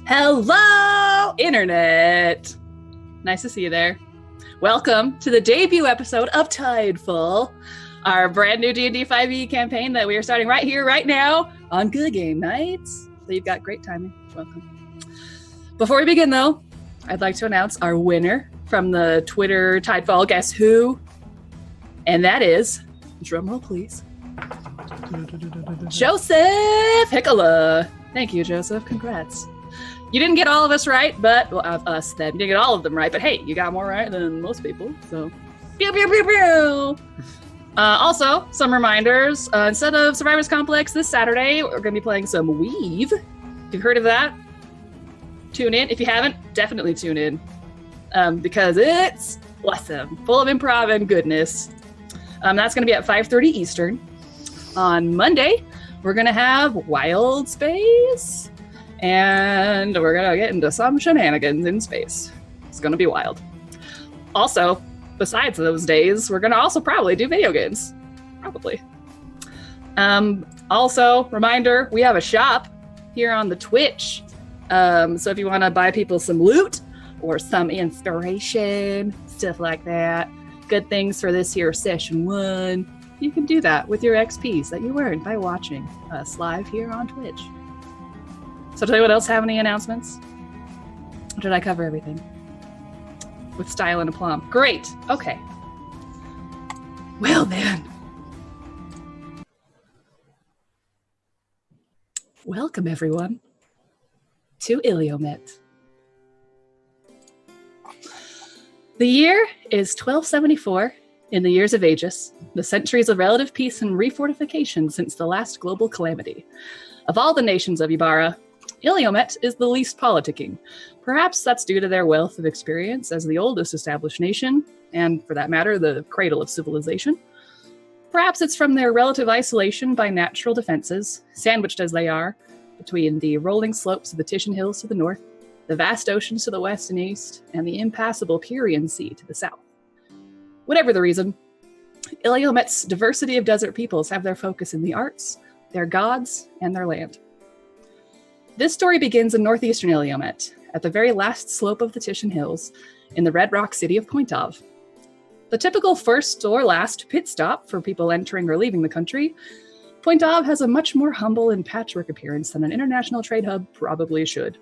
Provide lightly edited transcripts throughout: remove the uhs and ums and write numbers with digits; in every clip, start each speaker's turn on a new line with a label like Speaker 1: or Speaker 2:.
Speaker 1: Hello, Internet! Nice to see you there. Welcome to the debut episode of Tidefall, our brand new D&D 5e campaign that we are starting right here, right now, on GGameKnights. So you've got great timing. Welcome. Before we begin, though, I'd like to announce our winner from the Twitter Tidefall Guess Who? And that is, drumroll please, Joseph Hickola. Thank you, Joseph. Congrats. You didn't get all of us right, but, well, us then. You didn't get all of them right, but hey, you got more right than most people, so. Pew, pew, pew, pew. Also, some reminders. Instead of Survivors Complex this Saturday, we're going to be playing some Weave. If you've heard of that, tune in. If you haven't, definitely tune in, because it's awesome. Full of improv and goodness. That's going to be at 5:30 Eastern. On Monday, we're going to have Wild Space. And we're going to get into some shenanigans in space. It's going to be wild. Also, besides those days, we're going to also probably do video games. Probably. Also, reminder, we have a shop here on the Twitch. So if you want to buy people some loot or some inspiration, stuff like that, good things for this here session 1, you can do that with your XPs that you earned by watching us live here on Twitch. So does anyone else have any announcements? Or did I cover everything? With style and aplomb. Great. Okay. Well then. Welcome everyone to Illiomet. The year is 1274 in the years of Aegis, the centuries of relative peace and refortification since the last global calamity. Of all the nations of Ibarra, Illiomet is the least politicking. Perhaps that's due to their wealth of experience as the oldest established nation, and for that matter, the cradle of civilization. Perhaps it's from their relative isolation by natural defenses, sandwiched as they are between the rolling slopes of the Titian Hills to the north, the vast oceans to the west and east, and the impassable Pierian Sea to the south. Whatever the reason, Illiomet's diversity of desert peoples have their focus in the arts, their gods, and their land. This story begins in northeastern Illiomet, at the very last slope of the Titian Hills, in the red rock city of Pontauv. The typical first or last pit stop for people entering or leaving the country, Pontauv has a much more humble and patchwork appearance than an international trade hub probably should.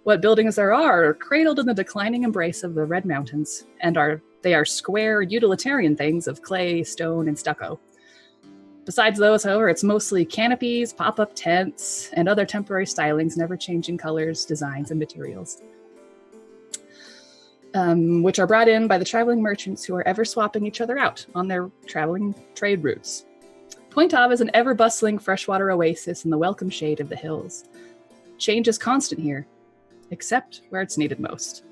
Speaker 1: What buildings there are cradled in the declining embrace of the Red Mountains, and they are square, utilitarian things of clay, stone, and stucco. Besides those, however, it's mostly canopies, pop-up tents, and other temporary stylings, never changing colors, designs, and materials, which are brought in by the traveling merchants who are ever swapping each other out on their traveling trade routes. Pontauv is an ever-bustling freshwater oasis in the welcome shade of the hills. Change is constant here, except where it's needed most.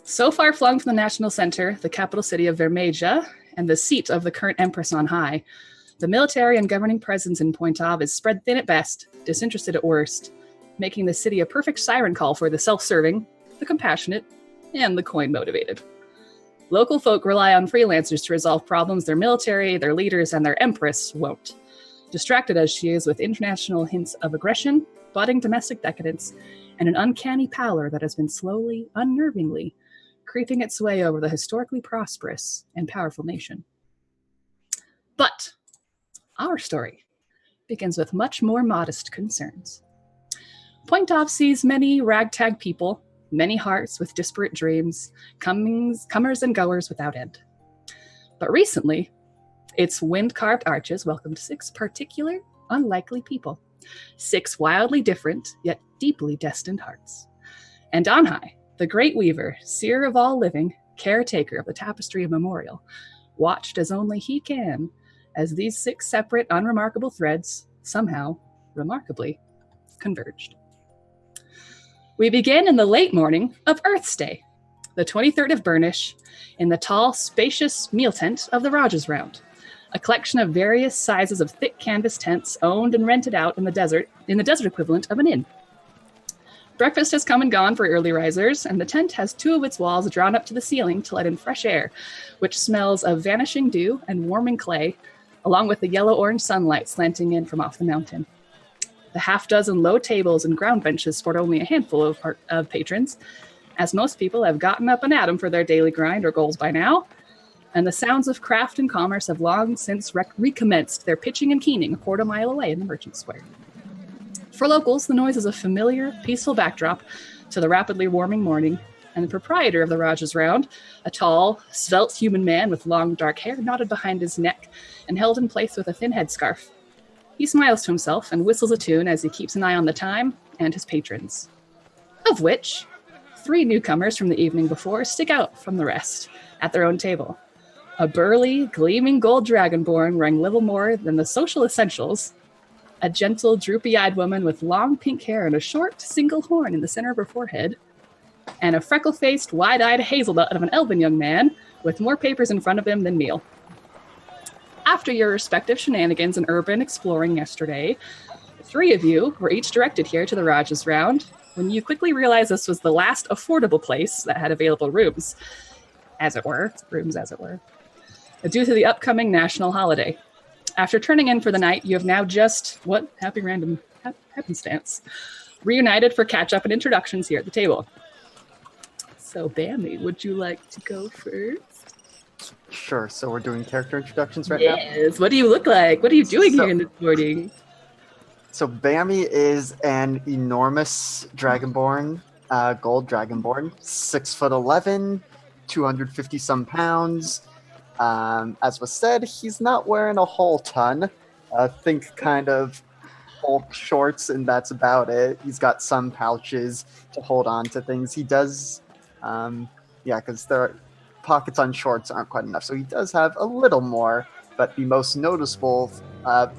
Speaker 1: So far flung from the national center, the capital city of Vermeja, and the seat of the current Empress on high, the military and governing presence in Pontauv is spread thin at best, disinterested at worst, making the city a perfect siren call for the self-serving, the compassionate, and the coin-motivated. Local folk rely on freelancers to resolve problems their military, their leaders, and their Empress won't, distracted as she is with international hints of aggression, budding domestic decadence, and an uncanny pallor that has been slowly, unnervingly, creeping its way over the historically prosperous and powerful nation. But our story begins with much more modest concerns. Pontauv sees many ragtag people, many hearts with disparate dreams, comers and goers without end. But recently, its wind-carved arches welcomed 6 particular, unlikely people, 6 wildly different, yet deeply destined hearts. And on high, the great weaver, seer of all living, caretaker of the tapestry of memorial, watched as only he can, as these 6 separate, unremarkable threads, somehow, remarkably, converged. We begin in the late morning of Earth's Day, the 23rd of Burnish, in the tall, spacious meal tent of the Raja's Round, a collection of various sizes of thick canvas tents owned and rented out in the desert equivalent of an inn. Breakfast has come and gone for early risers, and the tent has 2 of its walls drawn up to the ceiling to let in fresh air, which smells of vanishing dew and warming clay, along with the yellow-orange sunlight slanting in from off the mountain. The half-dozen low tables and ground benches sport only a handful of patrons, as most people have gotten up and at 'em for their daily grind or goals by now, and the sounds of craft and commerce have long since recommenced their pitching and keening a quarter mile away in the Merchant Square. For locals, the noise is a familiar, peaceful backdrop to the rapidly warming morning, and the proprietor of the Raj's Round, a tall, svelte human man with long dark hair knotted behind his neck and held in place with a thin headscarf. He smiles to himself and whistles a tune as he keeps an eye on the time and his patrons, of which 3 newcomers from the evening before stick out from the rest at their own table. A burly, gleaming gold dragonborn wearing little more than the social essentials, a gentle, droopy-eyed woman with long pink hair and a short, single horn in the center of her forehead, and a freckle-faced, wide-eyed hazelnut of an elven young man with more papers in front of him than meal. After your respective shenanigans and urban exploring yesterday, the 3 of you were each directed here to the Raj's Round when you quickly realized this was the last affordable place that had available rooms, as it were, due to the upcoming national holiday. After turning in for the night, you have now just, happenstance, reunited for catch-up and introductions here at the table. So, Bammy, would you like to go first?
Speaker 2: Sure, so we're doing character introductions right now?
Speaker 1: Yes, what do you look like? What are you doing here in the morning?
Speaker 2: So Bammy is an enormous dragonborn, gold dragonborn, 6'11", 250-some pounds. As was said, he's not wearing a whole ton. Think kind of Hulk shorts, and that's about it. He's got some pouches to hold on to things. He does, because their pockets on shorts aren't quite enough, so he does have a little more. But the most noticeable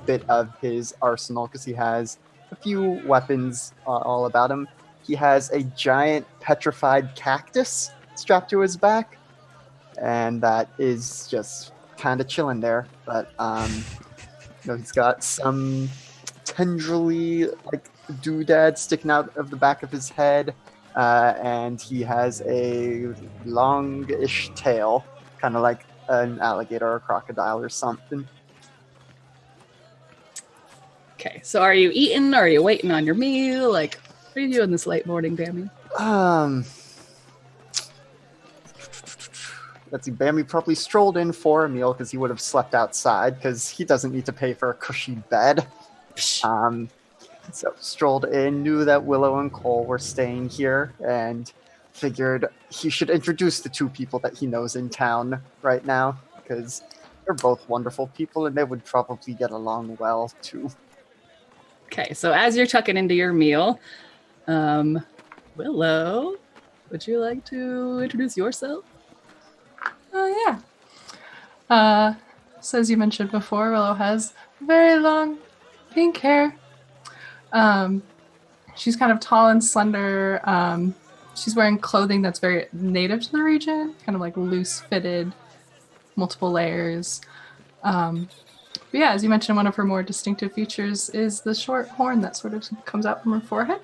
Speaker 2: bit of his arsenal, because he has a few weapons all about him, he has a giant petrified cactus strapped to his back, and that is just kind of chilling there. But he's got some tendrily doodads sticking out of the back of his head, and he has a longish tail, kind of like an alligator or a crocodile or something.
Speaker 1: Okay, so are you eating, or are you waiting on your meal? What are you doing this late morning, Bammy?
Speaker 2: Let's see, Bammy probably strolled in for a meal because he would have slept outside because he doesn't need to pay for a cushy bed. So strolled in, knew that Willow and Cole were staying here, and figured he should introduce the 2 people that he knows in town right now, because they're both wonderful people and they would probably get along well too.
Speaker 1: Okay, so as you're tucking into your meal, Willow, would you like to introduce yourself?
Speaker 3: Oh, yeah. So as you mentioned before, Willow has very long pink hair. She's kind of tall and slender. She's wearing clothing that's very native to the region, kind of like loose-fitted, multiple layers. But yeah, as you mentioned, one of her more distinctive features is the short horn that sort of comes out from her forehead.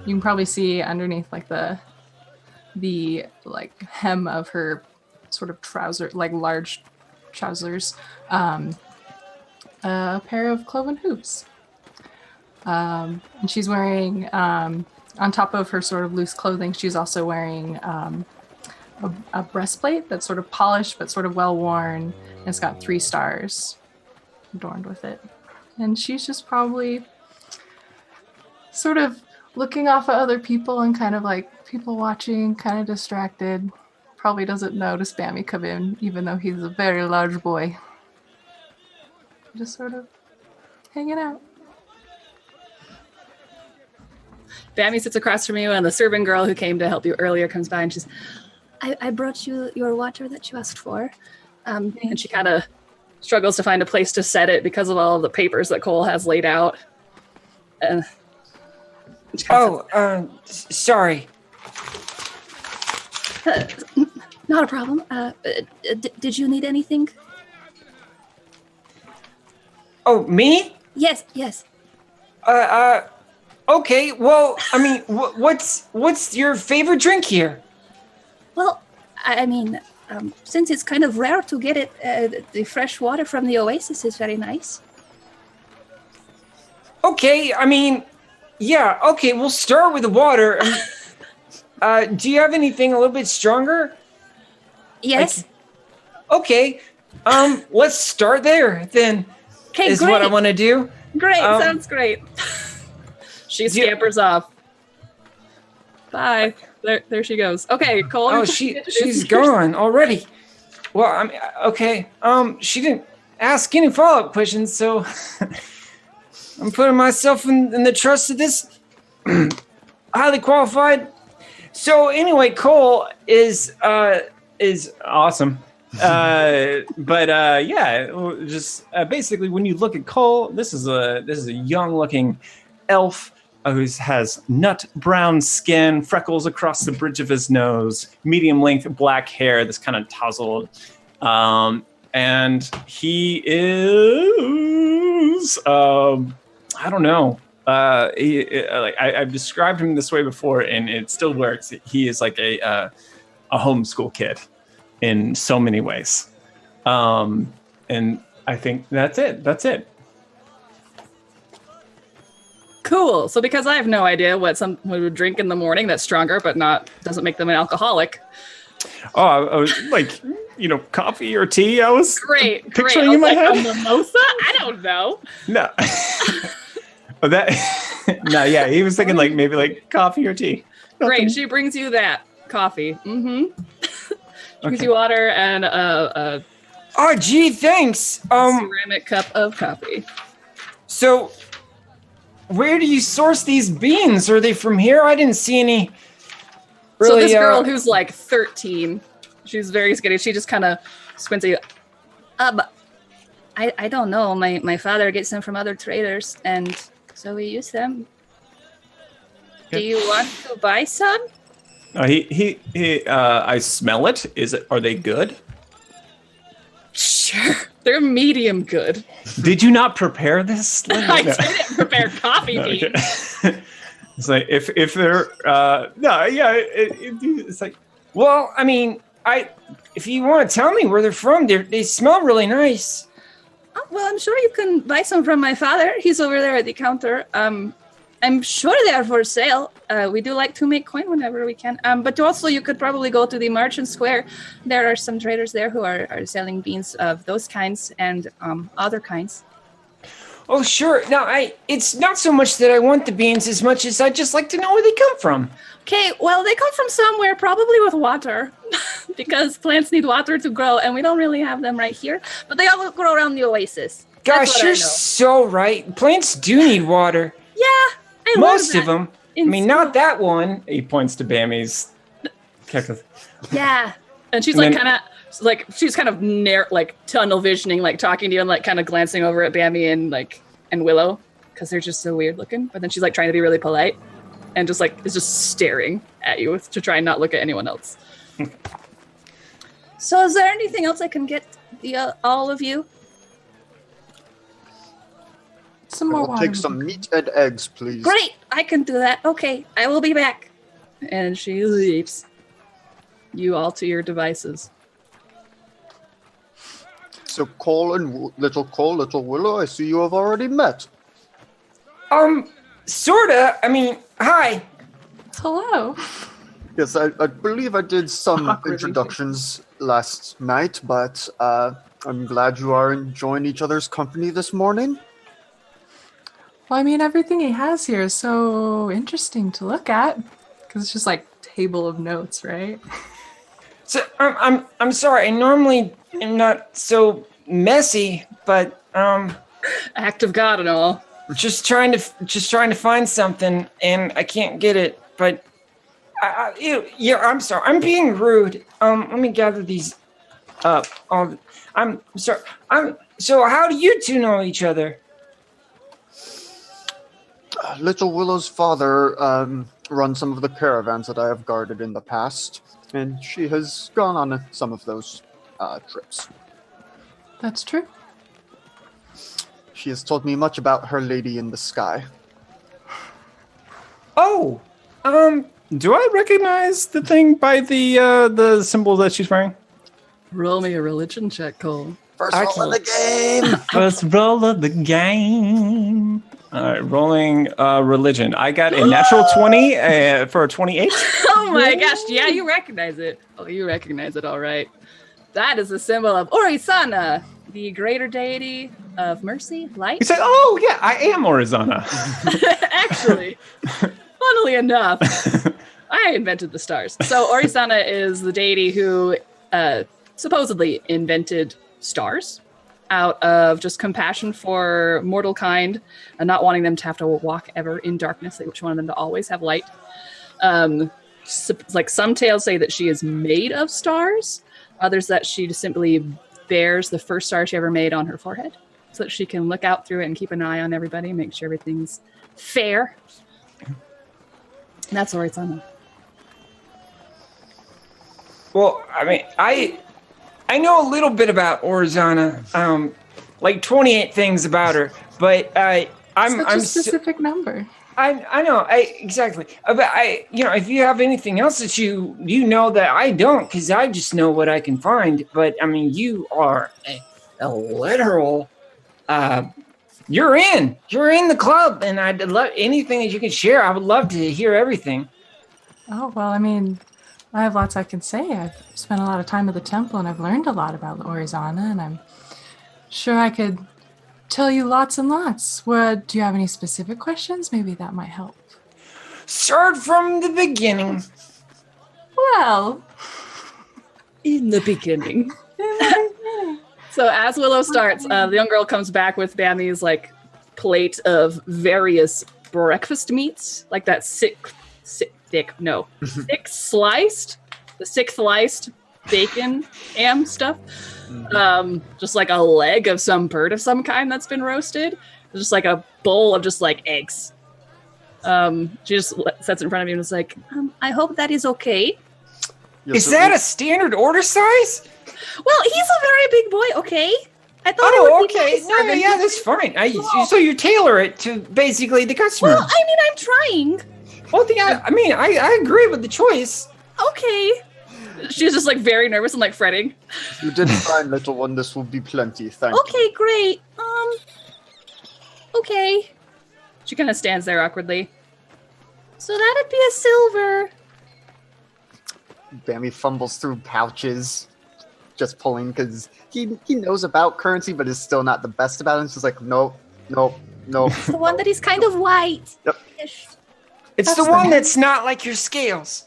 Speaker 3: You can probably see underneath the hem of her sort of trouser, large trousers, a pair of cloven hooves. And she's wearing, on top of her sort of loose clothing, she's also wearing a breastplate that's sort of polished but sort of well worn, and it's got 3 stars adorned with it. And she's just probably sort of looking off at other people and kind of people watching, kind of distracted. Probably doesn't notice Bammy come in, even though he's a very large boy. Just sort of hanging out.
Speaker 1: Bammy sits across from you, and the servant girl who came to help you earlier comes by, and she's,
Speaker 4: I brought you your water that you asked for.
Speaker 1: and she kind of struggles to find a place to set it because of all of the papers that Cole has laid out.
Speaker 5: Sorry.
Speaker 4: Not a problem. Did you need anything?
Speaker 5: Oh, me?
Speaker 4: Yes.
Speaker 5: Okay. Well, I mean, what's your favorite drink here?
Speaker 4: Well, I mean, since it's kind of rare to get it, the fresh water from the oasis is very nice.
Speaker 5: Okay, I mean, yeah, okay, we'll start with the water. Do you have anything a little bit stronger?
Speaker 4: Yes.
Speaker 5: Okay, let's start there then.
Speaker 4: Okay,
Speaker 5: is
Speaker 4: great.
Speaker 5: what I want to do.
Speaker 1: Great, sounds great. She scampers off. Bye. There she goes. Okay, Cole.
Speaker 5: Oh, she's gone already. Well, I mean, okay. She didn't ask any follow-up questions, so I'm putting myself in the trust of this highly qualified. So anyway, Cole is awesome. Just basically, when you look at Cole, this is a young-looking elf who has nut brown skin, freckles across the bridge of his nose, medium length black hair that's kind of tousled, and he is I don't know. I've described him this way before, and it still works. He is like a homeschool kid in so many ways. And I think that's it.
Speaker 1: Cool. So because I have no idea what someone would drink in the morning that's stronger but doesn't make them an alcoholic.
Speaker 6: Oh, I was like, coffee or tea. I was picturing in my head.
Speaker 1: A mimosa? I don't know.
Speaker 6: No. He was thinking maybe coffee or tea.
Speaker 1: Great. She brings you that coffee. Mm-hmm. She brings you water and a
Speaker 5: oh, gee, thanks.
Speaker 1: Ceramic cup of coffee.
Speaker 5: So, where do you source these beans? Are they from here? I didn't see any. Really,
Speaker 1: so this girl who's 13, she's very skinny. She just kind of squints at you.
Speaker 4: I don't know. My father gets them from other traders, and so we use them. Do you want to buy some?
Speaker 6: I smell it. Are they good?
Speaker 1: Sure. They're medium good.
Speaker 6: Did you not prepare this?
Speaker 1: I didn't prepare coffee beans.
Speaker 6: Okay. It's like if they're it's like,
Speaker 5: well, I mean, if you want to tell me where they're from, they smell really nice.
Speaker 4: Oh, well, I'm sure you can buy some from my father. He's over there at the counter. I'm sure they are for sale. We do like to make coin whenever we can. But also, you could probably go to the Merchant Square. There are some traders there who are selling beans of those kinds and other kinds.
Speaker 5: Oh, sure. Now, it's not so much that I want the beans as much as I just like to know where they come from.
Speaker 4: Okay, well, they come from somewhere, probably with water, because plants need water to grow, and we don't really have them right here. But they all grow around the oasis.
Speaker 5: Gosh, you're so right. Plants do need water.
Speaker 4: Yeah,
Speaker 5: most of them. I mean, not that one.
Speaker 6: He points to Bammy's cactus.
Speaker 4: Yeah,
Speaker 1: and she's she's kind of tunnel visioning, talking to you and kind of glancing over at Bammy and Willow because they're just so weird looking. But then she's trying to be really polite and just is just staring at you to try and not look at anyone else.
Speaker 4: So is there anything else I can get all of you?
Speaker 3: Some more
Speaker 2: I'll
Speaker 3: water.
Speaker 2: take some meat and eggs, please.
Speaker 4: Great, I can do that. Okay, I will be back.
Speaker 1: And she leaves you all to your devices.
Speaker 2: So Cole and Little Willow, I see you have already met.
Speaker 5: Sorta. I mean, hi.
Speaker 3: Hello.
Speaker 2: Yes, I believe I did some introductions last night, but I'm glad you are enjoying each other's company this morning.
Speaker 3: Well, I mean, everything he has here is so interesting to look at because it's just table of notes, right?
Speaker 5: So I'm sorry. I normally am not so messy, but
Speaker 1: Act of God and all.
Speaker 5: just trying to find something, and I can't get it. But I'm sorry. I'm being rude. Let me gather these up. I'm sorry. So how do you two know each other?
Speaker 2: Little Willow's father runs some of the caravans that I have guarded in the past, and she has gone on some of those trips.
Speaker 3: That's true.
Speaker 2: She has told me much about her lady in the sky.
Speaker 5: Oh,
Speaker 6: do I recognize the thing by the symbol that she's wearing?
Speaker 1: Roll me a religion check, Cole.
Speaker 2: First roll of the game.
Speaker 6: First roll of the game. All right, rolling religion. I got a natural 20 for a 28.
Speaker 1: Oh my gosh, yeah, you recognize it. Oh, you recognize it, all right. That is the symbol of Orisana, the greater deity of mercy, light.
Speaker 6: You said, oh, yeah, I am Orizana.
Speaker 1: Actually, funnily enough, I invented the stars. So Orisana is the deity who supposedly invented stars out of just compassion for mortal kind and not wanting them to have to walk ever in darkness, which wanted them to always have light. Like some tales say that she is made of stars, others that she just simply bears the first star she ever made on her forehead so that she can look out through it and keep an eye on everybody, make sure everything's fair. And that's Orisana.
Speaker 5: Well, I mean, I know a little bit about Orizana, like 28 things about her, but I'm
Speaker 3: a specific number.
Speaker 5: I know, exactly. But if you have anything else that you know that I don't, because I just know what I can find. But I mean, you are a literal. You're in the club, and I'd love anything that you can share. I would love to hear everything.
Speaker 3: Oh, well, I mean, I have lots I can say. I've spent a lot of time at the temple, and I've learned a lot about Orizana, and I'm sure I could tell you lots and lots. Do you have any specific questions? Maybe that might help.
Speaker 5: Start from the beginning.
Speaker 3: Well,
Speaker 1: In the beginning. So as Willow starts, the young girl comes back with Bammy's like plate of various breakfast meats, like that sixth sliced bacon ham stuff. Just like a leg of some bird of some kind that's been roasted. Just like a bowl of just like eggs. She just sets it in front of you and is like, I hope that is okay.
Speaker 5: Is that a standard order size?
Speaker 4: Well, he's a very big boy, okay? I thought it
Speaker 5: Oh,
Speaker 4: would be
Speaker 5: okay.
Speaker 4: nicer
Speaker 5: No,
Speaker 4: than
Speaker 5: yeah,
Speaker 4: to-
Speaker 5: that's fine. So you tailor it to basically the customer.
Speaker 4: Well, I mean, I'm trying.
Speaker 5: Well, I agree with the choice.
Speaker 4: Okay.
Speaker 1: She's just like very nervous and like fretting.
Speaker 2: You did fine, little one. This will be plenty. Thank you.
Speaker 4: Okay, great. Okay.
Speaker 1: She kind of stands there awkwardly.
Speaker 4: So that'd be a silver.
Speaker 2: Bammy fumbles through pouches, just pulling because he knows about currency, but is still not the best about it. It's just like, nope.
Speaker 4: The one that is kind of white.
Speaker 2: Yep.
Speaker 5: It's the one that's not like your scales.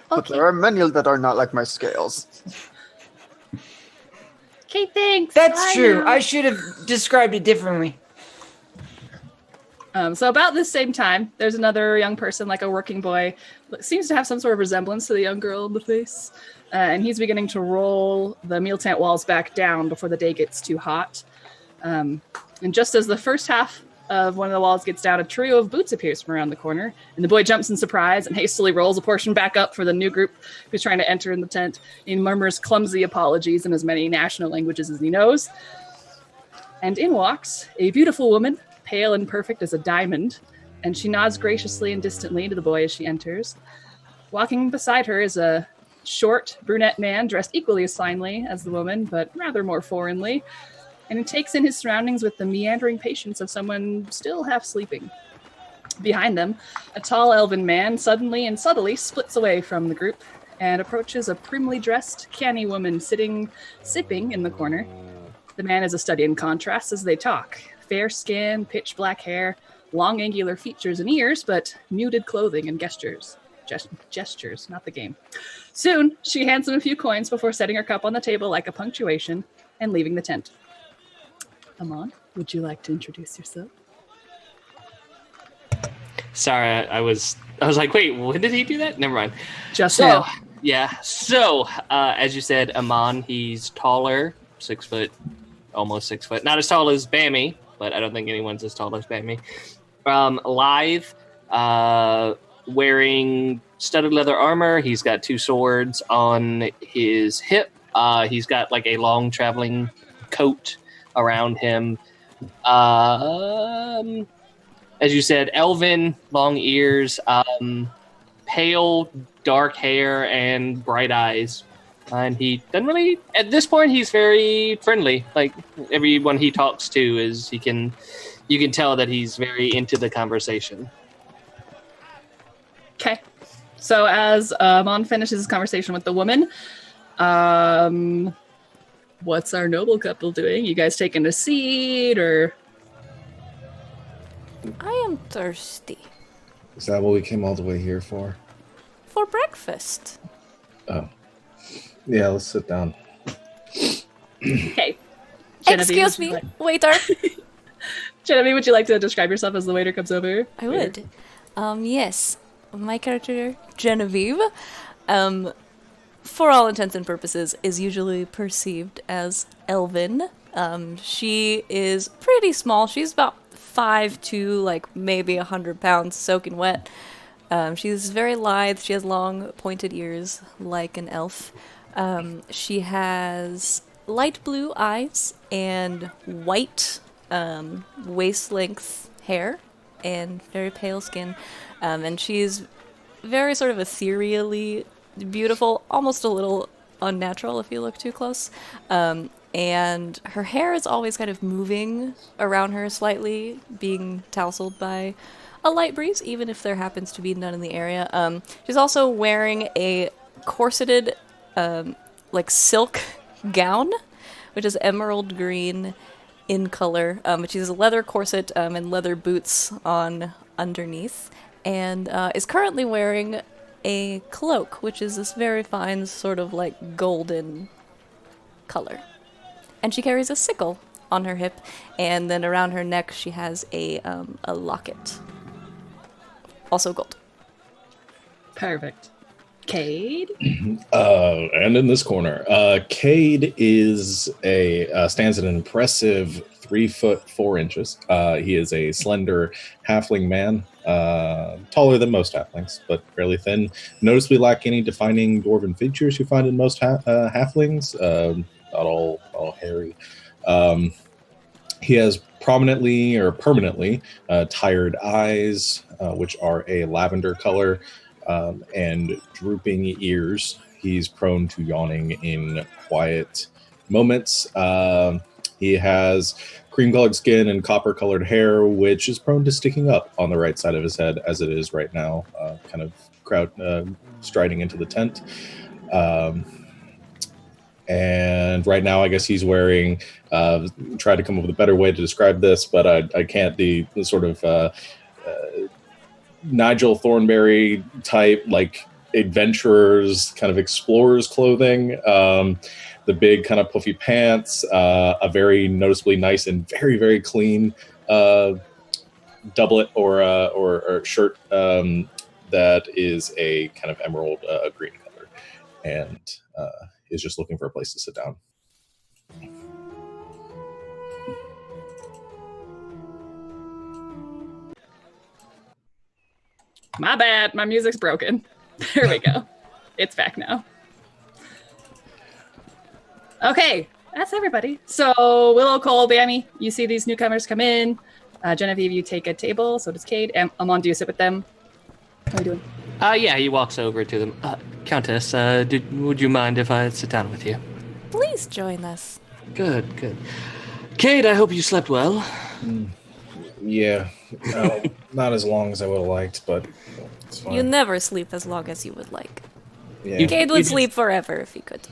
Speaker 2: But
Speaker 4: Okay.
Speaker 2: there are many that are not like my scales.
Speaker 4: Okay, thanks.
Speaker 5: That's
Speaker 4: Bye
Speaker 5: true.
Speaker 4: now.
Speaker 5: I should have described it differently.
Speaker 1: So about this same time, there's another young person, like a working boy, seems to have some sort of resemblance to the young girl in the face. And he's beginning to roll the meal tent walls back down before the day gets too hot. And just as the first half of one of the walls gets down, a trio of boots appears from around the corner. And the boy jumps in surprise and hastily rolls a portion back up for the new group who's trying to enter in the tent. He murmurs clumsy apologies in as many national languages as he knows. And in walks a beautiful woman, pale and perfect as a diamond, and she nods graciously and distantly to the boy as she enters. Walking beside her is a short, brunette man dressed equally as finely as the woman, but rather more foreignly, and he takes in his surroundings with the meandering patience of someone still half sleeping. Behind them, a tall elven man suddenly and subtly splits away from the group and approaches a primly dressed, canny woman sipping in the corner. The man is a study in contrast as they talk. Fair skin, pitch black hair, long angular features and ears, but muted clothing and gestures. Gestures, not the game. Soon, she hands him a few coins before setting her cup on the table like a punctuation and leaving the tent. Amon, would you like to introduce yourself?
Speaker 7: Sorry, I was like, wait, when did he do that? Never mind.
Speaker 1: Just
Speaker 7: So,
Speaker 1: now.
Speaker 7: yeah. So, as you said, Amon, he's taller, 6 foot, almost 6 foot. Not as tall as Bammy, but I don't think anyone's as tall as Bammy. Lithe, wearing studded leather armor. He's got 2 swords on his hip. He's got like a long traveling coat around him. As you said, elven, long ears, pale, dark hair, and bright eyes. And he doesn't really, at this point, he's very friendly. Like, everyone he talks to you can tell that he's very into the conversation.
Speaker 1: Okay. So as Mon finishes his conversation with the woman, what's our noble couple doing? You guys taking a seat, or?
Speaker 8: I am thirsty.
Speaker 9: Is that what we came all the way here for?
Speaker 8: For breakfast.
Speaker 9: Oh. Yeah, let's sit down.
Speaker 1: Okay.
Speaker 8: Excuse me, waiter.
Speaker 1: Genevieve, would you like to describe yourself as the waiter comes over?
Speaker 8: I would. Yes. My character, Genevieve, for all intents and purposes, is usually perceived as elven. She is pretty small. She's about 5'2", like maybe 100 pounds, soaking wet. She's very lithe. She has long, pointed ears, like an elf. She has light blue eyes and white waist-length hair and very pale skin. And she's very sort of ethereally beautiful, almost a little unnatural if you look too close. And her hair is always kind of moving around her slightly, being tousled by a light breeze, even if there happens to be none in the area. She's also wearing a corseted, like silk gown, which is emerald green in color. But she has a leather corset and leather boots on underneath, and is currently wearing a cloak, which is this very fine sort of like golden color. And she carries a sickle on her hip, and then around her neck she has a locket. Also gold.
Speaker 1: Perfect. Cade?
Speaker 9: And in this corner, Cade is stands at an impressive 3'4". He is a slender halfling man, taller than most halflings, but fairly thin. Noticeably lack any defining dwarven features you find in most halflings. Not all hairy. He has prominently or permanently tired eyes, which are a lavender color, and drooping ears. He's prone to yawning in quiet moments. He has cream-colored skin and copper-colored hair, which is prone to sticking up on the right side of his head, as it is right now, kind of striding into the tent. And right now, I guess he's wearing, try to come up with a better way to describe this, but I can't, the sort of Nigel Thornberry type, like adventurers, kind of explorers clothing, the big kind of puffy pants, a very noticeably nice and very, very clean doublet or shirt that is a kind of emerald green color, and is just looking for a place to sit down.
Speaker 1: My bad. My music's broken. There we go. It's back now. Okay, that's everybody. So Willow, Cole, Bammy, you see these newcomers come in. Genevieve, you take a table. So does Cade. Amon, do you sit with them? How are you doing?
Speaker 7: Yeah, he walks over to them. Countess, would you mind if I sit down with you?
Speaker 8: Please join us.
Speaker 7: Good. Cade, I hope you slept well.
Speaker 9: Yeah, not as long as I would have liked, but it's fine.
Speaker 8: You never sleep as long as you would like.
Speaker 9: Yeah.
Speaker 8: Cade would sleep forever if he could.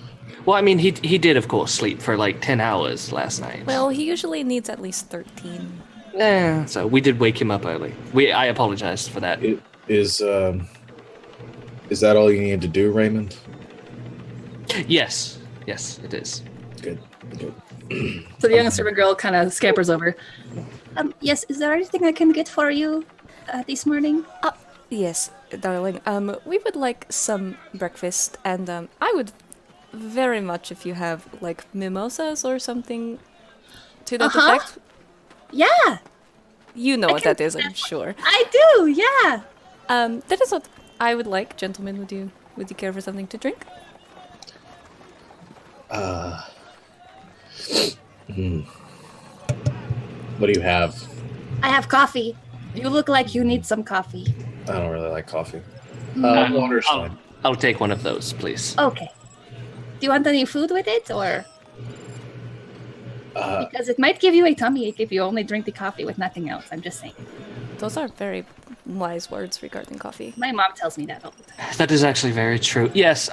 Speaker 7: Well, I mean, he did, of course, sleep for like 10 hours last night.
Speaker 8: Well, he usually needs at least 13.
Speaker 7: So we did wake him up early. I apologize for that.
Speaker 9: Is that all you needed to do, Raymond?
Speaker 7: Yes, it is.
Speaker 9: Good.
Speaker 1: So the young servant girl kind of scampers over.
Speaker 4: Yes, is there anything I can get for you this morning?
Speaker 8: Yes, darling. We would like some breakfast, and I would very much if you have like mimosas or something to that effect.
Speaker 4: Yeah.
Speaker 8: You know what that is, I'm sure.
Speaker 4: I do, yeah.
Speaker 8: That is what I would like. Gentlemen, would you care for something to drink?
Speaker 9: What do you have?
Speaker 4: I have coffee. You look like you need some coffee.
Speaker 9: I don't really like coffee. Water's fine.
Speaker 7: I'll take one of those, please.
Speaker 4: Okay. Do you want any food with it, or?
Speaker 9: Uh,
Speaker 4: Because it might give you a tummy ache if you only drink the coffee with nothing else. I'm just saying.
Speaker 8: Those are very wise words regarding coffee.
Speaker 4: My mom tells me that all the time.
Speaker 7: That is actually very true. Yes,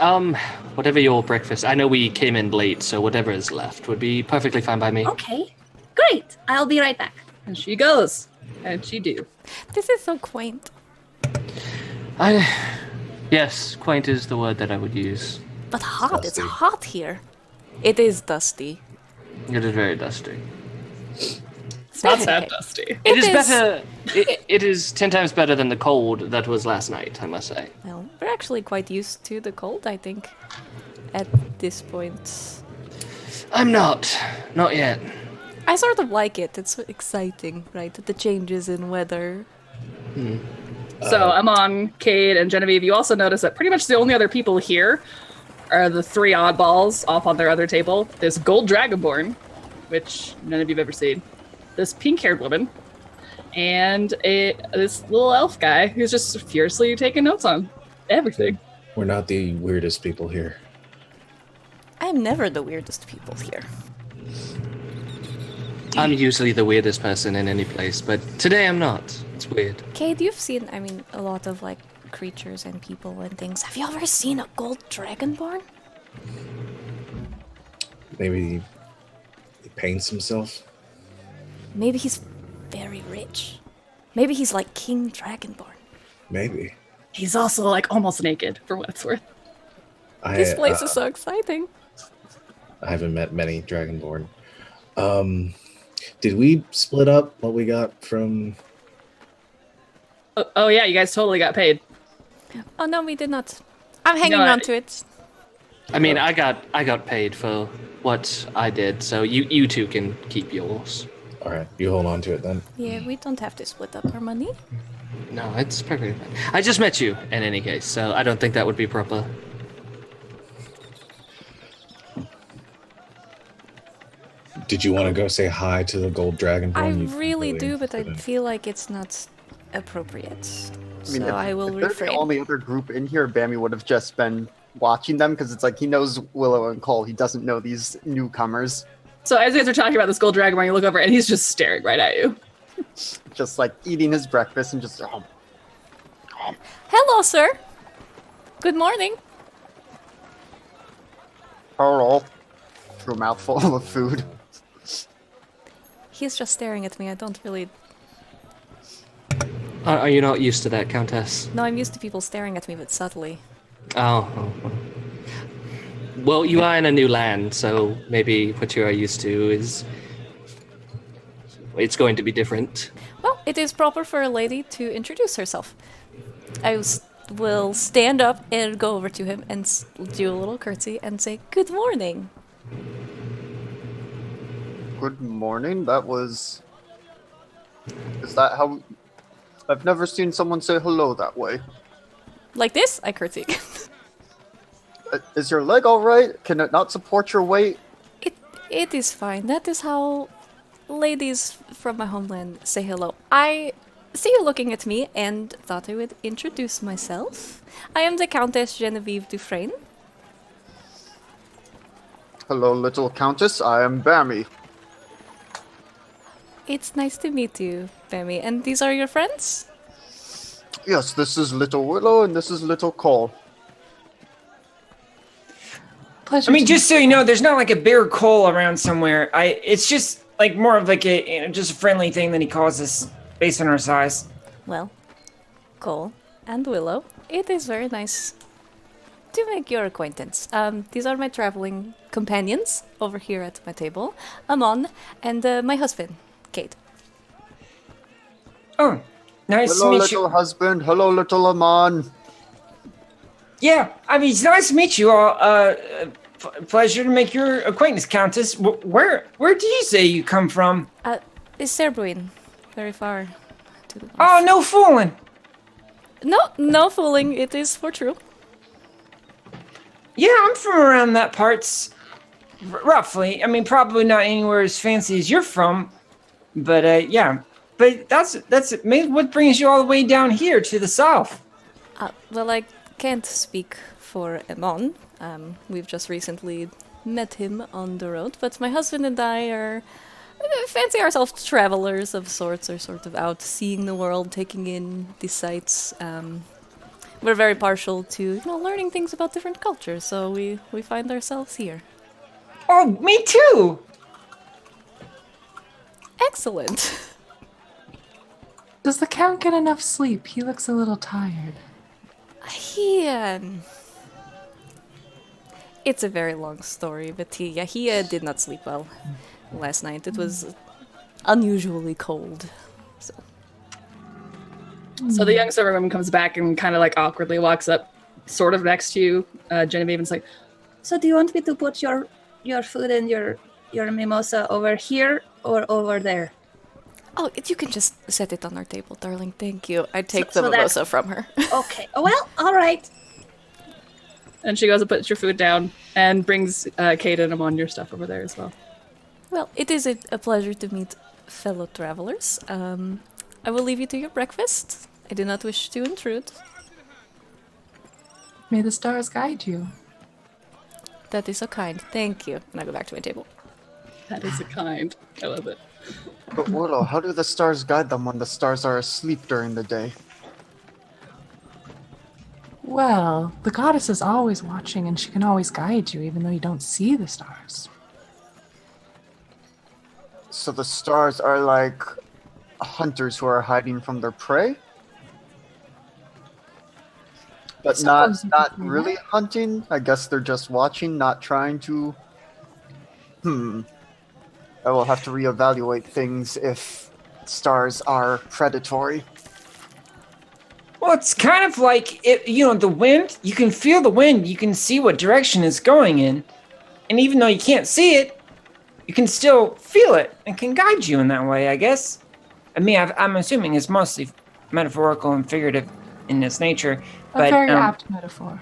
Speaker 7: whatever your breakfast. I know we came in late, so whatever is left would be perfectly fine by me.
Speaker 4: Okay, great. I'll be right back.
Speaker 1: And she goes. And she do.
Speaker 8: This is so quaint.
Speaker 7: Yes, quaint is the word that I would use.
Speaker 8: But hot. It's
Speaker 9: dusty.
Speaker 8: hot here. It is dusty.
Speaker 7: It is very dusty.
Speaker 1: It's not that dusty.
Speaker 7: It is better. It is 10 times better than the cold that was last night, I must say.
Speaker 8: Well, we're actually quite used to the cold, I think, at this point.
Speaker 7: I'm not. Not yet.
Speaker 8: I sort of like it. It's so exciting, right? The changes in weather.
Speaker 1: So Amon, Cade, and Genevieve, you also notice that pretty much the only other people here are the three oddballs off on their other table. This gold dragonborn, which none of you've ever seen. This pink-haired woman. And this little elf guy who's just furiously taking notes on everything.
Speaker 9: We're not the weirdest people here.
Speaker 8: I'm never the weirdest people here.
Speaker 7: I'm usually the weirdest person in any place, but today I'm not. It's weird.
Speaker 8: Cade, you've seen, a lot of, creatures and people and things. Have you ever seen a gold dragonborn?
Speaker 9: Maybe he paints himself.
Speaker 8: Maybe he's very rich. Maybe he's like King Dragonborn.
Speaker 9: Maybe.
Speaker 1: He's also almost naked, for what it's worth.
Speaker 8: This place is so exciting.
Speaker 9: I haven't met many Dragonborn. Did we split up what we got from?
Speaker 1: Oh yeah, you guys totally got paid.
Speaker 8: Oh no, we did not. I'm hanging
Speaker 1: No,
Speaker 8: on to it.
Speaker 7: I mean, I got paid for what I did, so you two can keep yours.
Speaker 9: All right, you hold on to it then.
Speaker 8: Yeah, we don't have to split up our money.
Speaker 7: No, it's perfectly fine. I just met you in any case, so I don't think that would be proper.
Speaker 9: Did you want to go say hi to the gold Dragonborn?
Speaker 8: I
Speaker 9: You
Speaker 8: really do, but I
Speaker 9: couldn't.
Speaker 8: feel like it's not appropriate.
Speaker 2: I mean,
Speaker 8: So I will
Speaker 2: if they're the
Speaker 8: refrain.
Speaker 2: only other group in here, Bammy would have just been watching them because it's like he knows Willow and Cole. He doesn't know these newcomers.
Speaker 1: So as you guys are talking about this gold dragonborn, you look over and he's just staring right at you.
Speaker 2: Just like eating his breakfast and just.
Speaker 8: Hello, sir. Good morning.
Speaker 2: Hello. Through a mouthful of food.
Speaker 8: He's just staring at me. I don't really...
Speaker 7: Are you not used to that, Countess?
Speaker 8: No, I'm used to people staring at me, but subtly.
Speaker 7: Oh. Well, you are in a new land, so maybe what you are used to is... It's going to be different.
Speaker 8: Well, it is proper for a lady to introduce herself. I will stand up and go over to him and do a little curtsy and say, "Good morning."
Speaker 2: Good morning. That was. Is that how? I've never seen someone say hello that way.
Speaker 8: Like this, I curtsy.
Speaker 2: Is your leg all right? Can it not support your weight?
Speaker 8: It is fine. That is how ladies from my homeland say hello. I see you looking at me and thought I would introduce myself. I am the Countess Genevieve Dufresne.
Speaker 2: Hello, little countess. I am Bammy.
Speaker 8: It's nice to meet you, Bammy. And these are your friends?
Speaker 2: Yes, this is little Willow and this is little Cole.
Speaker 5: I mean, just so you know, there's not like a bear Cole around somewhere. It's just like more of like a just a friendly thing that he calls us based on our size.
Speaker 8: Well, Cole and Willow, it is very nice to make your acquaintance. These are my traveling companions over here at my table, Amon and my husband, Cade.
Speaker 5: Oh, nice
Speaker 2: Hello,
Speaker 5: to meet
Speaker 2: little
Speaker 5: you.
Speaker 2: husband. Hello, little Amon.
Speaker 5: Yeah, I mean, it's nice to meet you all. Pleasure to make your acquaintance, Countess. Where do you say you come from?
Speaker 8: It's Serbuin, very far to the north.
Speaker 5: Oh, no fooling.
Speaker 8: No fooling, it is for true.
Speaker 5: Yeah, I'm from around that parts, roughly. I mean, probably not anywhere as fancy as you're from, but yeah. But that's maybe what brings you all the way down here to the south.
Speaker 8: Well, I can't speak for Emon. We've just recently met him on the road, but my husband and I are fancy ourselves travelers of sorts, or sort of out seeing the world, taking in the sights. We're very partial to learning things about different cultures, so we find ourselves here.
Speaker 5: Oh, me too!
Speaker 8: Excellent.
Speaker 3: Does the Count get enough sleep? He looks a little tired.
Speaker 8: It's a very long story, but he did not sleep well last night. It was unusually cold.
Speaker 1: So the young servant woman comes back and kind of like awkwardly walks up sort of next to you, Genevieve, and is like,
Speaker 4: So do you want me to put your food and your mimosa over here or over there?
Speaker 8: Oh, you can just set it on our table, darling. Thank you. I take
Speaker 4: So
Speaker 8: the mimosa from her.
Speaker 4: Okay. Well, all right.
Speaker 1: and she goes and puts your food down and brings Kate and Amon your stuff over there as well.
Speaker 8: Well, it is a pleasure to meet fellow travelers. I will leave you to your breakfast. I do not wish to intrude.
Speaker 3: May the stars guide you.
Speaker 8: That is so kind. Thank you. And I go back to my table.
Speaker 1: That is a kind. I love it.
Speaker 2: But Willow, how do the stars guide them when the stars are asleep during the day?
Speaker 3: Well, the goddess is always watching and she can always guide you even though you don't see the stars.
Speaker 2: So the stars are like hunters who are hiding from their prey? But not really hunting? I guess they're just watching, not trying to... I will have to reevaluate things if stars are predatory.
Speaker 5: Well, it's kind of like, the wind, you can feel the wind, you can see what direction it's going in. And even though you can't see it, you can still feel it and can guide you in that way, I guess. I mean, I'm assuming it's mostly metaphorical and figurative in its nature.
Speaker 3: A very apt metaphor.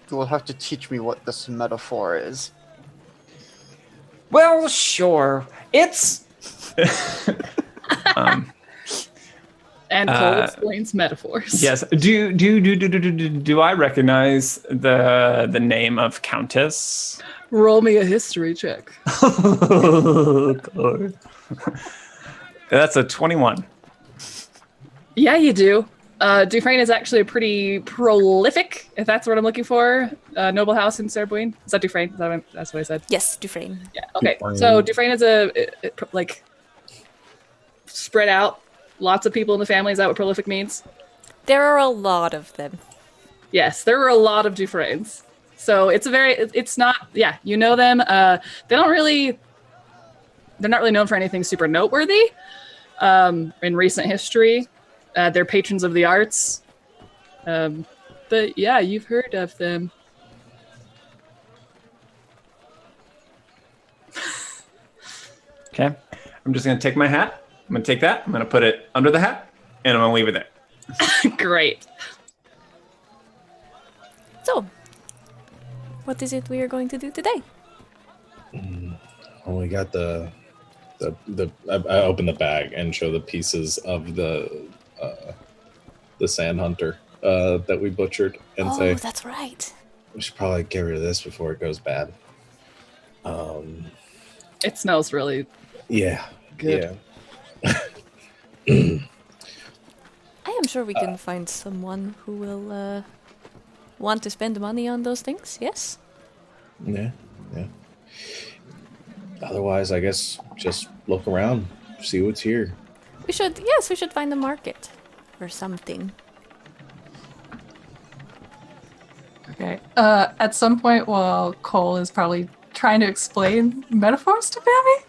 Speaker 2: You will have to teach me what this metaphor is.
Speaker 5: Well, sure. It's...
Speaker 1: And Cole explains metaphors.
Speaker 6: Yes. Do I recognize the name of Countess?
Speaker 1: Roll me a history check.
Speaker 6: Oh, God. That's a 21.
Speaker 1: Yeah, you do. Dufresne is actually a pretty prolific, if that's what I'm looking for, noble house in Cerbuin. Is that Dufresne? That's what I said?
Speaker 8: Yes, Dufresne.
Speaker 1: Yeah, okay. So Dufresne is spread out. Lots of people in the family. Is that what prolific means?
Speaker 8: There are a lot of them.
Speaker 1: Yes, there are a lot of Dufresnes. So it's not, you know them. They're not really known for anything super noteworthy in recent history. They're patrons of the arts. But yeah, you've heard of them.
Speaker 6: Okay. I'm just going to take my hat. I'm going to take that. I'm going to put it under the hat, and I'm going to leave it there.
Speaker 1: Great.
Speaker 8: So, what is it we are going to do today?
Speaker 9: Well, we got I open the bag and show the pieces of the sand hunter that we butchered and say,
Speaker 8: that's right.
Speaker 9: We should probably get rid of this before it goes bad.
Speaker 1: It smells really
Speaker 9: Yeah.
Speaker 1: good.
Speaker 9: Yeah.
Speaker 8: I am sure we can find someone who will want to spend money on those things, yes?
Speaker 9: Yeah. Otherwise, I guess just look around, see what's here.
Speaker 8: We should find a market or something.
Speaker 3: Okay. At some point while Cole is probably trying to explain metaphors to Bammy?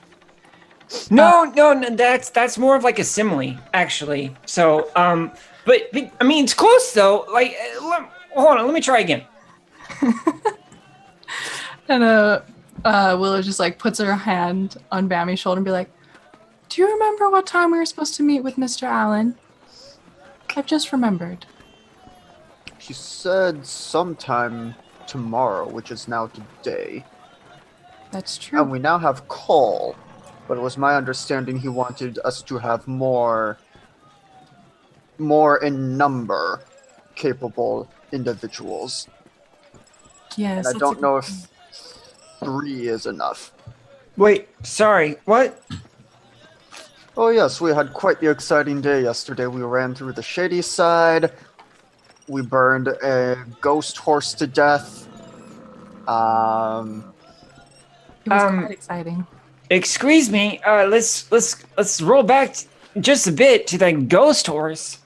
Speaker 5: No, that's more of like a simile, actually. So, but I mean, it's close though. Like, hold on, let me try again.
Speaker 3: And Willow just puts her hand on Bammy's shoulder and be like, "Do you remember what time we were supposed to meet with Mr. Allen? I've just remembered."
Speaker 2: She said sometime tomorrow, which is now today.
Speaker 3: That's true.
Speaker 2: And we now have Cole. But it was my understanding he wanted us to have more in number. capable individuals.
Speaker 3: Yes.
Speaker 2: And I don't know if 3 is enough.
Speaker 5: Wait, sorry, what?
Speaker 2: Oh yes, we had quite the exciting day yesterday. We ran through the shady side. We burned a ghost horse to death.
Speaker 3: It was quite exciting.
Speaker 5: Excuse me. Let's roll back just a bit to that ghost horse.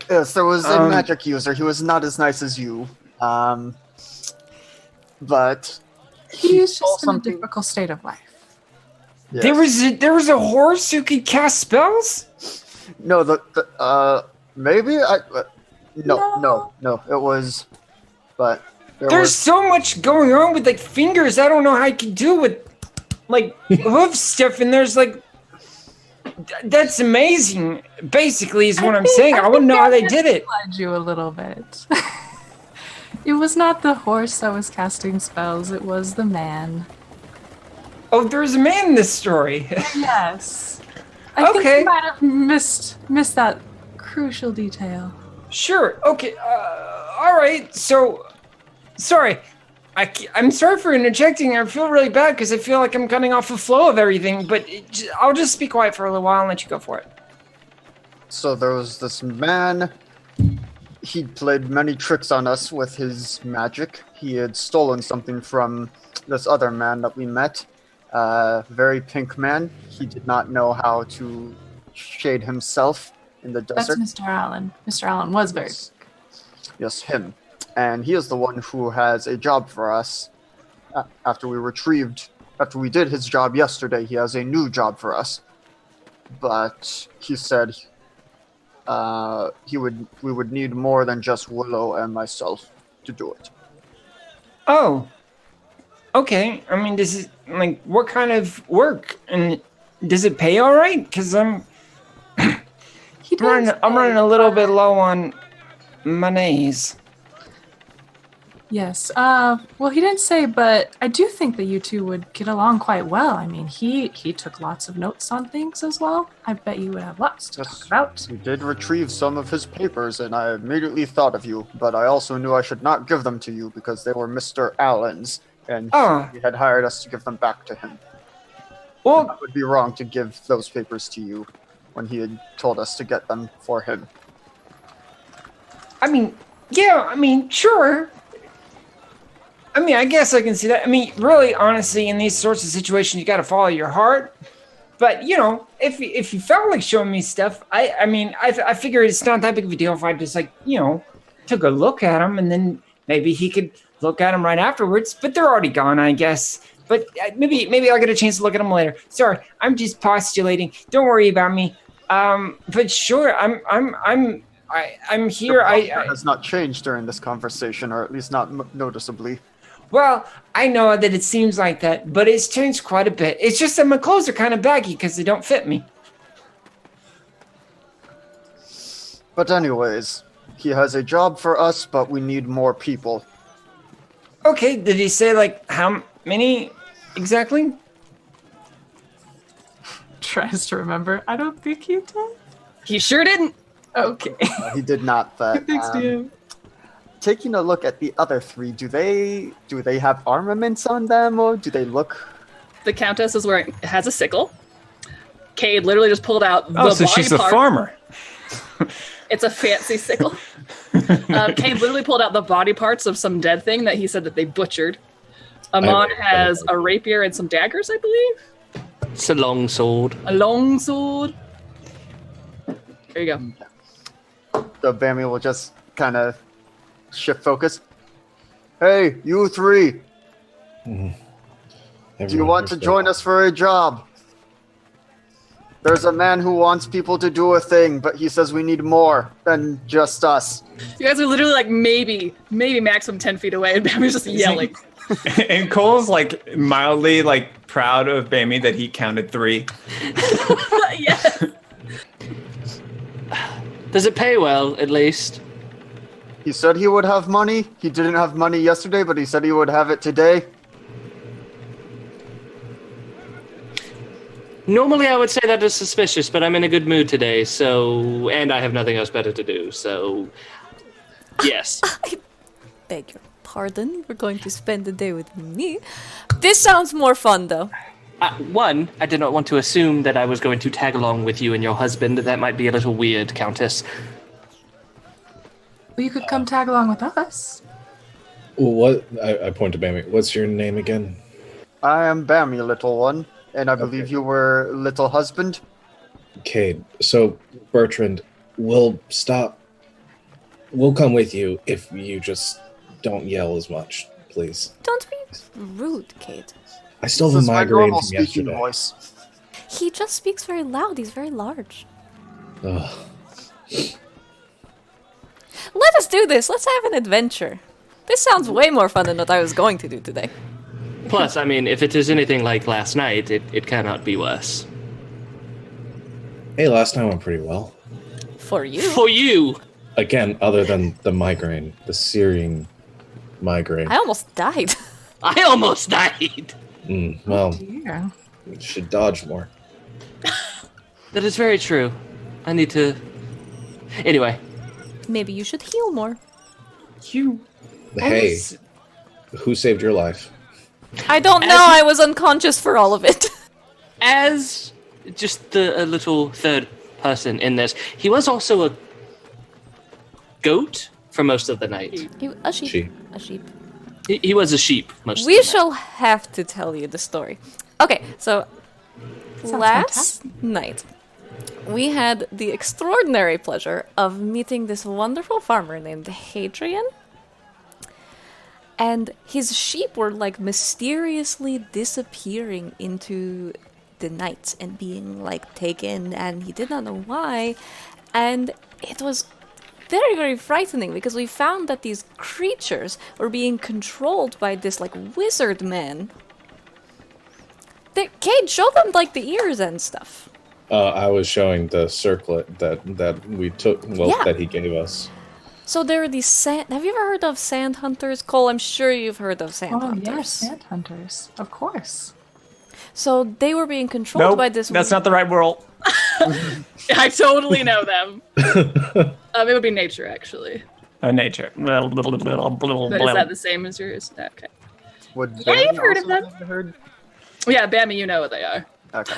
Speaker 2: Yes, there was a magic user. He was not as nice as you. But
Speaker 3: He is just in a difficult state of life.
Speaker 2: Yes.
Speaker 5: There was a horse who could cast spells?
Speaker 2: No, maybe no, it was, but
Speaker 5: There's so much going on with like fingers. I don't know how I can do with like hoof stuff, and there's like that's amazing. Basically, is what I'm saying. I wouldn't know how they did it.
Speaker 3: Misled you a little bit. It was not the horse that was casting spells. It was the man.
Speaker 5: Oh, there's a man in this story.
Speaker 3: Yes. I think you might have missed that crucial detail.
Speaker 5: Sure. Okay. All right. So, sorry. I'm sorry for interjecting. I feel really bad because I feel like I'm cutting off the flow of everything. But I'll just be quiet for a little while and let you go for it.
Speaker 2: So there was this man. He played many tricks on us with his magic. He had stolen something from this other man that we met. Very pink man. He did not know how to shade himself in the desert.
Speaker 3: That's Mr. Allen. Mr. Allen was very pink.
Speaker 2: Yes, him. And he is the one who has a job for us. After we did his job yesterday, he has a new job for us. But he said we would need more than just Willow and myself to do it.
Speaker 5: Oh. Okay. I mean, this is like what kind of work, and does it pay all right? Because I'm running a little bit low on monies.
Speaker 3: Yes. Well, he didn't say, but I do think that you two would get along quite well. I mean, he took lots of notes on things as well. I bet you would have lots to talk about.
Speaker 2: We did retrieve some of his papers, and I immediately thought of you, but I also knew I should not give them to you because they were Mr. Allen's, and he had hired us to give them back to him. Well, that would be wrong to give those papers to you when he had told us to get them for him.
Speaker 5: I mean, sure. I mean, I guess I can see that. I mean, really, honestly, in these sorts of situations, you got to follow your heart. But, you know, if you felt like showing me stuff, I figured it's not that big of a deal if I just, like, you know, took a look at them, and then maybe he could look at them right afterwards. But they're already gone, I guess. But maybe I'll get a chance to look at them later. Sorry, I'm just postulating. Don't worry about me. But sure, I'm here.
Speaker 2: Your has not changed during this conversation, or at least not noticeably.
Speaker 5: Well, I know that it seems like that, but it's changed quite a bit. It's just that my clothes are kind of baggy because they don't fit me.
Speaker 2: But anyways, he has a job for us, but we need more people.
Speaker 5: Okay, did he say, like, how many exactly?
Speaker 3: Tries to remember. I don't think he did.
Speaker 1: He sure didn't.
Speaker 3: Okay.
Speaker 2: He did not, but...
Speaker 3: Thanks, DM.
Speaker 2: Taking a look at the other 3, do they have armaments on them, or do they look?
Speaker 1: The Countess has a sickle. Cade literally just pulled out the
Speaker 6: so
Speaker 1: body
Speaker 6: she's a
Speaker 1: part.
Speaker 6: farmer.
Speaker 1: It's a fancy sickle. Cade literally pulled out the body parts of some dead thing that he said that they butchered. Amon has a rapier and some daggers, I believe.
Speaker 7: It's a long sword.
Speaker 1: A long sword. There you go.
Speaker 2: So Bammy will just kind of shift focus. Hey, you 3. Do you want to join us for a job? There's a man who wants people to do a thing, but he says we need more than just us.
Speaker 1: You guys are literally like maybe maximum 10 feet away, and Bammy's just yelling.
Speaker 6: And Cole's like mildly like proud of Bammy that he counted 3.
Speaker 1: Yes.
Speaker 7: Does it pay well, at least?
Speaker 2: He said he would have money. He didn't have money yesterday, but he said he would have it today.
Speaker 7: Normally I would say that is suspicious, but I'm in a good mood today, and I have nothing else better to do, so... Yes.
Speaker 8: I beg your pardon. We're going to spend the day with me. This sounds more fun, though.
Speaker 7: One, I did not want to assume that I was going to tag along with you and your husband. That might be a little weird, Countess.
Speaker 3: Well, you could come tag along with us.
Speaker 9: What? I point to Bammy. What's your name again?
Speaker 2: I am Bammy, little one, and I believe you were little husband.
Speaker 9: Cade. So, Bertrand, we'll stop. We'll come with you if you just don't yell as much, please.
Speaker 8: Don't be rude, Cade.
Speaker 9: I still have
Speaker 2: This
Speaker 9: a
Speaker 2: is my
Speaker 9: migraine
Speaker 2: normal
Speaker 9: from
Speaker 2: speaking
Speaker 9: yesterday.
Speaker 2: voice.
Speaker 8: He just speaks very loud. He's very large.
Speaker 9: Ugh.
Speaker 8: Let us do this. Let's have an adventure. This sounds way more fun than what I was going to do today.
Speaker 7: Plus, I mean, if it is anything like last night, it cannot be worse.
Speaker 9: Hey, last night went pretty well.
Speaker 8: For you.
Speaker 7: For you!
Speaker 9: Again, other than the migraine, the searing migraine.
Speaker 8: I almost died.
Speaker 7: I almost died!
Speaker 9: Well,
Speaker 3: Yeah.
Speaker 9: you should dodge more.
Speaker 7: That is very true. I need to... Anyway.
Speaker 8: Maybe you should heal more.
Speaker 5: You.
Speaker 9: Hey, who saved your life?
Speaker 8: I don't know. I was unconscious for all of it.
Speaker 7: As just a little third person in this, he was also a goat for most of the night.
Speaker 8: A sheep.
Speaker 9: Sheep.
Speaker 8: A sheep.
Speaker 7: He was a sheep most of
Speaker 8: We
Speaker 7: the
Speaker 8: shall have to tell you the story. Okay, so last night we had the extraordinary pleasure of meeting this wonderful farmer named Hadrian. And his sheep were like mysteriously disappearing into the night and being like taken, and he did not know why. And it was very, very frightening because we found that these creatures were being controlled by this like wizard man. Cade, show them like the ears and stuff.
Speaker 9: I was showing the circlet that we took, that he gave us.
Speaker 8: So there are these sand... Have you ever heard of sand hunters? Cole, I'm sure you've heard of sand hunters.
Speaker 3: Oh, yes, sand hunters. Of course.
Speaker 8: So they were being controlled by this...
Speaker 5: That's not the right world.
Speaker 1: I totally know them. It would be nature, actually.
Speaker 5: Nature.
Speaker 1: But is that the same as yours? Okay.
Speaker 2: Would
Speaker 1: Yeah,
Speaker 2: Bammy
Speaker 1: you've heard of
Speaker 2: also
Speaker 1: them.
Speaker 2: have heard?
Speaker 1: Yeah, Bammy, you know what they are.
Speaker 2: Okay.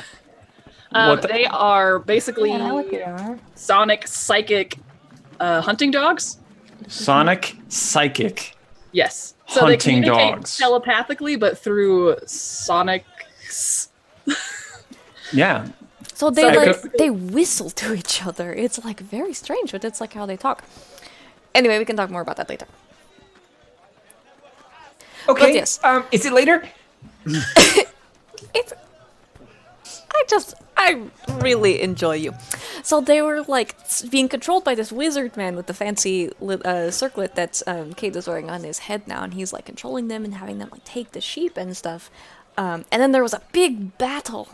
Speaker 1: They are basically
Speaker 3: Yeah, I know what they are.
Speaker 1: sonic, psychic hunting dogs.
Speaker 5: Sonic Psychic.
Speaker 1: Yes. So
Speaker 5: Hunting
Speaker 1: they communicate
Speaker 5: dogs.
Speaker 1: telepathically, but through sonic.
Speaker 5: Yeah.
Speaker 8: So they
Speaker 1: So
Speaker 8: like they whistle to each other. It's like very strange, but it's like how they talk. Anyway, we can talk more about that later.
Speaker 5: Okay.
Speaker 8: But yes.
Speaker 5: Is it later?
Speaker 8: I really enjoy you. So they were like being controlled by this wizard man with the fancy circlet that Cade is wearing on his head now, and he's like controlling them and having them like take the sheep and stuff. And then there was a big battle,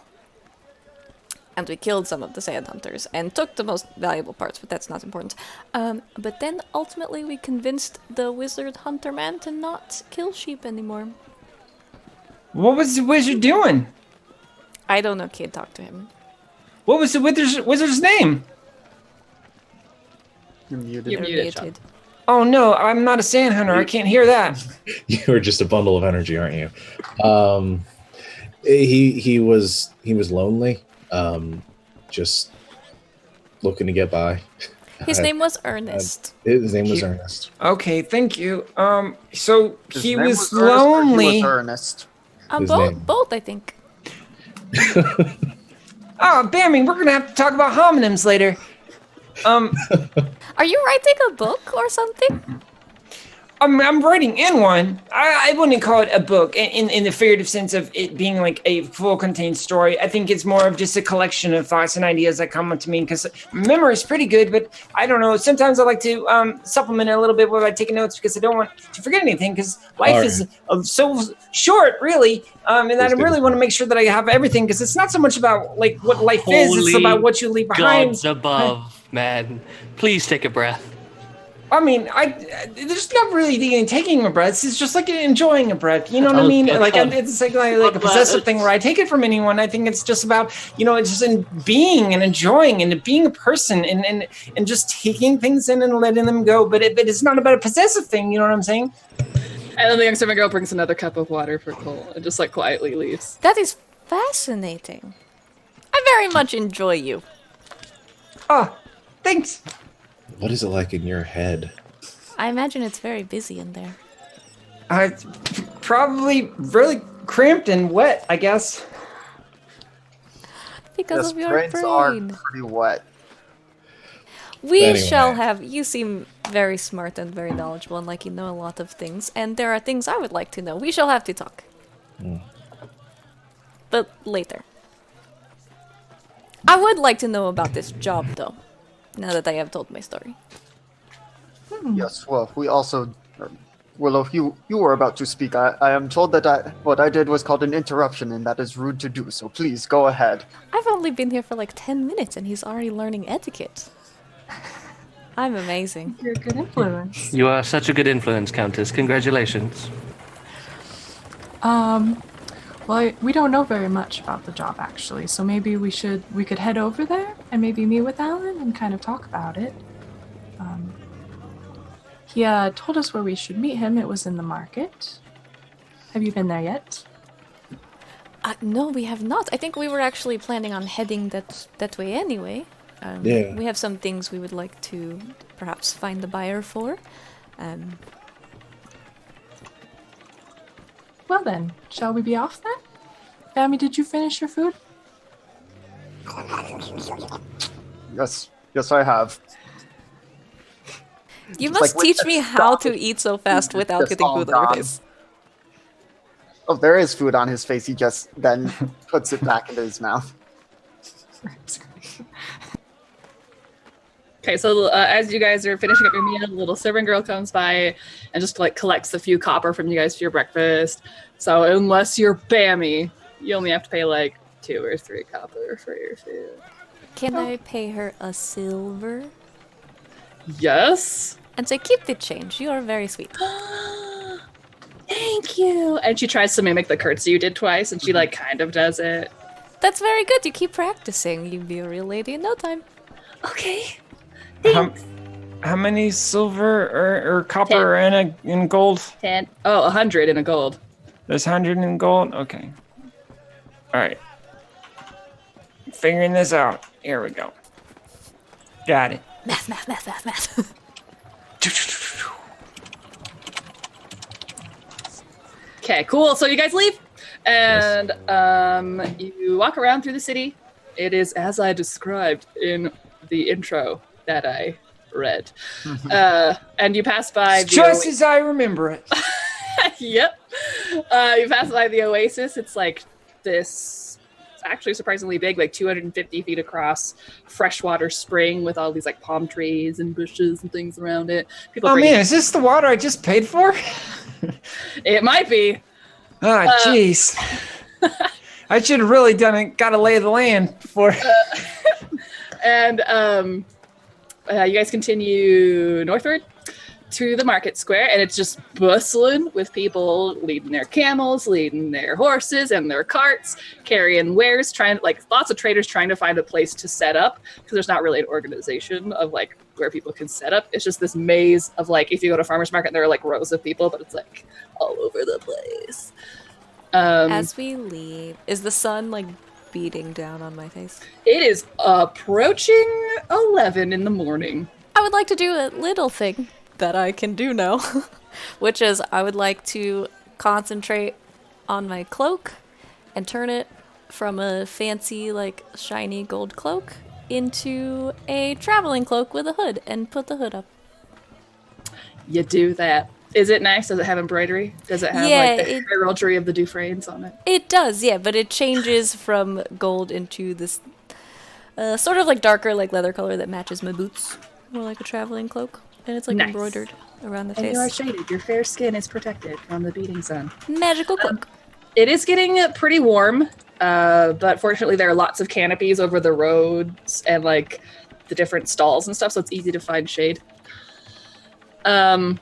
Speaker 8: and we killed some of the sand hunters and took the most valuable parts, but that's not important. But then ultimately we convinced the wizard hunter man to not kill sheep anymore.
Speaker 5: What was the wizard doing?
Speaker 8: I don't know. Cade, talk to him.
Speaker 5: What was the wizard's name?
Speaker 2: You're muted.
Speaker 1: You're muted, Sean.
Speaker 5: Oh no, I'm not a sand hunter. I can't hear that.
Speaker 9: You're just a bundle of energy, aren't you? He was lonely, just looking to get by.
Speaker 8: His name was Ernest.
Speaker 9: His name was Ernest.
Speaker 5: Okay, thank you. So
Speaker 2: His
Speaker 5: he
Speaker 2: name
Speaker 5: was
Speaker 2: Ernest, or
Speaker 5: lonely.
Speaker 2: He was Ernest.
Speaker 9: His name.
Speaker 8: Both, I think.
Speaker 5: Oh, Bammy, we're gonna have to talk about homonyms later.
Speaker 8: Are you writing a book or something?
Speaker 5: I'm writing in one. I wouldn't call it a book in the figurative sense of it being like a full contained story. I think it's more of just a collection of thoughts and ideas that come up to me because memory is pretty good, but I don't know. Sometimes I like to supplement it a little bit by taking notes because I don't want to forget anything because life is so short, really. And I really want to make sure that I have everything because it's not so much about like what life is, it's about what you leave behind.
Speaker 7: Gods above, man. Please take a breath.
Speaker 5: I mean, there's not really taking a breath. It's just like enjoying a breath. You know what I mean? Like it's like a possessive thing where I take it from anyone. I think it's just about it's just in being and enjoying and being a person and just taking things in and letting them go. But it's not about a possessive thing. You know what I'm saying?
Speaker 1: And then the young servant girl brings another cup of water for Cole and just like quietly leaves.
Speaker 8: That is fascinating. I very much enjoy you.
Speaker 5: Oh, thanks.
Speaker 9: What is it like in your head?
Speaker 8: I imagine it's very busy in there.
Speaker 5: Probably really cramped and wet, I guess.
Speaker 8: Because of your
Speaker 2: brains
Speaker 8: brain.
Speaker 2: are pretty wet.
Speaker 8: We shall have... You seem very smart and very knowledgeable and like you know a lot of things. And there are things I would like to know. We shall have to talk. But later. I would like to know about this job, though. Now that I have told my story.
Speaker 2: Yes, well, we also... Willow, you were about to speak. I am told that what I did was called an interruption, and that is rude to do, so please, go ahead.
Speaker 8: I've only been here for like 10 minutes, and he's already learning etiquette. I'm amazing.
Speaker 3: You're a good influence.
Speaker 7: You are such a good influence, Countess. Congratulations.
Speaker 3: Well, we don't know very much about the job, actually, so maybe we could head over there and maybe meet with Alan and kind of talk about it. He told us where we should meet him. It was in the market. Have you been there yet?
Speaker 8: No, we have not. I think we were actually planning on heading that way anyway.
Speaker 9: Yeah.
Speaker 8: We have some things we would like to perhaps find the buyer for.
Speaker 3: Well then, shall we be off then? Bammy, did you finish your food?
Speaker 2: Yes, I have.
Speaker 8: You
Speaker 2: It's
Speaker 8: must
Speaker 2: like,
Speaker 8: teach
Speaker 2: with
Speaker 8: me
Speaker 2: the
Speaker 8: how
Speaker 2: stuff,
Speaker 8: to eat so fast without
Speaker 2: it's
Speaker 8: getting
Speaker 2: all
Speaker 8: food on your
Speaker 2: gone.
Speaker 8: face.
Speaker 2: Oh, there is food on his face. He just then puts it back into his mouth.
Speaker 1: Okay, so as you guys are finishing up your meal, the little servant girl comes by and just like collects a few copper from you guys for your breakfast. So unless you're Bammy, you only have to pay like 2 or 3 copper for your food.
Speaker 8: Can I pay her a silver?
Speaker 1: Yes.
Speaker 8: And say, keep the change. You are very sweet.
Speaker 1: Thank you. And she tries to mimic the curtsy you did twice, and she like kind of does it.
Speaker 8: That's very good. You keep practicing. You'll be a real lady in no time.
Speaker 1: Okay.
Speaker 5: How many silver or copper in gold?
Speaker 1: 10. Oh, 100 in a gold.
Speaker 5: There's 100 in gold? Okay. Alright. Figuring this out. Here we go. Got it.
Speaker 8: Math.
Speaker 1: Okay, cool. So you guys leave, and you walk around through the city. It is as I described in the intro that I read. And you pass by the
Speaker 5: Just as I remember it.
Speaker 1: Yep. You pass by the oasis. It's like this, it's actually surprisingly big, like 250 feet across, freshwater spring with all these like palm trees and bushes and things around it. People
Speaker 5: Man, is this the water I just paid for?
Speaker 1: It might be.
Speaker 5: Ah, jeez. I should have really done it. Got to lay the land before.
Speaker 1: And you guys continue northward to the market square, and it's just bustling with people leading their camels, leading their horses and their carts, carrying wares, lots of traders trying to find a place to set up, because there's not really an organization of like where people can set up. It's just this maze of like, if you go to farmer's market, there are like rows of people, but it's like all over the place.
Speaker 8: As we leave, is the sun like beating down on my face?
Speaker 1: It is approaching 11 in the morning.
Speaker 8: I would like to do a little thing that I can do now, which is I would like to concentrate on my cloak and turn it from a fancy, like, shiny gold cloak into a traveling cloak with a hood and put the hood up.
Speaker 1: You do that. Is it nice? Does it have embroidery? Does it have like the heraldry of the Dufresnes on it?
Speaker 8: It does, yeah, but it changes from gold into this sort of like darker, like leather color that matches my boots. More like a traveling cloak. And it's like embroidered around the face.
Speaker 1: And you are shaded. Your fair skin is protected from the beating sun.
Speaker 8: Magical cloak.
Speaker 1: It is getting pretty warm, but fortunately there are lots of canopies over the roads and like the different stalls and stuff, so it's easy to find shade. I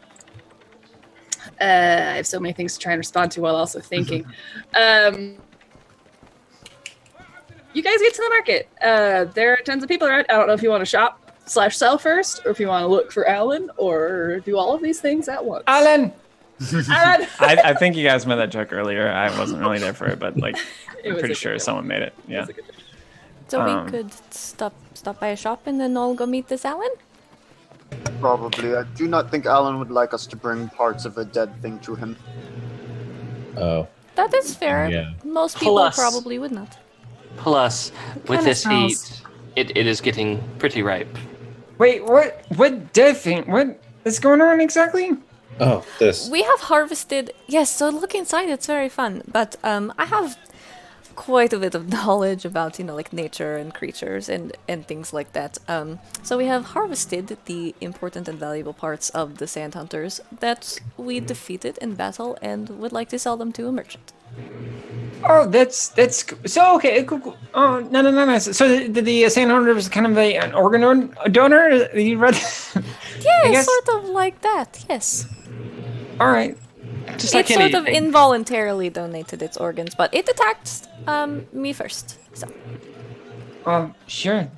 Speaker 1: have so many things to try and respond to while also thinking. You guys get to the market. There are tons of people around. I don't know if you want to shop/sell first, or if you want to look for Alan, or do all of these things at once.
Speaker 5: Alan!
Speaker 1: Alan!
Speaker 6: I think you guys made that joke earlier. I wasn't really there for it, but like, I'm pretty sure someone made it. Yeah.
Speaker 8: So we could stop by a shop and then all go meet this Alan?
Speaker 2: Probably. I do not think Alan would like us to bring parts of a dead thing to him.
Speaker 9: Oh.
Speaker 8: That is fair.
Speaker 9: Yeah.
Speaker 8: Most people
Speaker 7: Plus-
Speaker 8: probably would not.
Speaker 7: Plus, with
Speaker 3: kinda
Speaker 7: this
Speaker 3: smells-
Speaker 7: heat, it is getting pretty ripe.
Speaker 5: Wait, what death thing? What is going on exactly?
Speaker 9: Oh, this.
Speaker 8: We have harvested. Yes, so look inside. It's very fun. But I have quite a bit of knowledge about like nature and creatures and things like that. So we have harvested the important and valuable parts of the sand hunters that we defeated in battle and would like to sell them to a merchant.
Speaker 5: Oh, that's so okay. Cool. Oh, no. So the sand hunter was kind of an organ donor. You read?
Speaker 8: Yeah,
Speaker 5: guess-
Speaker 8: sort of like that. Yes.
Speaker 5: All right.
Speaker 7: Just
Speaker 8: It
Speaker 7: like
Speaker 8: sort of
Speaker 7: anything.
Speaker 8: involuntarily donated its organs, but it attacked me first. So
Speaker 5: Oh, sure.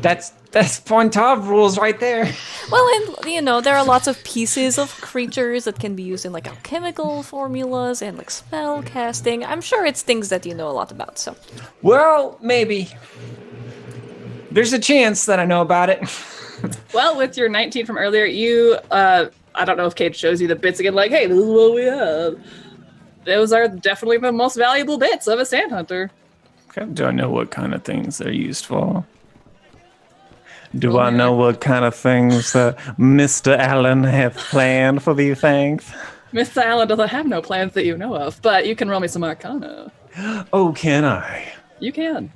Speaker 5: That's Pontauv rules right there.
Speaker 8: well, and there are lots of pieces of creatures that can be used in like alchemical formulas and like spell casting. I'm sure it's things that you know a lot about. So
Speaker 5: Well, maybe. There's a chance that I know about it.
Speaker 1: Well, with your 19 from earlier, you, I don't know if Kate shows you the bits again, like, hey, this is what we have. Those are definitely the most valuable bits of a sand hunter.
Speaker 6: Okay. Do I know what kind of things they're used for? Do I know what kind of things Mr. Allen have planned for these things?
Speaker 1: Mr. Allen doesn't have no plans that you know of, but you can roll me some Arcana.
Speaker 6: Oh, can I?
Speaker 1: You can.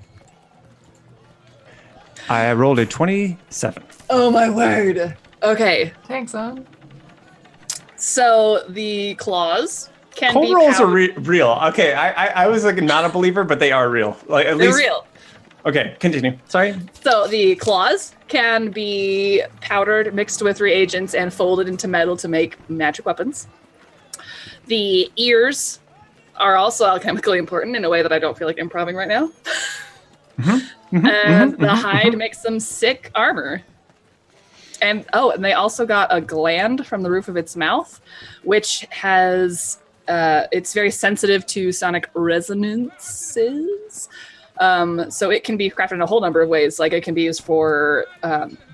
Speaker 6: I rolled a 27.
Speaker 1: Oh my word. Okay,
Speaker 3: Thanks, son.
Speaker 1: so the claws can
Speaker 6: Cold
Speaker 1: be
Speaker 6: rolls are
Speaker 1: powdered.
Speaker 6: real. Okay, I was like not a believer, but they are real. Like at
Speaker 1: They're
Speaker 6: least.
Speaker 1: real.
Speaker 6: Okay, continue. Sorry.
Speaker 1: So the claws can be powdered, mixed with reagents, and folded into metal to make magic weapons. The ears are also alchemically important in a way that I don't feel like improving right now. And the hide makes them sick armor. And they also got a gland from the roof of its mouth, which has it's very sensitive to sonic resonances. So it can be crafted in a whole number of ways. Like it can be used for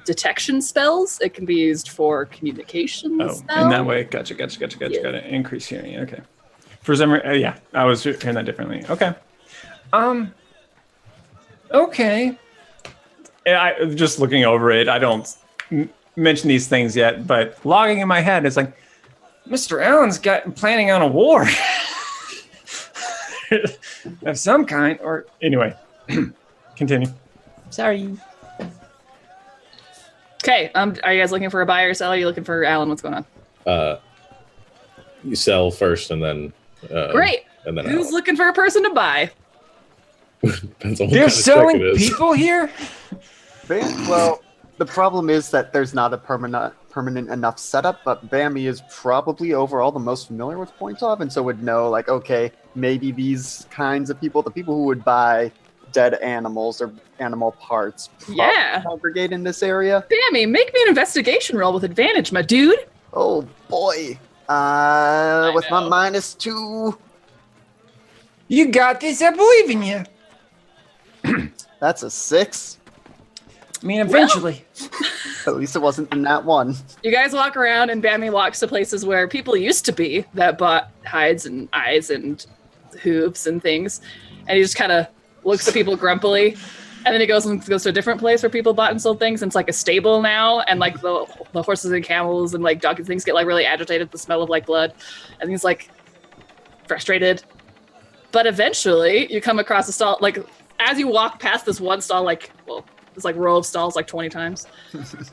Speaker 1: detection spells. It can be used for communication
Speaker 6: Oh,
Speaker 1: spells.
Speaker 6: in that way. Gotcha. Got it. Increase hearing. Okay. For some reason, yeah, I was hearing that differently. Okay. Okay. Yeah, I just looking over it. I don't mention these things yet, but logging in my head is like, Mr. Allen's planning on a war of some kind. Or anyway, continue. Sorry.
Speaker 1: Okay. Are you guys looking for a buyer or seller? Are you looking for Alan? What's going on?
Speaker 9: You sell first, and then.
Speaker 1: Great.
Speaker 9: And then
Speaker 1: Who's looking for a person to buy?
Speaker 9: Depends on what
Speaker 5: They're
Speaker 9: kind of check
Speaker 5: selling
Speaker 9: it is.
Speaker 5: people here?
Speaker 2: Well, the problem is that there's not a permanent enough setup, but Bammy is probably overall the most familiar with Pontauv, and so would know, like, okay, maybe these kinds of people, the people who would buy dead animals or animal parts, probably
Speaker 1: Yeah.
Speaker 2: congregate in this area.
Speaker 1: Bammy, make me an investigation roll with advantage, my dude.
Speaker 2: Oh boy. With my
Speaker 1: know.
Speaker 2: -2,
Speaker 5: You got this. I believe in you.
Speaker 2: that's a 6.
Speaker 5: I mean, eventually.
Speaker 2: At least it wasn't in that one.
Speaker 1: You guys walk around, and Bammy walks to places where people used to be that bought hides and eyes and hooves and things, and he just kind of looks at people grumpily, and then he goes to a different place where people bought and sold things, and it's like a stable now, and like the horses and camels and like donkeys and things get like really agitated at the smell of like blood, and he's like frustrated. But eventually, you come across a stall. Like as you walk past this one stall, this like row of stalls like 20 times.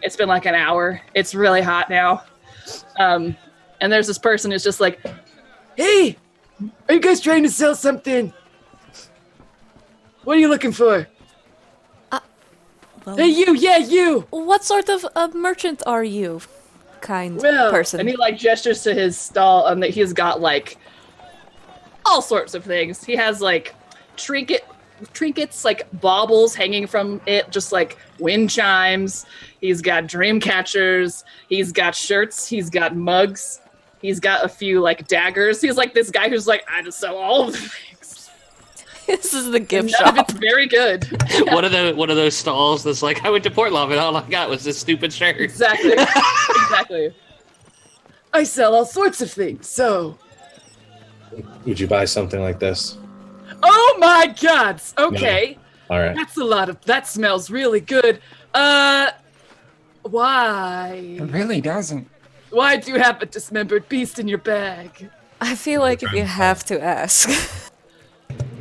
Speaker 1: It's been like an hour. It's really hot now. And there's this person who's just like, hey, are you guys trying to sell something? What are you looking for?
Speaker 8: Well,
Speaker 1: Hey, you, yeah, you.
Speaker 8: what sort of merchant are you? kind
Speaker 1: Well,
Speaker 8: person.
Speaker 1: and he like gestures to his stall, and that he's got like all sorts of things. He has like trinkets, like baubles hanging from it, just like wind chimes. He's got dream catchers. He's got shirts. He's got mugs. He's got a few like daggers. He's like this guy who's like, I just sell all of the things.
Speaker 8: This is the gift
Speaker 1: None of
Speaker 8: shop.
Speaker 1: it's very good.
Speaker 7: One of those stalls that's like, I went to Portland and all I got was this stupid shirt.
Speaker 1: Exactly. Exactly. I sell all sorts of things, so.
Speaker 9: Would you buy something like this?
Speaker 1: Oh my gods! Okay.
Speaker 9: All right.
Speaker 1: That's a lot of. That smells really good. Why?
Speaker 5: It really doesn't.
Speaker 1: Why do you have a dismembered beast in your bag?
Speaker 8: I feel like if you have to ask.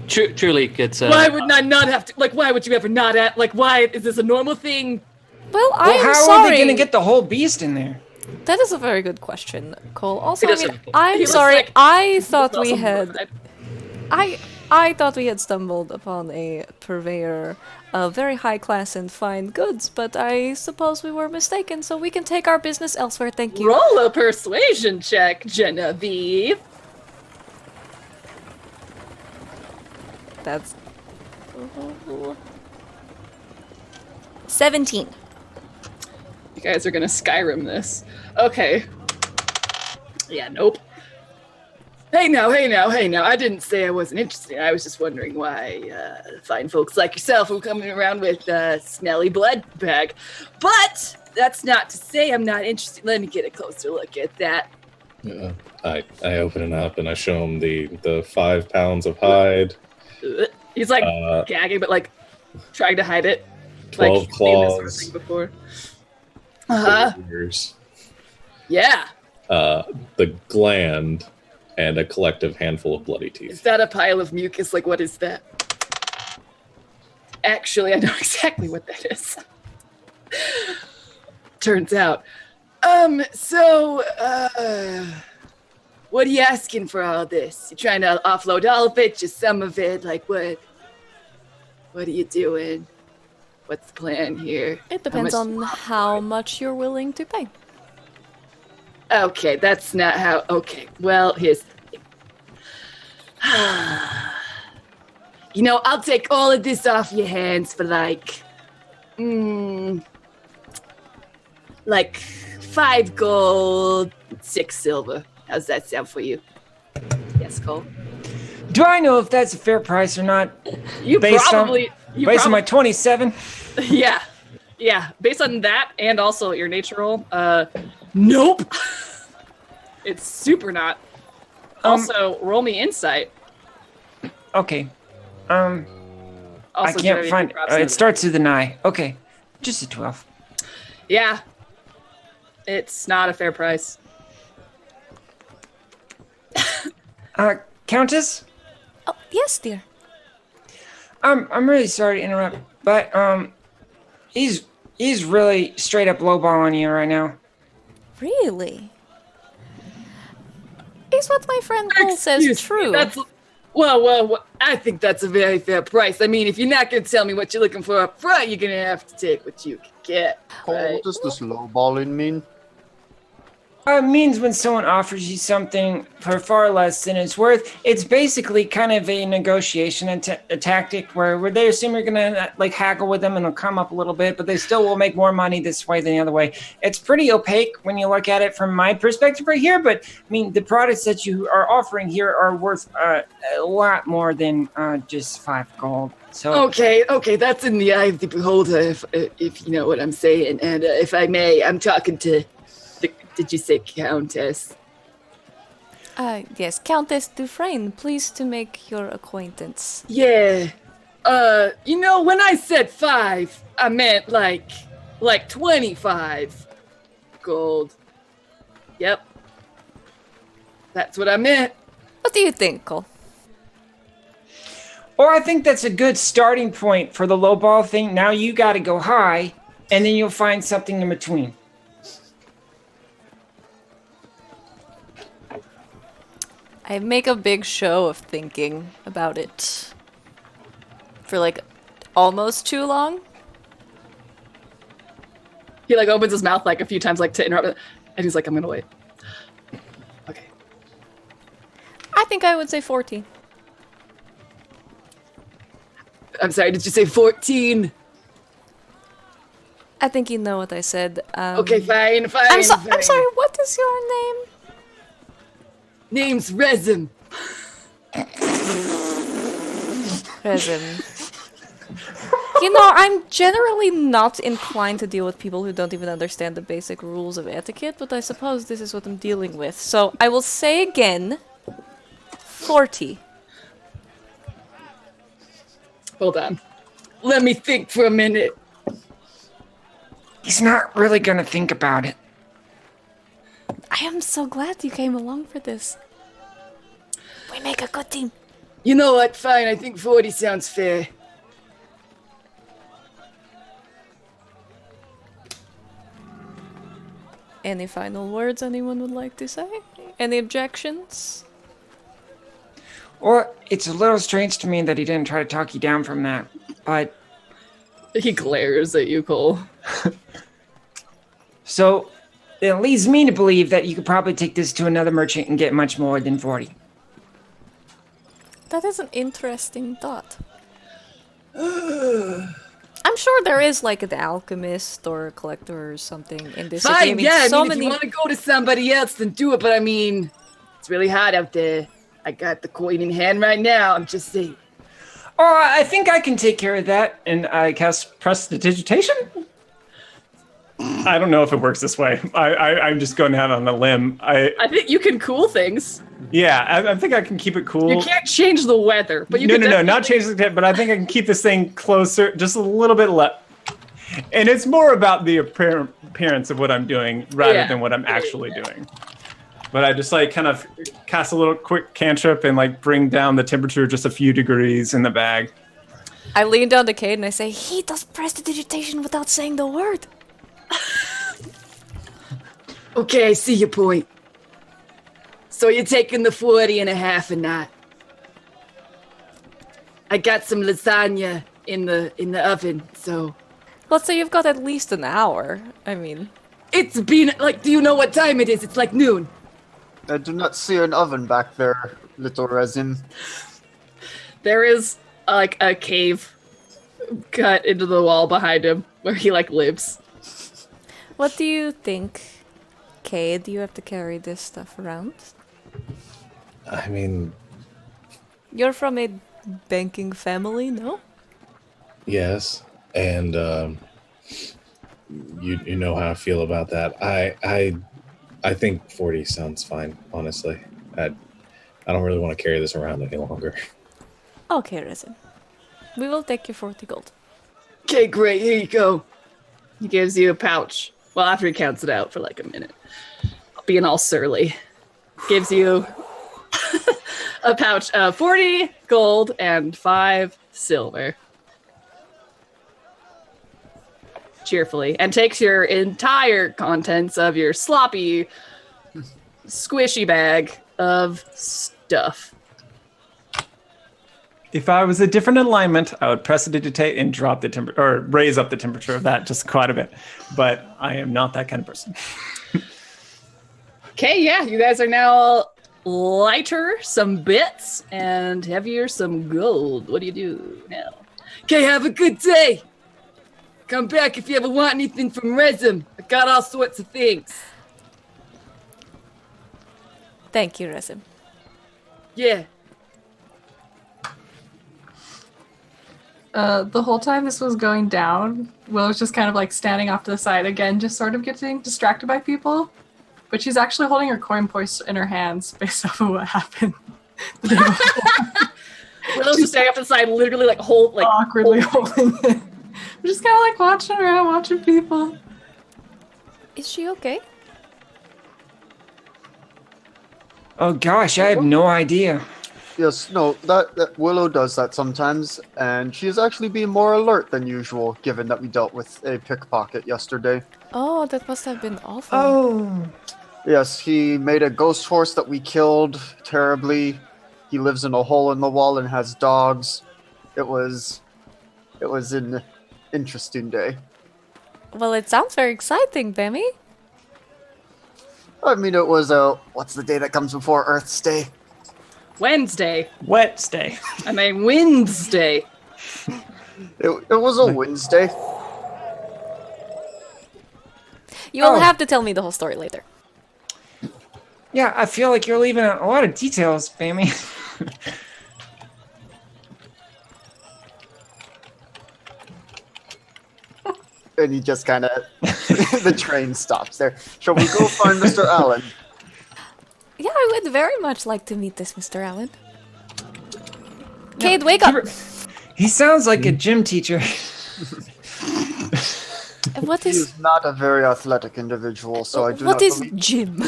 Speaker 7: Truly, it's
Speaker 1: Why would I not have to? Like, why would you ever not at? Like, why is this a normal thing?
Speaker 8: Well, I am
Speaker 5: how
Speaker 8: sorry.
Speaker 5: are they gonna get the whole beast in there?
Speaker 8: That is a very good question, Cole. Also,
Speaker 7: He
Speaker 8: I mean,
Speaker 7: doesn't-
Speaker 8: I'm
Speaker 1: he looks
Speaker 8: sorry.
Speaker 1: like-
Speaker 8: I thought we
Speaker 1: Smells
Speaker 8: had.
Speaker 1: like-
Speaker 8: I thought we had stumbled upon a purveyor of very high class and fine goods, but I suppose we were mistaken, so we can take our business elsewhere, thank you.
Speaker 1: Roll a persuasion check, Genevieve.
Speaker 8: That's 17.
Speaker 1: You guys are gonna Skyrim this. Okay. Yeah, nope. Hey now. I didn't say I wasn't interested. I was just wondering why fine folks like yourself were coming around with smelly blood bag. But that's not to say I'm not interested. Let me get a closer look at that.
Speaker 9: I open it up and I show him the 5 pounds of hide,
Speaker 1: He's like gagging, but like trying to hide it.
Speaker 9: 12
Speaker 1: like, seen this sort of
Speaker 9: claws.
Speaker 1: thing before. Uh-huh.
Speaker 9: ears,
Speaker 1: Yeah.
Speaker 9: the gland, and a collective handful of bloody
Speaker 1: Is
Speaker 9: teeth.
Speaker 1: that a pile of mucus? Like, what is that? Actually, I know exactly what that is. Turns out. So, what are you asking for all this? You trying to offload all of it, just some of it? Like, what? What are you doing? What's the plan here?
Speaker 8: It depends
Speaker 1: much-
Speaker 8: on how much you're willing to pay.
Speaker 1: Okay, that's not how. Okay, well, here's the thing. I'll take all of this off your hands for like 5 gold, 6 silver. How's that sound for you? Yes, Cole.
Speaker 5: Do I know if that's a fair price or not?
Speaker 1: You
Speaker 5: Based
Speaker 1: probably.
Speaker 5: on my 27?
Speaker 1: Yeah. Based on that and also your nature roll, nope. It's super not. Also, roll me insight.
Speaker 5: Okay.
Speaker 1: Also,
Speaker 5: I can't
Speaker 1: Genevieve,
Speaker 5: find
Speaker 1: props
Speaker 5: it.
Speaker 1: in
Speaker 5: It starts with an I. Okay. Just a 12.
Speaker 1: Yeah. It's not a fair price.
Speaker 5: Countess?
Speaker 8: Oh, yes, dear.
Speaker 5: I'm really sorry to interrupt, but he's really straight up lowballing you right now.
Speaker 8: Really? Is what my friend Cole says
Speaker 1: Excuse me,
Speaker 8: true?
Speaker 1: That's well, I think that's a very fair price. I mean, if you're not going to tell me what you're looking for up front, you're going to have to take what you can get.
Speaker 2: Cole,
Speaker 1: Right?
Speaker 2: what does this lowballing mean?
Speaker 5: It means when someone offers you something for far less than it's worth. It's basically kind of a negotiation and a tactic where they assume you're gonna like haggle with them and it'll come up a little bit, but they still will make more money this way than the other way. It's pretty opaque when you look at it from my perspective right here, but I mean the products that you are offering here are worth a lot more than just 5 gold. So
Speaker 1: Okay, that's in the eye of the beholder, if you know what I'm saying. And if I may, I'm talking to. Did you say Countess?
Speaker 8: Yes, Countess Dufresne, pleased to make your acquaintance.
Speaker 1: Yeah. When I said 5, I meant like 25 gold. Yep. That's what I meant.
Speaker 8: What do you think, Cole?
Speaker 5: or I think that's a good starting point for the low ball thing. Now you got to go high, and then you'll find something in between.
Speaker 8: I make a big show of thinking about it for like almost too long.
Speaker 1: He like opens his mouth like a few times like to interrupt. And he's like, I'm gonna wait. Okay.
Speaker 8: I think I would say 14.
Speaker 1: I'm sorry, did you say 14?
Speaker 8: I think you know what I said.
Speaker 1: Okay, fine.
Speaker 8: I'm sorry, what is your name?
Speaker 1: Name's Resin.
Speaker 8: Resin. You know, I'm generally not inclined to deal with people who don't even understand the basic rules of etiquette, but I suppose this is what I'm dealing with. So I will say again, 40.
Speaker 1: Hold on. Let me think for a minute.
Speaker 5: He's not really gonna think about it.
Speaker 8: I am so glad you came along for this. We make a good team.
Speaker 1: You know what? Fine, I think 40 sounds fair.
Speaker 8: Any final words anyone would like to say? Any objections?
Speaker 5: Well, it's a little strange to me that he didn't try to talk you down from that, but...
Speaker 1: He glares at you, Cole.
Speaker 5: So, it leads me to believe that you could probably take this to another merchant and get much more than 40.
Speaker 8: That is an interesting thought. I'm sure there is like an alchemist or a collector or something in this.
Speaker 1: Fine, yeah,
Speaker 8: so
Speaker 1: if you want to go to somebody else, then do it. But I mean, it's really hot out there. I got the coin in hand right now. I'm just saying.
Speaker 5: Oh, I think I can take care of that. And I cast prestidigitation? I don't know if it works this way. I'm just going out on a limb. I
Speaker 1: think you can cool things.
Speaker 5: Yeah, I think I can keep it cool.
Speaker 1: You can't change the weather, but you can
Speaker 5: No, not change the temp, but I think I can keep this thing closer, just a little bit left. And it's more about the appearance of what I'm doing rather than what I'm actually doing. But I just like kind of cast a little quick cantrip and like bring down the temperature just a few degrees in the bag.
Speaker 8: I lean down to Cade and I say, he does prestidigitation without saying the word.
Speaker 1: Okay, I see your point. So you're taking the 40 and a half and not. I got some lasagna in the oven, so.
Speaker 8: Let's say you've got at least an hour. I mean.
Speaker 1: It's been, like, do you know what time it is? It's like noon.
Speaker 2: I do not see an oven back there, little Resin.
Speaker 1: There is, like, a cave cut into the wall behind him where he, like, lives.
Speaker 8: What do you think, Cade? Do you have to carry this stuff around?
Speaker 9: I mean...
Speaker 8: You're from a banking family, no?
Speaker 9: Yes, and you know how I feel about that. I think 40 sounds fine, honestly. I don't really want to carry this around any longer.
Speaker 8: Okay, Resin. We will take your 40 gold.
Speaker 1: Okay, great. Here you go. He gives you a pouch. Well, after he counts it out for like a minute. Being all surly. Gives you a pouch of 40 gold and 5 silver. Cheerfully. And takes your entire contents of your sloppy, squishy bag of stuff.
Speaker 6: If I was a different alignment, I would prestidigitate and drop the temperature, or raise up the temperature of that just quite a bit. But I am not that kind of person.
Speaker 1: Okay, yeah, you guys are now lighter, some bits, and heavier, some gold. What do you do now? Okay, have a good day. Come back if you ever want anything from Resin. I got all sorts of things.
Speaker 8: Thank you, Resin.
Speaker 1: Yeah.
Speaker 3: The whole time this was going down, Will was just kind of like standing off to the side again, just sort of getting distracted by people. But she's actually holding her coin purse in her hands based off of what happened.
Speaker 1: Willow's just standing up to the side, literally like
Speaker 3: awkwardly holding it. We're just kind of like watching around, watching people.
Speaker 8: Is she okay?
Speaker 5: Oh gosh, I have no idea.
Speaker 2: Yes, no, that Willow does that sometimes, and she's actually being more alert than usual, given that we dealt with a pickpocket yesterday.
Speaker 8: Oh, that must have been awful.
Speaker 5: Oh.
Speaker 2: Yes, he made a ghost horse that we killed terribly. He lives in a hole in the wall and has dogs. It was an interesting day.
Speaker 8: Well, it sounds very exciting, Bammy.
Speaker 2: I mean, it was what's the day that comes before Earth's Day?
Speaker 1: Wednesday.
Speaker 6: Wednesday.
Speaker 1: I mean, Wednesday.
Speaker 2: It was a Wednesday.
Speaker 8: You will have to tell me the whole story later.
Speaker 5: Yeah, I feel like you're leaving out a lot of details, Bammy.
Speaker 2: And he just kind of, the train stops there. Shall we go find Mr. Allen?
Speaker 8: Yeah, I would very much like to meet this Mr. Allen. Cade, wake up!
Speaker 5: He sounds like a gym teacher.
Speaker 8: What
Speaker 2: He's
Speaker 8: is
Speaker 2: not a very athletic individual, so I do
Speaker 8: what
Speaker 2: not
Speaker 8: is
Speaker 2: believe...
Speaker 8: gym?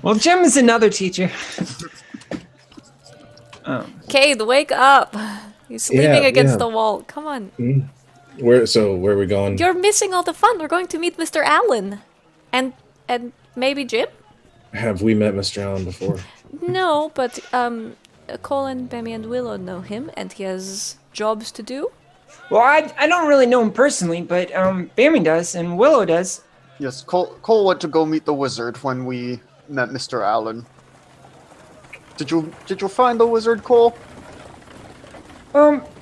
Speaker 5: Well, Jim is another teacher.
Speaker 8: Cade, wake up! You're sleeping against the wall. Come on.
Speaker 9: Where are we going?
Speaker 8: You're missing all the fun. We're going to meet Mr. Allen. And maybe Jim?
Speaker 9: Have we met Mr. Allen before?
Speaker 8: No, but Colin, Bammy, and Willow know him, and he has jobs to do.
Speaker 5: Well, I don't really know him personally, but Bammy does, and Willow does.
Speaker 2: Yes, Cole went to go meet the wizard when we met Mr. Allen. Did you find the wizard, Cole?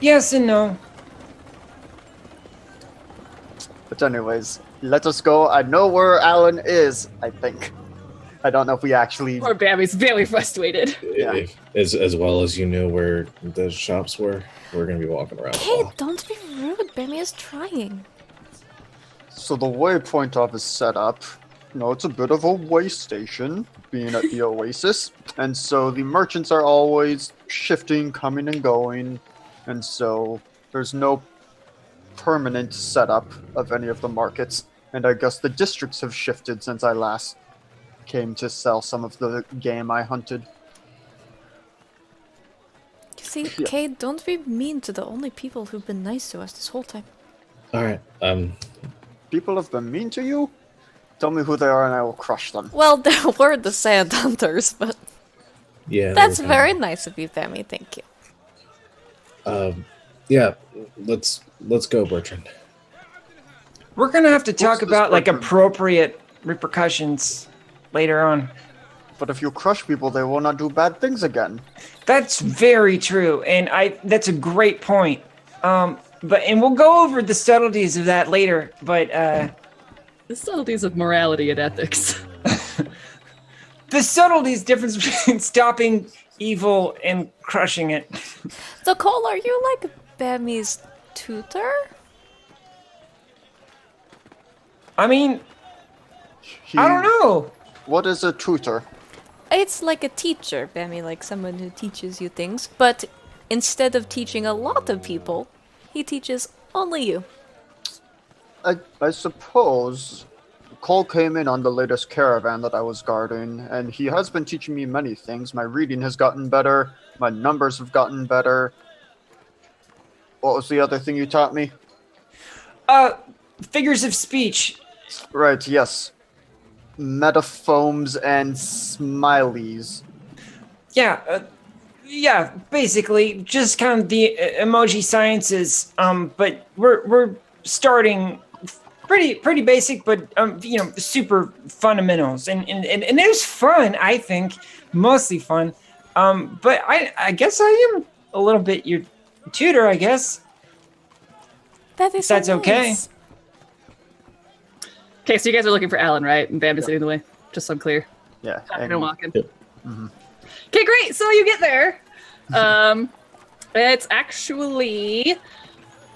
Speaker 5: Yes and no.
Speaker 2: But anyways, let us go. I know where Allen is, I think. I don't know if we actually...
Speaker 1: Poor Bammy's very frustrated.
Speaker 2: Yeah.
Speaker 9: As well as you knew where the shops were, we're going to be walking around.
Speaker 8: Cade, don't be rude. Bammy is trying.
Speaker 2: So the way Pontauv is set up, it's a bit of a way station, being at the oasis. And so the merchants are always shifting, coming and going. And so there's no permanent setup of any of the markets. And I guess the districts have shifted since I last came to sell some of the game I hunted.
Speaker 8: You see, Cade, don't be mean to the only people who've been nice to us this whole time.
Speaker 9: All right.
Speaker 2: People have been mean to you? Tell me who they are and I will crush them.
Speaker 8: Well, there were the Sand Hunters, but
Speaker 9: Yeah.
Speaker 8: that's very nice of you, Bammy. Thank you.
Speaker 9: Yeah. Let's go, Bertrand.
Speaker 5: We're gonna have to talk
Speaker 2: this
Speaker 5: about like
Speaker 2: Bertrand?
Speaker 5: appropriate repercussions later on.
Speaker 2: But if you crush people, they will not do bad things again.
Speaker 5: That's very true, and that's a great point. And we'll go over the subtleties of that later, but
Speaker 1: The subtleties of morality and ethics.
Speaker 5: the subtleties difference between stopping evil and crushing it.
Speaker 8: So, Cole, are you like Bammy's tutor?
Speaker 5: I mean, I don't know.
Speaker 2: What is a tutor?
Speaker 8: It's like a teacher, Bammy, like someone who teaches you things, but instead of teaching a lot of people, he teaches only you.
Speaker 2: I suppose Cole came in on the latest caravan that I was guarding, and he has been teaching me many things. My reading has gotten better. My numbers have gotten better. What was the other thing you taught me?
Speaker 5: Figures of speech.
Speaker 2: Right, yes. Metaphones and smileys.
Speaker 5: Yeah, basically just kind of the emoji sciences. But we're starting pretty basic, but super fundamentals, and it was fun. I think mostly fun. But I guess I am a little bit your tutor. I guess
Speaker 8: That's
Speaker 5: okay.
Speaker 8: nice.
Speaker 1: Okay, so you guys are looking for Alan, right? And Bambi's in the way. Just so I'm clear.
Speaker 2: Yeah.
Speaker 1: And walking.
Speaker 9: Yep.
Speaker 1: Okay, great. So you get there. It's actually,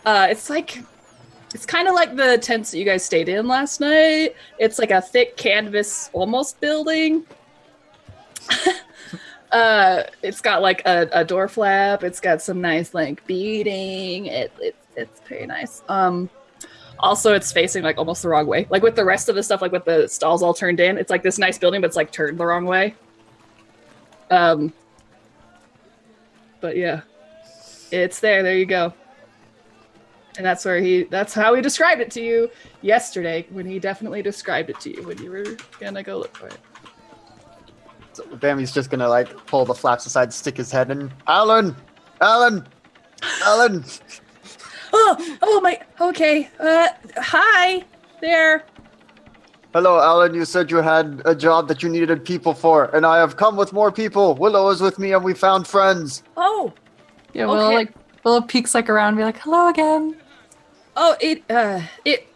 Speaker 1: it's kind of like the tents that you guys stayed in last night. It's like a thick canvas almost building. It's got like a door flap. It's got some nice like beading. It's very nice. Also, it's facing like almost the wrong way. Like with the rest of the stuff, like with the stalls all turned in, it's like this nice building, but it's like turned the wrong way. But yeah, it's there. There you go. And that's how he described it to you yesterday, when he definitely described it to you when you were gonna go look for it.
Speaker 2: So Bammy's just gonna like pull the flaps aside, stick his head in. Alan!
Speaker 4: Oh my. Okay. Hi there.
Speaker 2: Hello, Alan. You said you had a job that you needed people for, and I have come with more people. Willow is with me, and we found friends.
Speaker 4: Oh,
Speaker 3: Yeah, Willow peeks like around and be like, hello again.
Speaker 4: oh,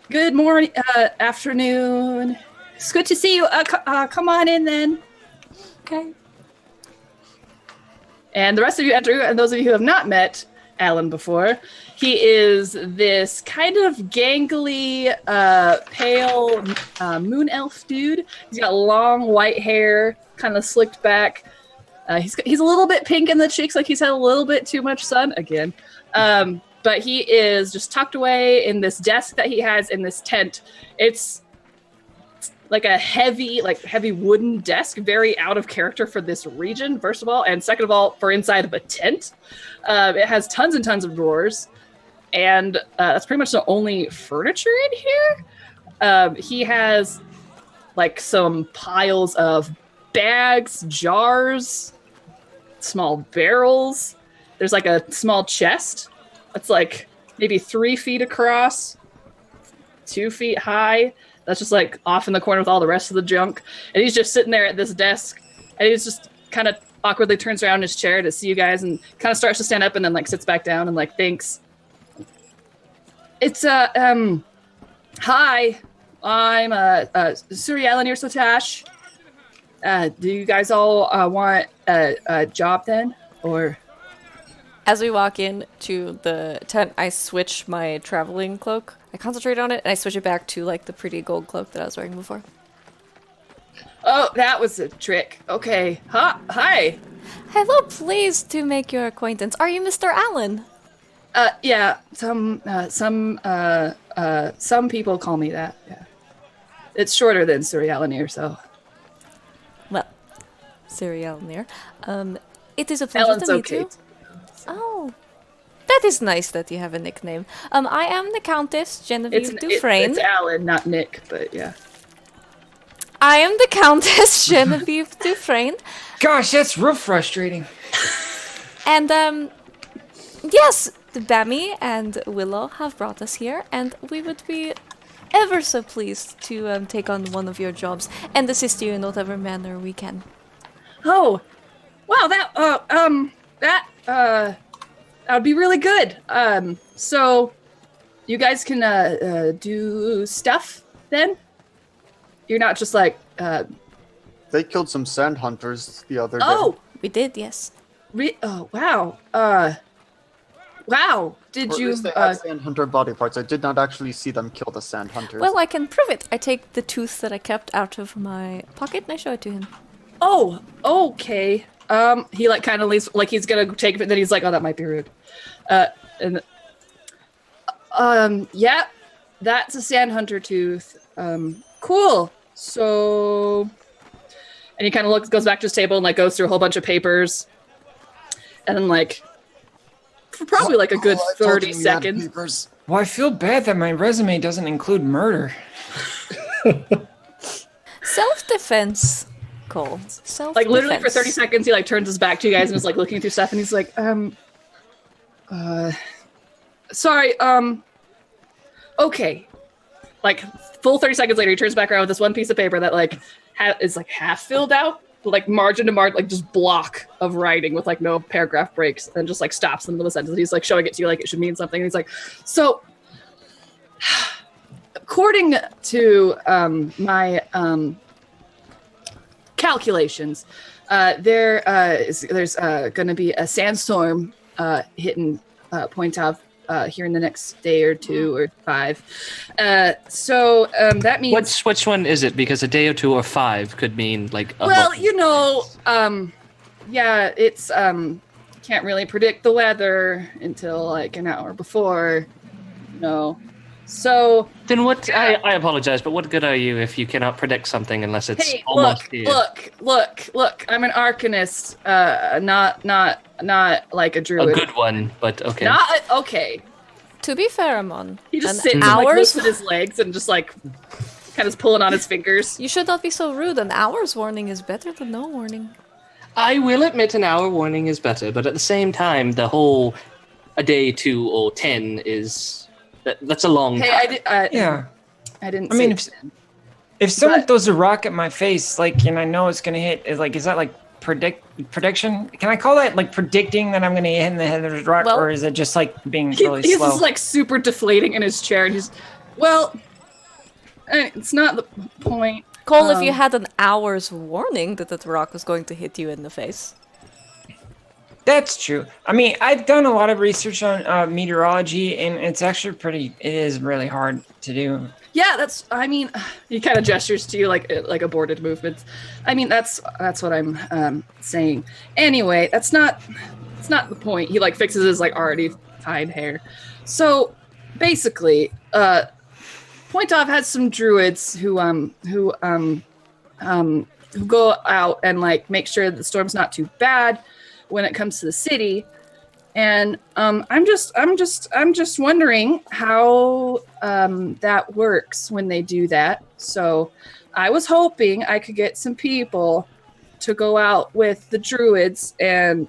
Speaker 4: good morning, afternoon. It's good to see you. Come on in then.
Speaker 3: Okay.
Speaker 1: And the rest of you enter, and those of you who have not met Alan before, he is this kind of gangly, pale moon elf dude. He's got long white hair, kind of slicked back. He's a little bit pink in the cheeks, like he's had a little bit too much sun again. But he is just tucked away in this desk that he has in this tent. It's like a heavy wooden desk, very out of character for this region, first of all, and second of all, for inside of a tent. It has tons and tons of drawers, and that's pretty much the only furniture in here. He has like some piles of bags, jars, small barrels. There's like a small chest that's like maybe 3 feet across, 2 feet high. That's just like off in the corner with all the rest of the junk. And he's just sitting there at this desk, and he's just kind of awkwardly turns around in his chair to see you guys and kind of starts to stand up and then like sits back down and like thinks. It's hi, I'm Suryalanir Sotash. Do you guys all want a job then, or?
Speaker 8: As we walk in to the tent, I switch my traveling cloak. I concentrate on it, and I switch it back to like the pretty gold cloak that I was wearing before.
Speaker 1: Oh, that was a trick. Okay. Hi.
Speaker 8: Hello, pleased to make your acquaintance. Are you Mr. Allen?
Speaker 1: Yeah. Some people call me that. Yeah. It's shorter than Suryalanir, so.
Speaker 8: Well, Suryalanir. It is a pleasure
Speaker 1: Alan's
Speaker 8: to meet
Speaker 1: okay.
Speaker 8: you. Oh, that is nice that you have a nickname. I am the Countess Genevieve Dufresne.
Speaker 1: It's Alan, not Nick, but yeah.
Speaker 8: I am the Countess Genevieve Dufresne.
Speaker 5: Gosh, that's real frustrating.
Speaker 8: And, yes, Bammy and Willow have brought us here, and we would be ever so pleased to take on one of your jobs and assist you in whatever manner we can.
Speaker 1: Oh, wow, that would be really good. So you guys can do stuff then? You're not just like
Speaker 2: They killed some sand hunters the other day.
Speaker 1: Oh,
Speaker 8: We did, yes.
Speaker 1: oh wow. Wow. Did
Speaker 2: Or at
Speaker 1: you
Speaker 2: least they had sand hunter body parts. I did not actually see them kill the sand hunters.
Speaker 8: Well, I can prove it. I take the tooth that I kept out of my pocket and I show it to him.
Speaker 1: Oh, okay. He like kind of leaves, like he's gonna take it, then he's like, oh, that might be rude. Yeah, that's a sand hunter tooth. Cool. So, and he kind of goes back to his table and like goes through a whole bunch of papers, and then like for probably like a good 30 seconds.
Speaker 5: Well, I feel bad that my resume doesn't include murder.
Speaker 8: Self-defense, Cole. Self-defense.
Speaker 1: Like literally for 30 seconds, he like turns his back to you guys and is like looking through stuff, and he's like, sorry, okay. Like full 30 seconds later, he turns back around with this one piece of paper that like is like half filled out, like margin to margin, like just block of writing with like no paragraph breaks, and just like stops in the middle of the sentence. He's like showing it to you like it should mean something. And he's like, so according to my calculations, there's going to be a sandstorm hitting Pontauv here in the next day or 2 or 5. So that means
Speaker 7: Which one is it? Because a day or 2 or 5 could mean like a
Speaker 1: well,
Speaker 7: month.
Speaker 1: you know, yeah, it's can't really predict the weather until like an hour before, you know. So
Speaker 7: Then what? I apologize, but what good are you if you cannot predict something unless it's
Speaker 1: hey,
Speaker 7: almost here?
Speaker 1: look! I'm an arcanist, not like a
Speaker 7: A
Speaker 1: druid.
Speaker 7: good one, but okay.
Speaker 1: Okay.
Speaker 8: To be fair, Amon,
Speaker 1: He just
Speaker 8: an
Speaker 1: sits and like
Speaker 8: hour's...
Speaker 1: lifts with his legs and just like kind of pulling on his fingers.
Speaker 8: You should not be so rude. An hour's warning is better than no warning.
Speaker 7: I will admit an hour warning is better, but at the same time, the whole a day, 2 or 10 is that's a long
Speaker 1: Hey,
Speaker 7: time.
Speaker 1: I
Speaker 5: Yeah.
Speaker 1: didn't.
Speaker 5: I mean,
Speaker 1: say
Speaker 5: If someone
Speaker 1: But-
Speaker 5: throws a rock at my face, like, and I know it's gonna hit, is that like prediction? Can I call that like predicting that I'm gonna hit in the head of the rock,
Speaker 8: Well-
Speaker 5: or is it just like being
Speaker 1: He's
Speaker 5: really slow?
Speaker 1: just like super deflating in his chair, and he's, well, it's not the point.
Speaker 8: Cole, if you had an hour's warning that the rock was going to hit you in the face.
Speaker 5: That's true. I mean, I've done a lot of research on meteorology, and it's actually it is really hard to do.
Speaker 1: Yeah, he kind of gestures to you like aborted movements. I mean, that's what I'm saying. Anyway, it's not the point. He like fixes his like already tied hair. So basically, Pontauv has some druids who go out and like make sure the storm's not too bad when it comes to the city. And I'm just wondering how that works when they do that. So I was hoping I could get some people to go out with the druids and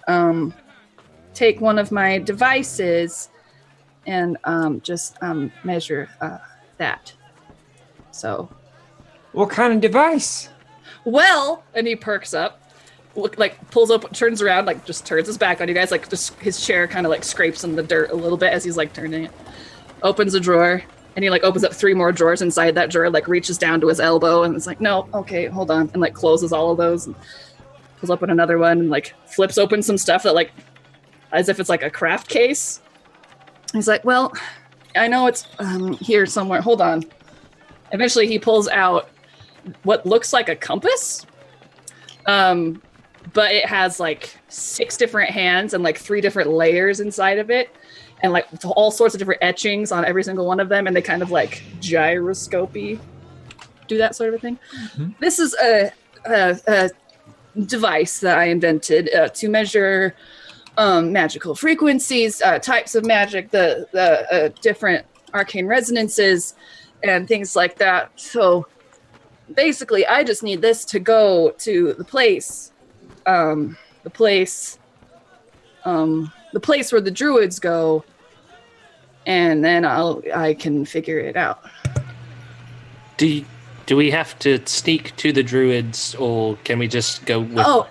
Speaker 1: take one of my devices and just measure that. So,
Speaker 5: What kind of device?
Speaker 1: well, and he perks up. Pulls up, turns around, like just turns his back on you guys, like just his chair kind of like scrapes in the dirt a little bit as he's like turning it. Opens a drawer, and he like opens up 3 more drawers inside that drawer, like reaches down to his elbow, and it's like, no, okay, hold on, and like closes all of those, and pulls open another one, and like flips open some stuff that like, as if it's like a craft case. He's like, well, I know it's here somewhere. Hold on. Eventually, he pulls out what looks like a compass. But it has like 6 different hands and like 3 different layers inside of it, and like all sorts of different etchings on every single one of them, and they kind of like gyroscopy do that sort of a thing. Mm-hmm. This is a device that I invented to measure magical frequencies, types of magic, the different arcane resonances, and things like that. So basically, I just need this to go to the place where the druids go, and then I can figure it out.
Speaker 7: Do we have to sneak to the druids, or can we just go with...
Speaker 1: Oh,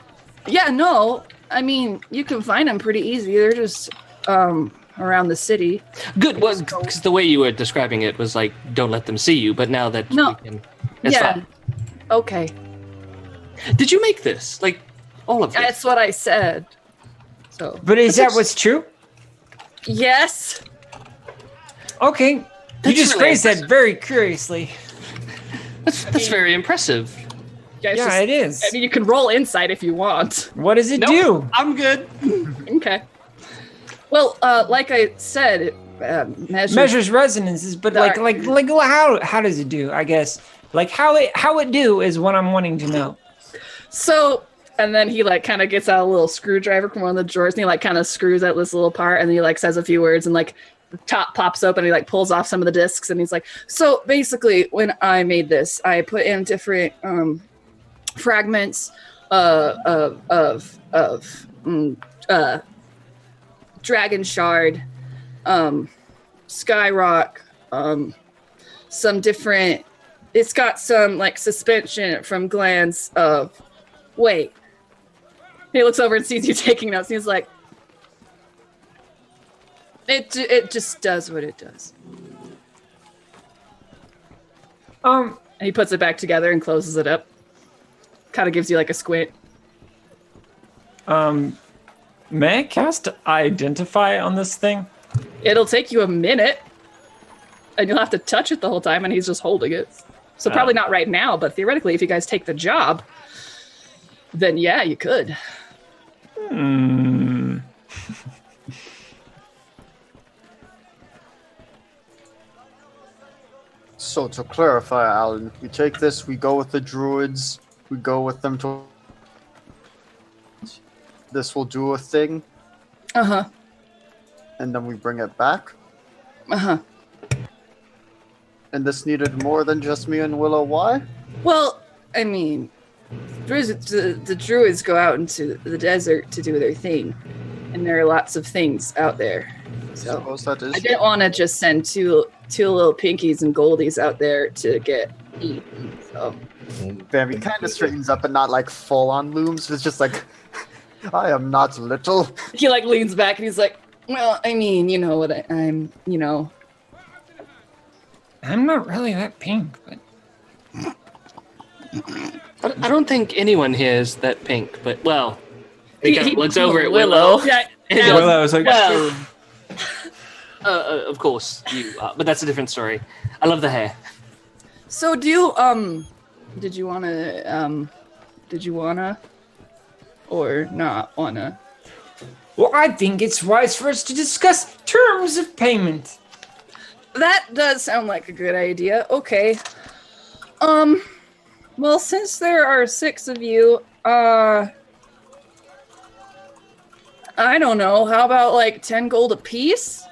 Speaker 1: yeah, no. I mean, you can find them pretty easy. They're just around the city.
Speaker 7: Good, because the way you were describing it was like, don't let them see you, but now that
Speaker 1: No.
Speaker 7: we can... That's fine.
Speaker 1: Okay.
Speaker 7: Did you make this? Like, all of this?
Speaker 1: That's what I said. So.
Speaker 5: But is that what's true?
Speaker 1: Yes.
Speaker 5: Okay. You
Speaker 7: That's
Speaker 5: just
Speaker 7: really
Speaker 5: phrased that
Speaker 7: impressive.
Speaker 5: very curiously.
Speaker 7: That's very impressive.
Speaker 1: Guys,
Speaker 5: Yeah, it is.
Speaker 1: I mean, you can roll insight if you want.
Speaker 5: What does it
Speaker 7: Nope,
Speaker 5: do?
Speaker 7: I'm good.
Speaker 1: Okay. Well, like I said, it
Speaker 5: Measures resonances, but like how does it do? I guess like how it do is what I'm wanting to know.
Speaker 1: So, and then he like kind of gets out a little screwdriver from one of the drawers, and he like kind of screws out this little part, and he like says a few words, and like the top pops open, and he like pulls off some of the discs, and he's like, so basically, when I made this, I put in different fragments of dragon shard, skyrock, some different. It's got some like suspension from glands of. Wait. He looks over and sees you taking notes. And he's like, it just does what it does. And he puts it back together and closes it up. Kind of gives you like a squint.
Speaker 6: May I cast Identify on this thing?
Speaker 1: It'll take you a minute, and you'll have to touch it the whole time, and he's just holding it. So probably not right now, but theoretically, if you guys take the job, then yeah, you could.
Speaker 2: So to clarify, Alan, we take this, we go with the druids, we go with them to... This will do a thing,
Speaker 1: Uh-huh.
Speaker 2: and then we bring it back.
Speaker 1: Uh-huh.
Speaker 2: And this needed more than just me and Willow. Why?
Speaker 1: Well, I mean, the druids go out into the desert to do their thing, and there are lots of things out there.
Speaker 2: I
Speaker 1: So
Speaker 2: suppose that is...
Speaker 1: I didn't want to just send two little pinkies and goldies out there to get So
Speaker 2: Bambi kind of straightens up, but not like full on looms. It's just like, I am not little.
Speaker 1: he like leans back and he's like, well, I mean, you know what I'm, you know.
Speaker 5: I'm not really that pink, but
Speaker 7: I don't think anyone here is that pink, but well, he kind of looks over at
Speaker 1: Willow.
Speaker 7: Willow.
Speaker 1: Yeah.
Speaker 6: Willow was like,
Speaker 7: Well, of course you are, but that's a different story. I love the hair.
Speaker 1: So do you did you wanna or not wanna?
Speaker 5: well, I think it's wise for us to discuss terms of payment.
Speaker 1: That does sound like a good idea. Okay. Well, since there are 6 of you, I don't know. How about like 10 gold apiece?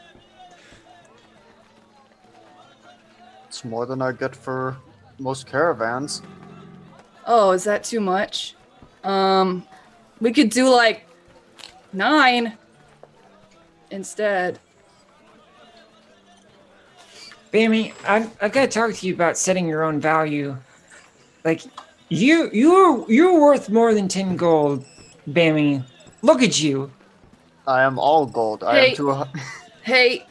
Speaker 2: It's more than I get for most caravans.
Speaker 1: Oh, is that too much? We could do like 9 instead.
Speaker 5: Bammy, I gotta talk to you about setting your own value. Like, you're worth more than 10 gold, Bammy. Look at you.
Speaker 2: I am all gold. I am too.
Speaker 1: Hey,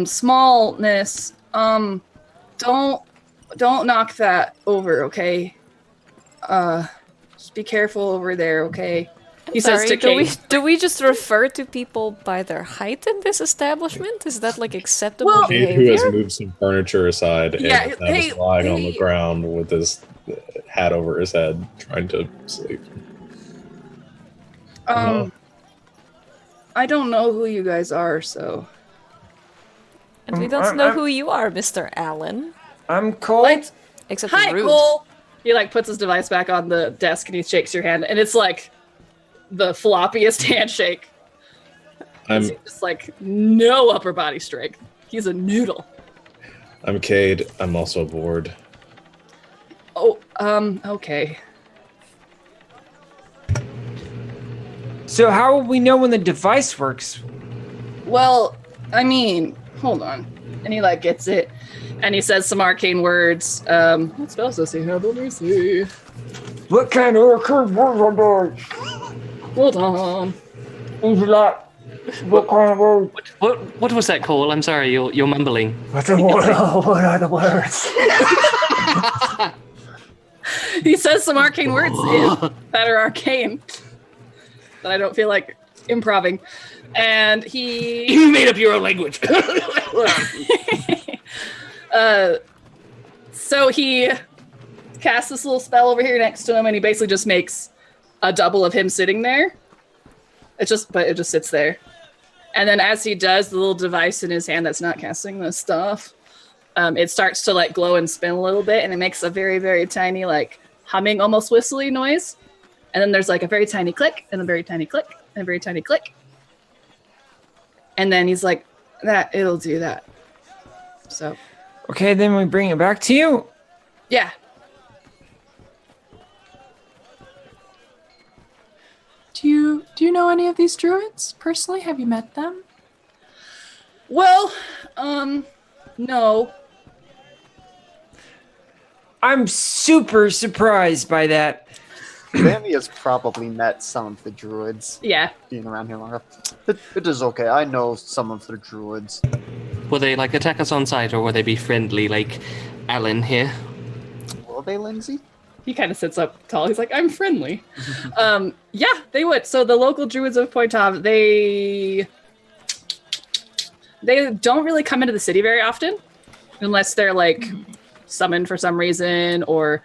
Speaker 1: smallness. Don't knock that over, okay? Just be careful over there, okay? He says to Kate.
Speaker 8: Do we just refer to people by their height in this establishment? Is that like acceptable
Speaker 1: Well-
Speaker 9: Kate,
Speaker 8: behavior?
Speaker 9: who has moved some furniture aside and
Speaker 1: Yeah,
Speaker 9: now is lying on the ground with his hat over his head, trying to sleep.
Speaker 1: I don't know who you guys are, so.
Speaker 8: And we don't know who you are, Mr. Allen.
Speaker 5: I'm Cole.
Speaker 8: Except
Speaker 1: Hi,
Speaker 8: rude.
Speaker 1: Cole. He like puts his device back on the desk and he shakes your hand, and it's like the floppiest handshake.
Speaker 9: I'm
Speaker 1: Just like no upper body strength. He's a noodle.
Speaker 9: I'm Cade. I'm also bored.
Speaker 1: Oh, okay.
Speaker 5: So how will we know when the device works?
Speaker 1: Well, I mean, hold on. And he like gets it, and he says some arcane words. What spells does he have? Let me see.
Speaker 5: What kind of arcane words are those?
Speaker 1: Hold on.
Speaker 5: What kind of words?
Speaker 7: What was that call? I'm sorry, you're mumbling.
Speaker 5: What are the words?
Speaker 1: He says some arcane words that are arcane that I don't feel like improving, and he
Speaker 7: You made up your own language.
Speaker 1: so he casts this little spell over here next to him, and he basically just makes a double of him sitting there. It just sits there. And then as he does, the little device in his hand that's not casting the stuff, it starts to like glow and spin a little bit, and it makes a very, very tiny, like humming, almost whistly noise. And then there's like a very tiny click, and a very tiny click, and a very tiny click. And then he's like, it'll do that. So.
Speaker 5: Okay, then we bring it back to you.
Speaker 1: Yeah.
Speaker 3: Do you know any of these druids personally? Have you met them?
Speaker 1: Well, no.
Speaker 5: I'm super surprised by that.
Speaker 2: Bambi has probably met some of the druids.
Speaker 1: Yeah.
Speaker 2: Being around here long enough. It is okay. I know some of the druids.
Speaker 7: Will they like attack us on sight, or will they be friendly like Alan here?
Speaker 2: Will they, Lindsay?
Speaker 1: He kind of sits up tall. He's like, I'm friendly. Yeah, they would. So the local druids of Pontauv, they don't really come into the city very often, unless they're like summoned for some reason, or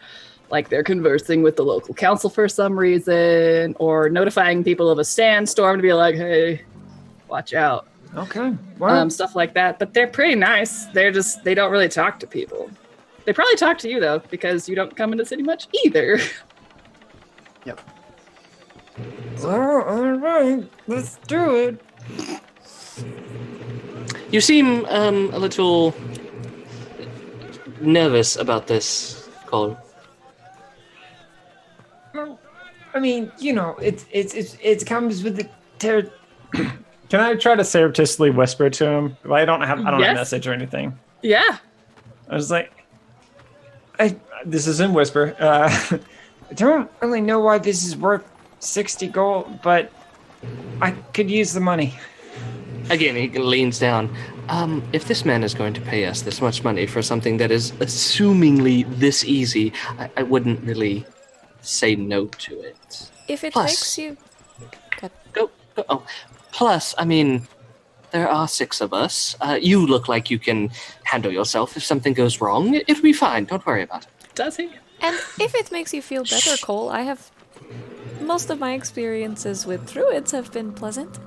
Speaker 1: like they're conversing with the local council for some reason, or notifying people of a sandstorm to be like, hey, watch out.
Speaker 5: Okay. Well,
Speaker 1: Stuff like that. But they're pretty nice. They don't really talk to people. They probably talk to you though, because you don't come into the city much either.
Speaker 2: Yep.
Speaker 5: well, all right. Let's do it.
Speaker 7: You seem a little nervous about this, Colin.
Speaker 5: Well, I mean, you know, it comes with the
Speaker 6: Can I try to surreptitiously whisper to him? Well, I don't have a
Speaker 1: Yes.
Speaker 6: message or anything.
Speaker 1: Yeah.
Speaker 5: I was like, this is in whisper. I don't really know why this is worth 60 gold, but I could use the money.
Speaker 7: Again, he leans down. If this man is going to pay us this much money for something that is assumingly this easy, I wouldn't really say no to it.
Speaker 8: If it
Speaker 7: Plus-
Speaker 8: makes you...
Speaker 7: Go. Oh, plus, I mean, there are 6 of us. You look like you can handle yourself. If something goes wrong, it'll be fine. Don't worry about it.
Speaker 1: Does he?
Speaker 8: And if it makes you feel better, Cole, I have... Most of my experiences with druids have been pleasant.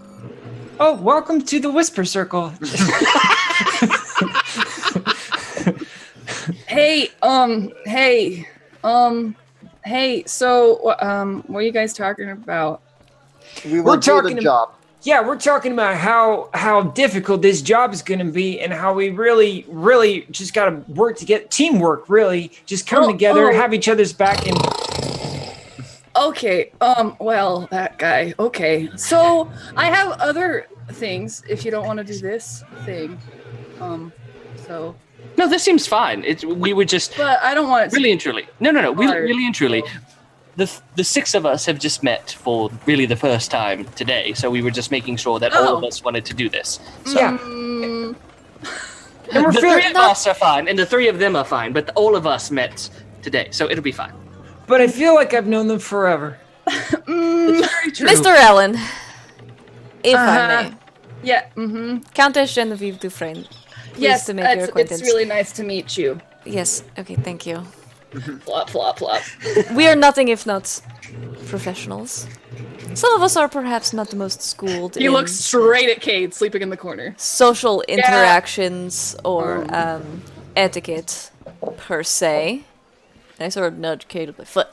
Speaker 5: Oh, welcome to the Whisper Circle.
Speaker 1: Hey, so, what are you guys talking about?
Speaker 2: We're
Speaker 5: talking
Speaker 2: doing a job.
Speaker 5: Yeah, we're talking about how difficult this job is going to be and how we really, really just got to work to get teamwork, really. Just come together, have each other's back, and...
Speaker 1: Okay, well, that guy. Okay, so I have other things if you don't want to do this thing. So...
Speaker 7: No, this seems fine. We would just...
Speaker 1: But I don't want it to
Speaker 7: Really and truly. No.
Speaker 1: hard.
Speaker 7: Really and truly. The 6 of us have just met for really the first time today, so we were just making sure that all of us wanted to do this. So
Speaker 5: Yeah.
Speaker 1: Mm,
Speaker 5: And we're
Speaker 7: the
Speaker 5: feeling...
Speaker 7: 3 of us are fine, and the 3 of them are fine, but all of us met today, so it'll be fine.
Speaker 5: But I feel like I've known them forever.
Speaker 7: It's very true.
Speaker 8: Mr. Allen, if I may.
Speaker 1: yeah,
Speaker 8: Countess Genevieve Dufresne. Pleased
Speaker 1: yes,
Speaker 8: to make your acquaintance.
Speaker 1: it's really nice to meet you.
Speaker 8: Yes, okay, thank you.
Speaker 1: Plop, plop, plop.
Speaker 8: We are nothing if not professionals. Some of us are perhaps not the most schooled
Speaker 1: He
Speaker 8: in
Speaker 1: looks straight at Cade, sleeping in the corner.
Speaker 8: social interactions or etiquette per se. I sort of nudge Cade with my foot.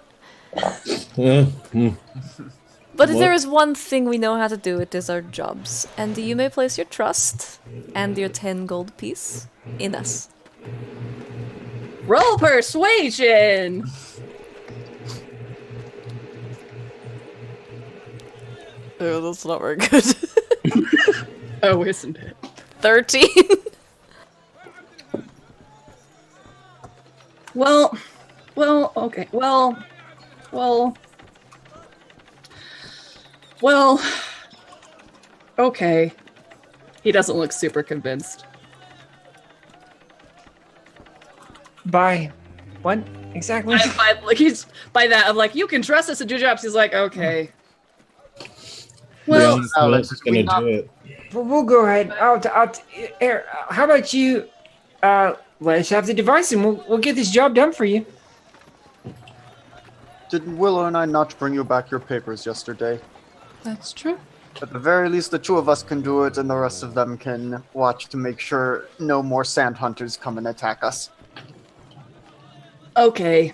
Speaker 8: But if there is one thing we know how to do, it is our jobs. And you may place your trust and your 10 gold piece in us.
Speaker 1: Roll persuasion!
Speaker 8: Oh, that's not very good.
Speaker 1: Oh, isn't it?
Speaker 8: 13.
Speaker 1: Well, okay. Well. Okay. He doesn't look super convinced.
Speaker 5: By what exactly?
Speaker 1: By that, I'm like, you can trust us to do jobs. He's like, okay.
Speaker 9: Well,
Speaker 1: Well,
Speaker 9: Alex is going to do it.
Speaker 5: Well, we'll go ahead. Here, how about you? Let's have the device, and we'll get this job done for you.
Speaker 2: Did Willow and I not bring you back your papers yesterday?
Speaker 3: That's true.
Speaker 2: At the very least, the 2 of us can do it, and the rest of them can watch to make sure no more sand hunters come and attack us.
Speaker 1: okay.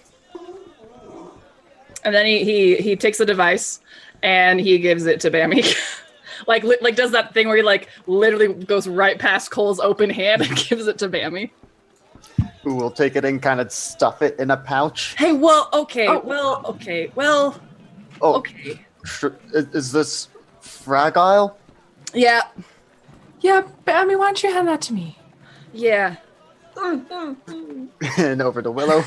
Speaker 1: And then he takes the device and he gives it to Bammy. like does that thing where he like literally goes right past Cole's open hand and gives it to Bammy.
Speaker 2: Who will take it and kind of stuff it in a pouch.
Speaker 1: Hey, well, okay. Okay.
Speaker 2: Is this fragile?
Speaker 1: Yeah.
Speaker 3: Yeah, but I mean, why don't you hand that to me?
Speaker 1: Yeah.
Speaker 2: And over to Willow.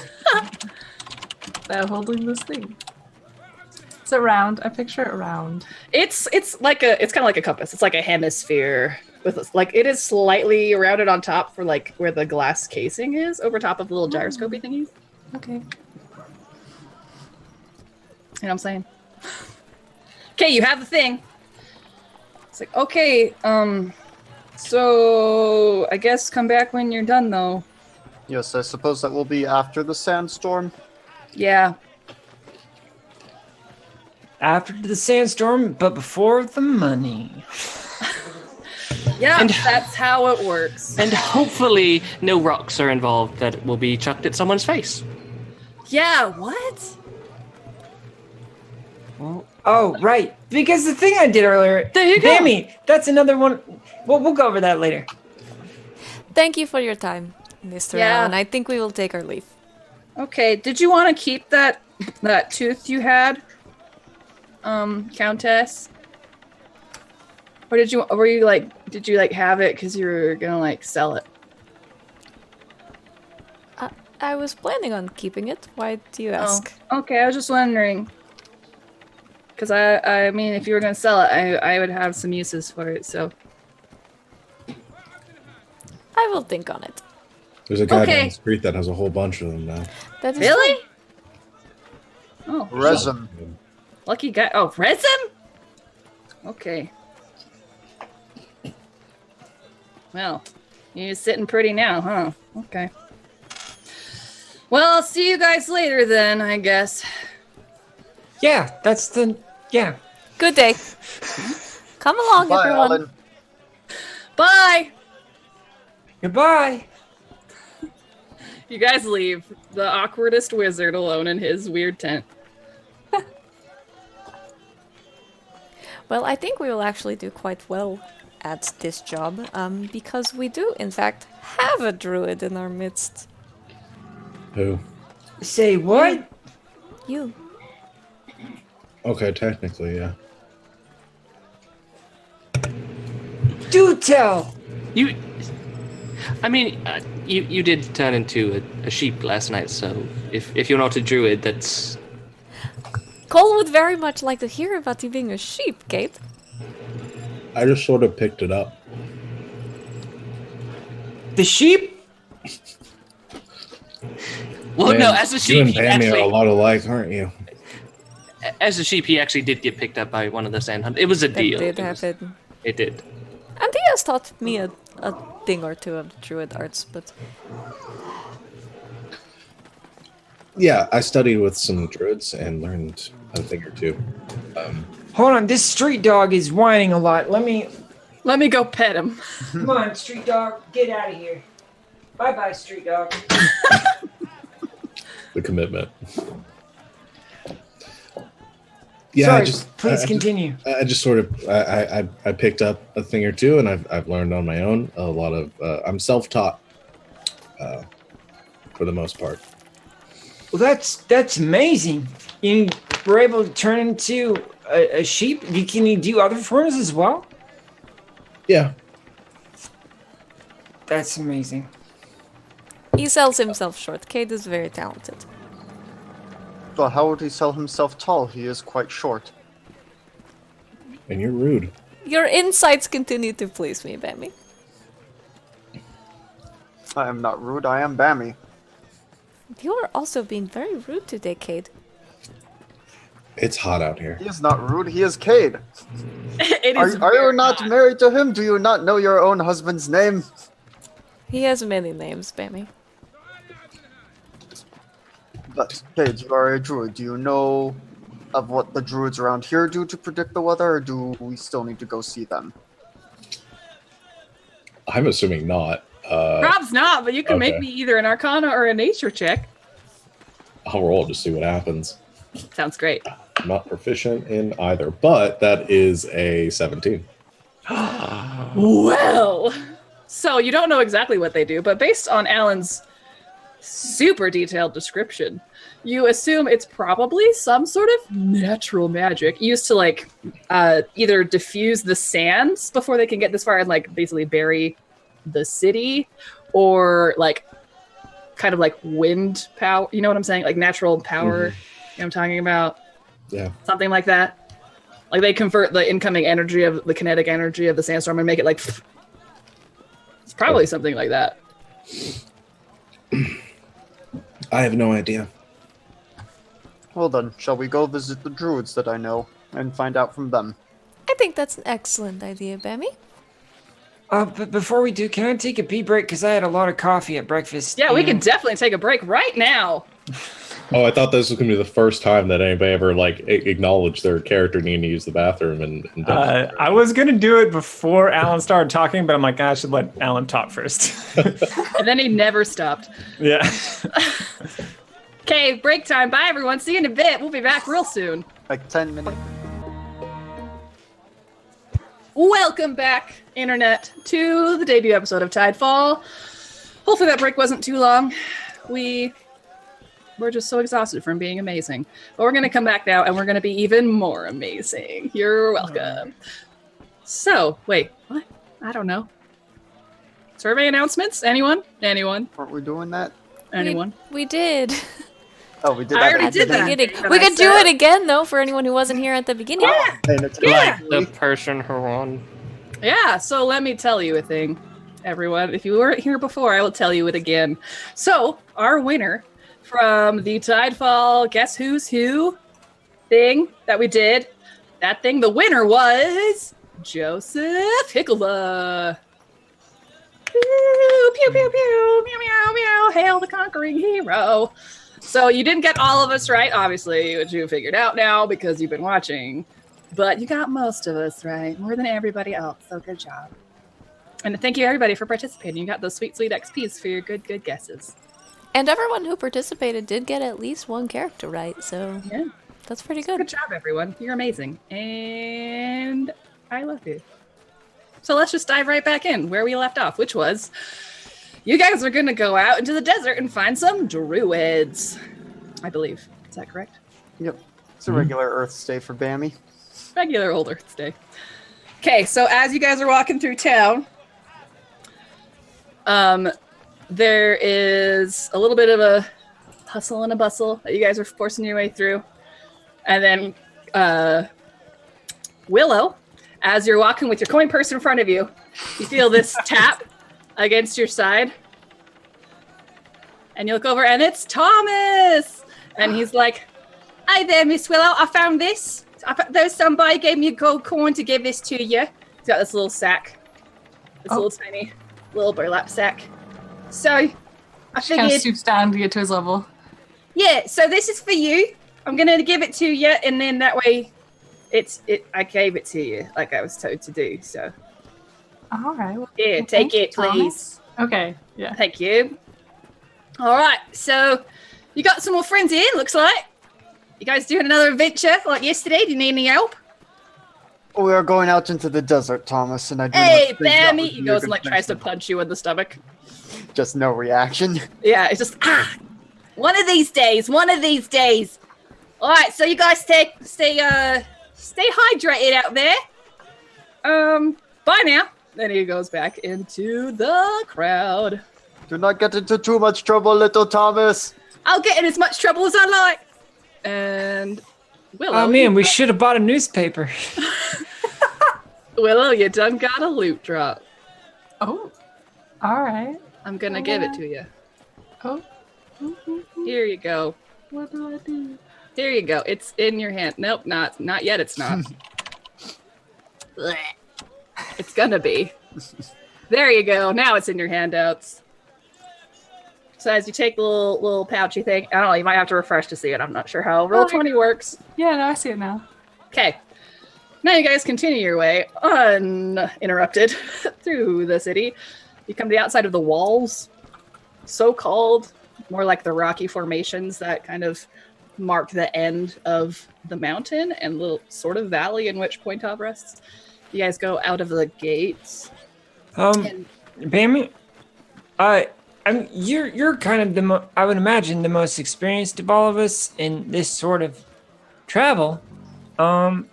Speaker 3: Now holding this thing. It's a round. I picture it round.
Speaker 1: It's kind of like a compass. It's like a hemisphere with like it is slightly rounded on top for like where the glass casing is over top of the little gyroscopy thingies.
Speaker 3: Okay.
Speaker 1: You know what I'm saying? Okay, you have the thing. It's like, okay, so I guess come back when you're done though.
Speaker 2: Yes, I suppose that will be after the sandstorm.
Speaker 1: Yeah.
Speaker 5: After the sandstorm, but before the money.
Speaker 1: Yeah,
Speaker 7: And-
Speaker 1: that's how it works.
Speaker 7: And hopefully no rocks are involved that will be chucked at someone's face.
Speaker 1: Yeah, what?
Speaker 5: Oh, right. Because the thing I did earlier.
Speaker 7: There you go.
Speaker 5: Bammy, that's another one. Well, we'll go over that later.
Speaker 8: Thank you for your time, Mr.
Speaker 1: Yeah.
Speaker 8: Allen. I think we will take our leave.
Speaker 1: Okay, did you want to keep that tooth you had? Countess? Or did you have it because you were gonna like sell it?
Speaker 8: I was planning on keeping it. Why do you ask?
Speaker 4: Oh, okay, I was just wondering. Because I mean, if you were going to sell it, I would have some uses for it, so.
Speaker 8: I will think on it.
Speaker 9: There's a guy down the street that has a whole bunch of them now.
Speaker 8: That is
Speaker 4: Really? Oh,
Speaker 2: Resin.
Speaker 4: lucky guy. Oh, resin? Okay. Well, you're sitting pretty now, huh? Okay. Well, I'll see you guys later then, I guess.
Speaker 5: Yeah, that's the yeah.
Speaker 8: Good day. Come along,
Speaker 2: Bye,
Speaker 8: everyone.
Speaker 2: Alan.
Speaker 4: Bye!
Speaker 5: Goodbye.
Speaker 4: You guys leave the awkwardest wizard alone in his weird tent.
Speaker 8: Well, I think we will actually do quite well at this job, because we do, in fact, have a druid in our midst.
Speaker 9: Who?
Speaker 5: Say what?
Speaker 8: You.
Speaker 9: Okay, technically, yeah.
Speaker 5: Do tell.
Speaker 7: You did turn into a sheep last night, so if you're not a druid, that's...
Speaker 8: Cole would very much like to hear about you being a sheep, Kate.
Speaker 9: I just sort of picked it up.
Speaker 5: The sheep?
Speaker 7: Well,
Speaker 9: Man,
Speaker 7: no, as a
Speaker 9: you
Speaker 7: sheep,
Speaker 9: and
Speaker 7: he
Speaker 9: Bammy are a
Speaker 7: actually...
Speaker 9: lot alike, aren't you?
Speaker 7: As a sheep, he actually did get picked up by one of the sand hunters. It was a
Speaker 8: That
Speaker 7: deal.
Speaker 8: did happen.
Speaker 7: It did.
Speaker 8: And he has taught me a thing or two of the druid arts, but...
Speaker 9: Yeah, I studied with some druids and learned a thing or two.
Speaker 5: Hold on, this street dog is whining a lot. Let me
Speaker 4: go pet him.
Speaker 5: come on, street dog, get out of here. Bye bye, street dog.
Speaker 9: The commitment. Yeah,
Speaker 5: Sorry, please continue.
Speaker 9: I just sort of I picked up a thing or two, and I've learned on my own a lot of. I'm self-taught for the most part.
Speaker 5: Well, that's amazing. You were able to turn into a sheep. Can you do other forms as well?
Speaker 9: Yeah,
Speaker 5: That's amazing.
Speaker 8: He sells himself short. Kate is very talented.
Speaker 2: But how would he sell himself tall? He is quite short.
Speaker 9: and you're rude.
Speaker 8: Your insights continue to please me, Bammy.
Speaker 2: I am not rude, I am Bammy.
Speaker 8: You are also being very rude today, Cade.
Speaker 9: It's hot out here.
Speaker 2: He is not rude, he is Cade.
Speaker 4: It
Speaker 2: Are
Speaker 4: is
Speaker 2: you
Speaker 4: very
Speaker 2: not
Speaker 4: hot.
Speaker 2: married to him? Do you not know your own husband's name?
Speaker 8: He has many names, Bammy.
Speaker 2: But, Cade, you are a druid. Do you know of what the druids around here do to predict the weather, or do we still need to go see them?
Speaker 9: I'm assuming not.
Speaker 4: Rob's not, but you can make
Speaker 9: okay.
Speaker 4: me either an Arcana or a Nature check.
Speaker 9: I'll roll to see what happens.
Speaker 4: Sounds great.
Speaker 9: I'm not proficient in either, but that is a 17.
Speaker 4: Well, so you don't know exactly what they do, but based on Alan's super detailed description, you assume it's probably some sort of natural magic used to like either diffuse the sands before they can get this far and like basically bury the city, or like kind of like wind power. You know what I'm saying? Like natural power.
Speaker 9: Mm-hmm.
Speaker 4: You know what I'm talking about?
Speaker 9: Yeah.
Speaker 4: Something like that. Like they convert the incoming energy of the kinetic energy of the sandstorm and make it like. It's probably something like that.
Speaker 9: I have no idea.
Speaker 2: Well then, shall we go visit the druids that I know and find out from them?
Speaker 8: I think that's an excellent idea, Bammy.
Speaker 5: But before we do, can I take a pee break? Because I had a lot of coffee at breakfast.
Speaker 4: Yeah, we can
Speaker 5: and-
Speaker 4: definitely take a break right now.
Speaker 9: Oh, I thought this was going to be the first time that anybody ever like acknowledged their character needing to use the bathroom. And
Speaker 6: I was gonna do it before Alan started talking, but I'm like, I should let Alan talk first.
Speaker 4: And then he never stopped.
Speaker 6: Yeah.
Speaker 4: Okay, break time. Bye, everyone. See you in a bit. We'll be back real soon.
Speaker 2: Like 10 minutes.
Speaker 4: Welcome back, Internet, to the debut episode of Tidefall. Hopefully that break wasn't too long. We're just so exhausted from being amazing. But we're going to come back now, and we're going to be even more amazing. You're welcome. So, wait, what? I don't know. Survey announcements? Anyone?
Speaker 2: Aren't we doing that?
Speaker 1: Anyone?
Speaker 8: We did.
Speaker 2: Oh, we did
Speaker 1: I
Speaker 2: that.
Speaker 1: already
Speaker 2: at the
Speaker 1: did that.
Speaker 2: beginning?
Speaker 8: We could do it again, though, for anyone who wasn't here at the beginning.
Speaker 2: Paying attention.
Speaker 1: Yeah.
Speaker 7: The person who won.
Speaker 1: Yeah, so let me tell you a thing, everyone. If you weren't here before, I will tell you it again. So, our winner from the Tidefall Guess Who's Who thing that we did, the winner was Joseph Hickla. Pew, pew, pew, pew, meow, meow, meow, hail the conquering hero. So you didn't get all of us right, obviously, which you figured out now because you've been watching. But you got most of us right, more than everybody else, so good job. And thank you, everybody, for participating. You got those sweet, sweet XPs for your good guesses.
Speaker 8: And everyone who participated did get at least one character right, so
Speaker 1: Yeah.
Speaker 8: that's pretty good.
Speaker 1: Good job, everyone. You're amazing. And I love you. So let's just dive right back in where we left off, which was you guys are going to go out into the desert and find some druids, I believe. Is that correct?
Speaker 2: Yep. It's a regular Earth stay for Bammy.
Speaker 1: Regular old Earth Day. Okay, so as you guys are walking through town, there is a little bit of a hustle and a bustle that you guys are forcing your way through. And then Willow, as you're walking with your coin purse in front of you, you feel this tap against your side. And you look over and it's Thomas! And he's like, "Hi there, Miss Willow, I found this. There's somebody gave me a gold coin to give this to you." He's got this little sack. This little tiny little burlap sack. So, I
Speaker 3: She kind of
Speaker 1: figured,
Speaker 3: stoops down to get to his level.
Speaker 1: yeah, so this is for you. I'm going to give it to you, and then that way, I gave it to you, like I was told to do, so.
Speaker 3: All right. Well,
Speaker 1: Here,
Speaker 3: well,
Speaker 1: take
Speaker 3: thank you,
Speaker 1: it, please.
Speaker 3: Thomas. Okay. Yeah.
Speaker 1: Thank you. All right, so you got some more friends here, looks like. You guys doing another adventure like yesterday? Do you need any help?
Speaker 2: We are going out into the desert, Thomas, and I do
Speaker 1: Hey,
Speaker 2: not think that
Speaker 1: Bammy!
Speaker 2: would
Speaker 1: He
Speaker 2: be
Speaker 1: goes
Speaker 2: a
Speaker 1: and
Speaker 2: good
Speaker 1: tries to
Speaker 2: thing.
Speaker 1: punch you in the stomach.
Speaker 2: Just no reaction.
Speaker 1: Yeah, it's just, one of these days. All right, so you guys stay hydrated out there. Bye now. Then he goes back into the crowd.
Speaker 2: Do not get into too much trouble, little Thomas.
Speaker 1: I'll get in as much trouble as I like. And Willow.
Speaker 5: Oh man, we should have bought a newspaper.
Speaker 1: Willow, you done got a loot drop.
Speaker 3: Oh. All right.
Speaker 1: I'm gonna give it to you.
Speaker 3: Oh.
Speaker 1: Here you go.
Speaker 3: What do I do?
Speaker 1: There you go. It's in your hand. Nope, not yet. It's not. Blech. It's gonna be. There you go. Now it's in your handouts. So as you take the little pouchy thing, I don't know, you might have to refresh to see it. I'm not sure how Roll20 works.
Speaker 3: Yeah, no, I see it now.
Speaker 1: Okay. Now you guys continue your way uninterrupted through the city. You come to the outside of the walls, so-called, more like the rocky formations that kind of mark the end of the mountain and the sort of valley in which Pontauv rests. You guys go out of the gates.
Speaker 5: Bammy, you're kind of I would imagine the most experienced of all of us in this sort of travel. Are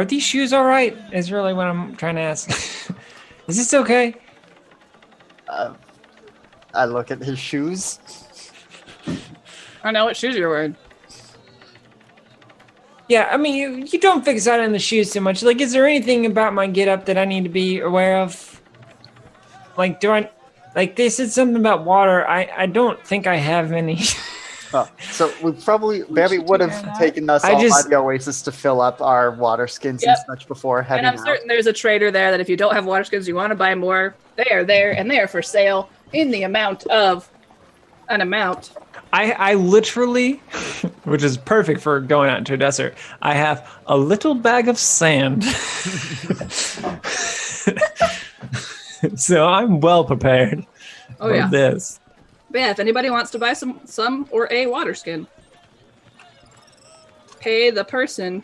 Speaker 5: these shoes all right? Is really what I'm trying to ask. Is this okay?
Speaker 2: I look at his shoes.
Speaker 1: I know what shoes you're wearing.
Speaker 5: Yeah, I mean, you don't fix out on the shoes too much. Like, is there anything about my get-up that I need to be aware of? Like, they said something about water. I don't think I have any.
Speaker 2: Oh, so Bammy would have taken us all by the oasis to fill up our water skins and such before heading
Speaker 1: And I'm certain there's a trader there that if you don't have water skins, you want to buy more, they are there and they are for sale in the amount of an amount.
Speaker 6: I literally, which is perfect for going out into a desert, I have a little bag of sand. So I'm well prepared for this.
Speaker 1: But yeah, if anybody wants to buy some or a water skin, pay the person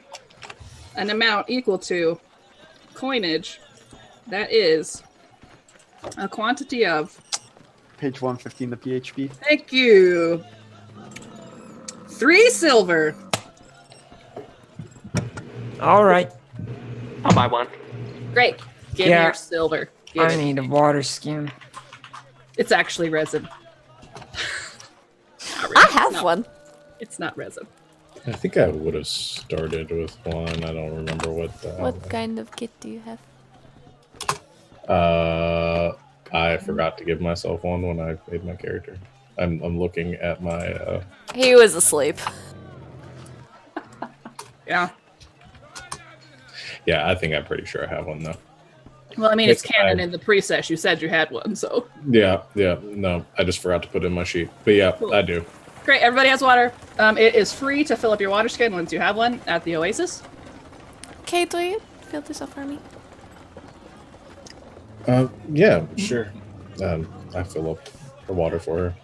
Speaker 1: an amount equal to coinage that is a quantity of...
Speaker 2: Page 115 of PHP.
Speaker 1: Thank you. 3 silver.
Speaker 5: All right.
Speaker 7: I'll buy one.
Speaker 1: Great. Give me your silver. Give
Speaker 5: I
Speaker 1: it.
Speaker 5: need a water skin.
Speaker 1: It's actually resin.
Speaker 8: I have one.
Speaker 1: It's not resin.
Speaker 9: I think I would have started with one. I don't remember what the
Speaker 8: What kind of kit do you have?
Speaker 9: I forgot to give myself one when I made my character. I'm looking at my
Speaker 8: He was asleep.
Speaker 1: Yeah.
Speaker 9: Yeah, I think I'm pretty sure I have one though.
Speaker 1: Well, I mean, it's
Speaker 9: It's
Speaker 1: canon
Speaker 9: fine.
Speaker 1: in the pre-sesh. You said you had one, so.
Speaker 9: Yeah, no, I just forgot to put it in my sheet. But yeah,
Speaker 1: Cool.
Speaker 9: I do.
Speaker 1: Great, everybody has water. It is free to fill up your water skin once you have one at the oasis.
Speaker 8: Kate, will you fill this up for me?
Speaker 9: Yeah, sure. I fill up the water for her.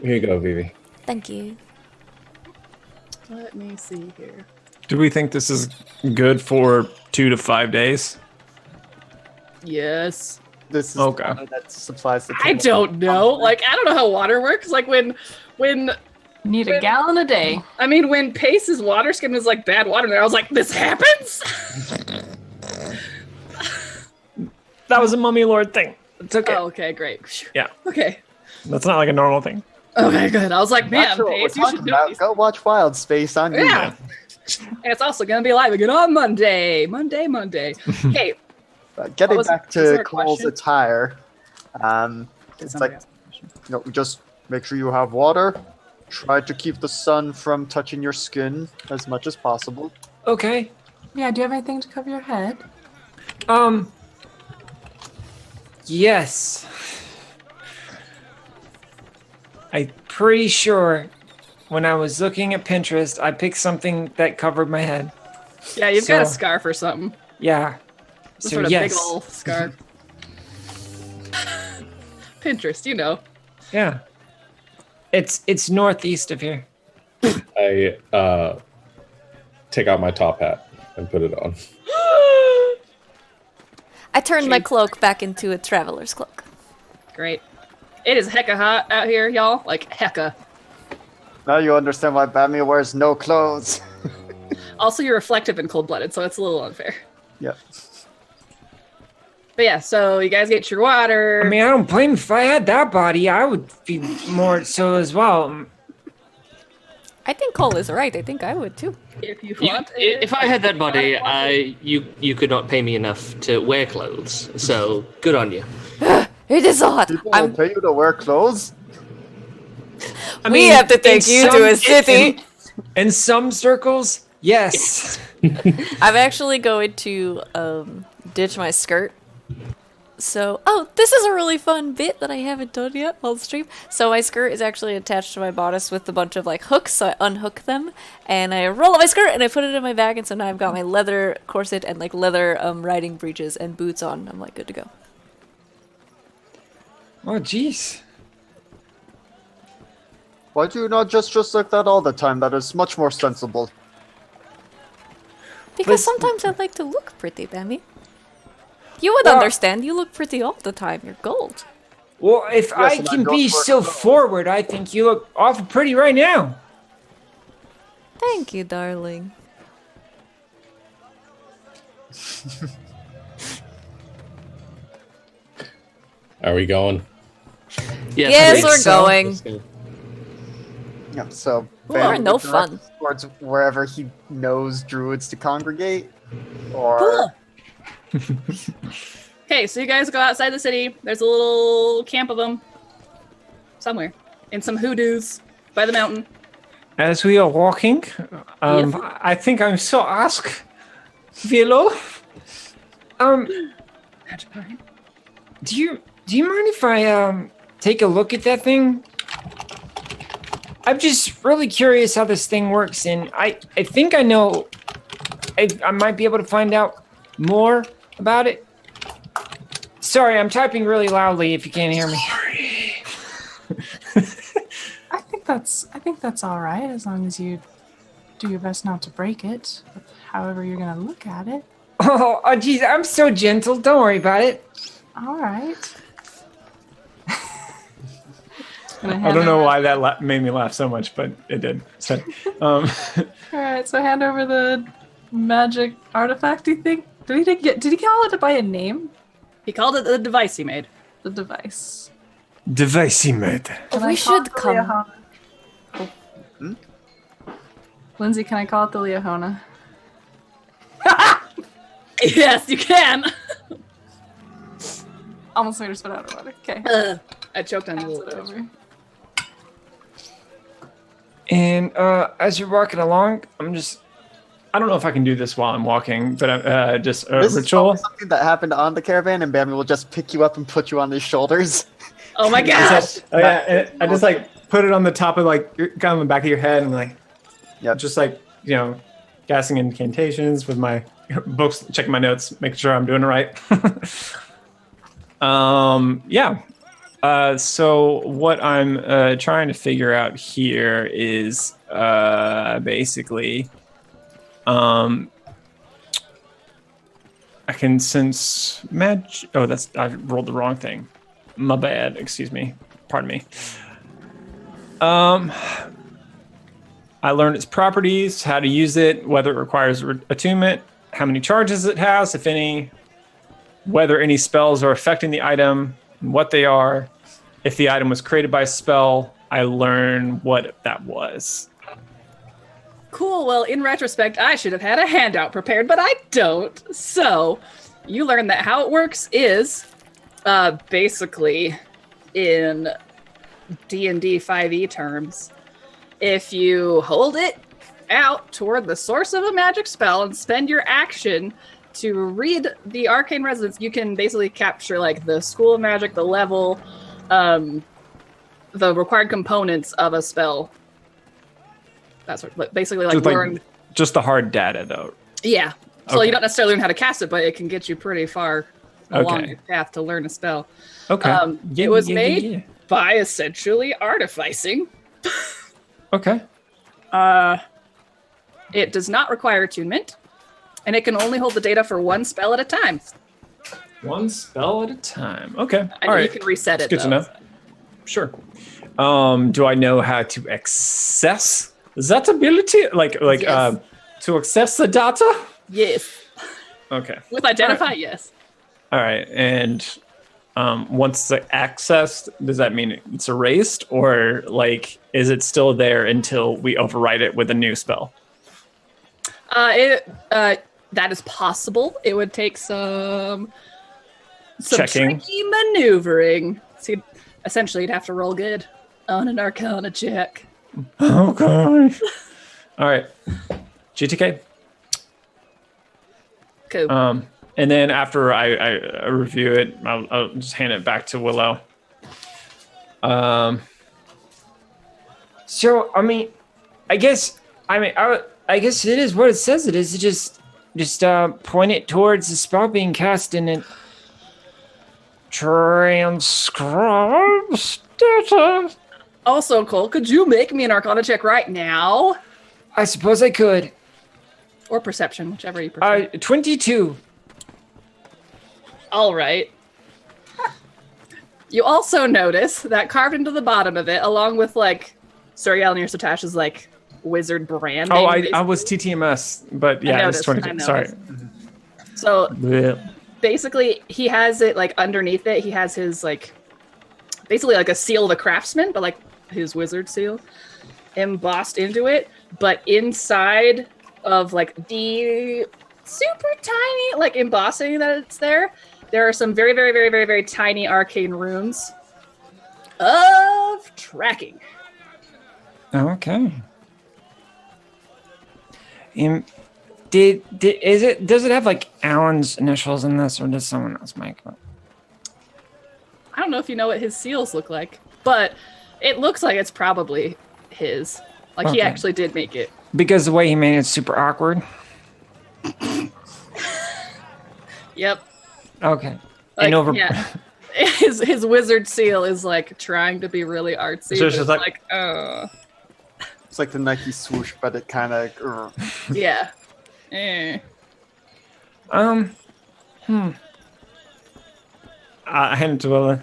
Speaker 9: Here you go, Vivi.
Speaker 8: Thank you.
Speaker 1: Let me see here.
Speaker 6: Do we think this is good for 2 to 5 days?
Speaker 1: Yes.
Speaker 2: This is
Speaker 6: Okay.
Speaker 2: the water that supplies the
Speaker 1: I don't know. Like, I don't know how water works. Like, when
Speaker 3: Need a gallon a day.
Speaker 1: I mean, when Pace's water skin was like bad water, I was like, this happens?
Speaker 6: That was a Mummy Lord thing. It's okay.
Speaker 1: Oh, okay, great.
Speaker 6: Yeah.
Speaker 1: Okay.
Speaker 6: That's not like a normal thing.
Speaker 1: Okay, good. I was like, man,
Speaker 2: That's what we're
Speaker 1: Pace, you should
Speaker 2: talking
Speaker 1: do
Speaker 2: about.
Speaker 1: these.
Speaker 2: Go watch Wild Space on YouTube.
Speaker 1: Yeah. And it's also going to be live again on Monday. Monday. Okay.
Speaker 2: Getting
Speaker 1: was-
Speaker 2: back
Speaker 1: was there
Speaker 2: to
Speaker 1: a
Speaker 2: Cole's
Speaker 1: question?
Speaker 2: attire, it's
Speaker 1: Somebody
Speaker 2: like,
Speaker 1: asked a question.
Speaker 2: just make sure you have water. Try to keep the sun from touching your skin as much as possible.
Speaker 6: Okay.
Speaker 3: Yeah, do you have anything to cover your head?
Speaker 5: Yes. I'm pretty sure when I was looking at Pinterest, I picked something that covered my head.
Speaker 1: Yeah, you've got a
Speaker 5: So-
Speaker 1: scarf or something.
Speaker 5: Yeah.
Speaker 1: Some
Speaker 5: So
Speaker 1: sort of
Speaker 5: yes.
Speaker 1: big old scarf. Pinterest, you know.
Speaker 5: Yeah. It's northeast of here.
Speaker 9: I take out my top hat and put it on.
Speaker 8: I turned my cloak back into a traveler's cloak.
Speaker 1: Great. It is hecka hot out here, y'all. Like, hecka.
Speaker 2: Now you understand why Batman wears no clothes.
Speaker 1: Also, you're reflective and cold-blooded, so it's a little unfair.
Speaker 2: Yep.
Speaker 1: But yeah, so you guys get your water.
Speaker 5: I mean, I don't blame if I had that body, I would be more so as well.
Speaker 8: I think Cole is right. I think I would too.
Speaker 1: if you
Speaker 7: You-
Speaker 1: want.
Speaker 7: if I had that body, you could not pay me enough to wear clothes. So good on you.
Speaker 8: It is hot.
Speaker 2: People will pay you to wear clothes.
Speaker 5: I
Speaker 8: We
Speaker 5: mean,
Speaker 8: have to
Speaker 5: in
Speaker 8: take you to
Speaker 5: some-
Speaker 8: a city.
Speaker 5: In some circles, yes.
Speaker 8: I'm actually going to ditch my skirt. So, this is a really fun bit that I haven't done yet on stream. So my skirt is actually attached to my bodice with a bunch of like hooks, so I unhook them and I roll up my skirt and I put it in my bag, and so now I've got my leather corset and like leather riding breeches and boots on. I'm like good to go.
Speaker 5: Oh, jeez.
Speaker 2: Why do you not just dress like that all the time? That is much more sensible.
Speaker 8: Because sometimes I like to look pretty, Bambi. You would
Speaker 5: Well-
Speaker 8: understand. You look pretty all the time. You're gold.
Speaker 5: Well, if I
Speaker 2: and I
Speaker 5: can
Speaker 2: don't
Speaker 5: be
Speaker 2: wear
Speaker 5: so
Speaker 2: clothes.
Speaker 5: forward, I think you look awful pretty right now.
Speaker 8: Thank you, darling.
Speaker 9: Are we going?
Speaker 8: Yes,
Speaker 7: please.
Speaker 8: we're
Speaker 5: so.
Speaker 8: going.
Speaker 7: Let's go.
Speaker 2: Yeah, so
Speaker 8: We're
Speaker 2: Van
Speaker 8: no
Speaker 2: would direct
Speaker 8: fun.
Speaker 2: towards wherever he knows druids to congregate, or
Speaker 1: Okay, so you guys go outside the city. There's a little camp of them somewhere in some hoodoos by the mountain.
Speaker 5: As we are walking,
Speaker 1: Yes.
Speaker 5: I think I'm so ask, Vilo. Do you mind if I take a look at that thing? I'm just really curious how this thing works, and I think I know. I might be able to find out more about it. Sorry, I'm typing really loudly if you can't hear me.
Speaker 3: I think that's all right as long as you do your best not to break it. However, you're gonna look at it.
Speaker 5: Oh, geez, I'm so gentle. Don't worry about it.
Speaker 3: All right.
Speaker 6: I don't know why that made me laugh so much, but it did. So,
Speaker 3: All right, so hand over the magic artifacty thing. Did he call it by a name?
Speaker 1: He called it the device he made.
Speaker 3: The device.
Speaker 6: Device murder.
Speaker 8: We should come.
Speaker 3: Lindsay, can I call it the Leahona?
Speaker 1: Yes, you can.
Speaker 3: Almost made her spit out her water. Okay.
Speaker 1: I choked on a
Speaker 3: Pass
Speaker 1: little
Speaker 3: it
Speaker 1: bit.
Speaker 3: over.
Speaker 6: And as you're walking along, I don't know if I can do this while I'm walking, but just a
Speaker 2: This is
Speaker 6: ritual.
Speaker 2: probably something that happened on the caravan, and Bambi will just pick you up and put you on his shoulders.
Speaker 1: Oh my gosh.
Speaker 6: Oh yeah, and I just like put it on the top of like kind of the back of your head and like,
Speaker 2: Yep.
Speaker 6: just like, you know, casting incantations with my books, checking my notes, making sure I'm doing it right. Yeah. So what I'm trying to figure out here is basically, I can sense magic. Oh, I rolled the wrong thing. My bad. Excuse me. Pardon me. I learned its properties, how to use it, whether it requires attunement, how many charges it has, if any, whether any spells are affecting the item, what they are. If the item was created by a spell, I learn what that was.
Speaker 1: Cool. Well, in retrospect, I should have had a handout prepared, but I don't. So, you learn that how it works is basically in D&D 5e terms, if you hold it out toward the source of a magic spell and spend your action to read the arcane resonance, you can basically capture like the school of magic, the level, the required components of a spell. That's what, basically like learn.
Speaker 6: Just the hard data, though.
Speaker 1: Yeah. So
Speaker 6: Okay.
Speaker 1: you don't necessarily learn how to cast it, but it can get you pretty far along
Speaker 6: Okay.
Speaker 1: the path to learn a spell.
Speaker 6: Okay.
Speaker 1: It was made by essentially artificing.
Speaker 6: Okay.
Speaker 1: It does not require attunement, and it can only hold the data for one spell at a time.
Speaker 6: One spell at a time. Okay.
Speaker 1: And
Speaker 6: All right.
Speaker 1: you can reset it.
Speaker 6: It's good to know. Sure. Do I know how to access that ability?
Speaker 1: Yes.
Speaker 6: To access the data?
Speaker 1: Yes.
Speaker 6: Okay.
Speaker 1: With identify, yes.
Speaker 6: All right. And once it's accessed, does that mean it's erased, or like is it still there until we override it with a new spell?
Speaker 1: That is possible. It would take some
Speaker 6: Checking.
Speaker 1: tricky maneuvering. So essentially, you'd have to roll good on an Arcana check.
Speaker 6: Okay. All right. GTK.
Speaker 1: Cool.
Speaker 6: And then after I review it, I'll just hand it back to Willow. So I guess it is what it says it is. Just point it towards the spell being cast and it transcribes data.
Speaker 1: Also, Cole, could you make me an Arcana check right now?
Speaker 5: I suppose I could.
Speaker 1: Or Perception, whichever you prefer.
Speaker 5: 22.
Speaker 1: All right. You also notice that carved into the bottom of it, along with like Sir Yelnir Satash's like wizard branding.
Speaker 6: Oh, I was TTMS, but yeah, it's 22. Sorry.
Speaker 1: So
Speaker 6: Blech.
Speaker 1: basically, he has it like underneath it. He has his like basically like a seal of the craftsman, but like his wizard seal embossed into it. But inside of like the super tiny like embossing that it's there are some very, very, very, very, very tiny arcane runes of tracking.
Speaker 5: Okay. Does it have like Alan's initials in this, or does someone else make it?
Speaker 1: I don't know if you know what his seals look like, but it looks like it's probably his. Like he
Speaker 5: Okay.
Speaker 1: actually did make it.
Speaker 5: Because the way he made it's super awkward.
Speaker 1: Yep.
Speaker 5: Okay.
Speaker 1: Like,
Speaker 5: and over.
Speaker 1: yeah. His wizard seal is like trying to be really artsy.
Speaker 6: So
Speaker 1: But
Speaker 6: it's
Speaker 1: it's
Speaker 6: just
Speaker 1: like,
Speaker 2: It's like the Nike swoosh, but it kind of.
Speaker 1: yeah. Eh.
Speaker 6: I hand it to Willow.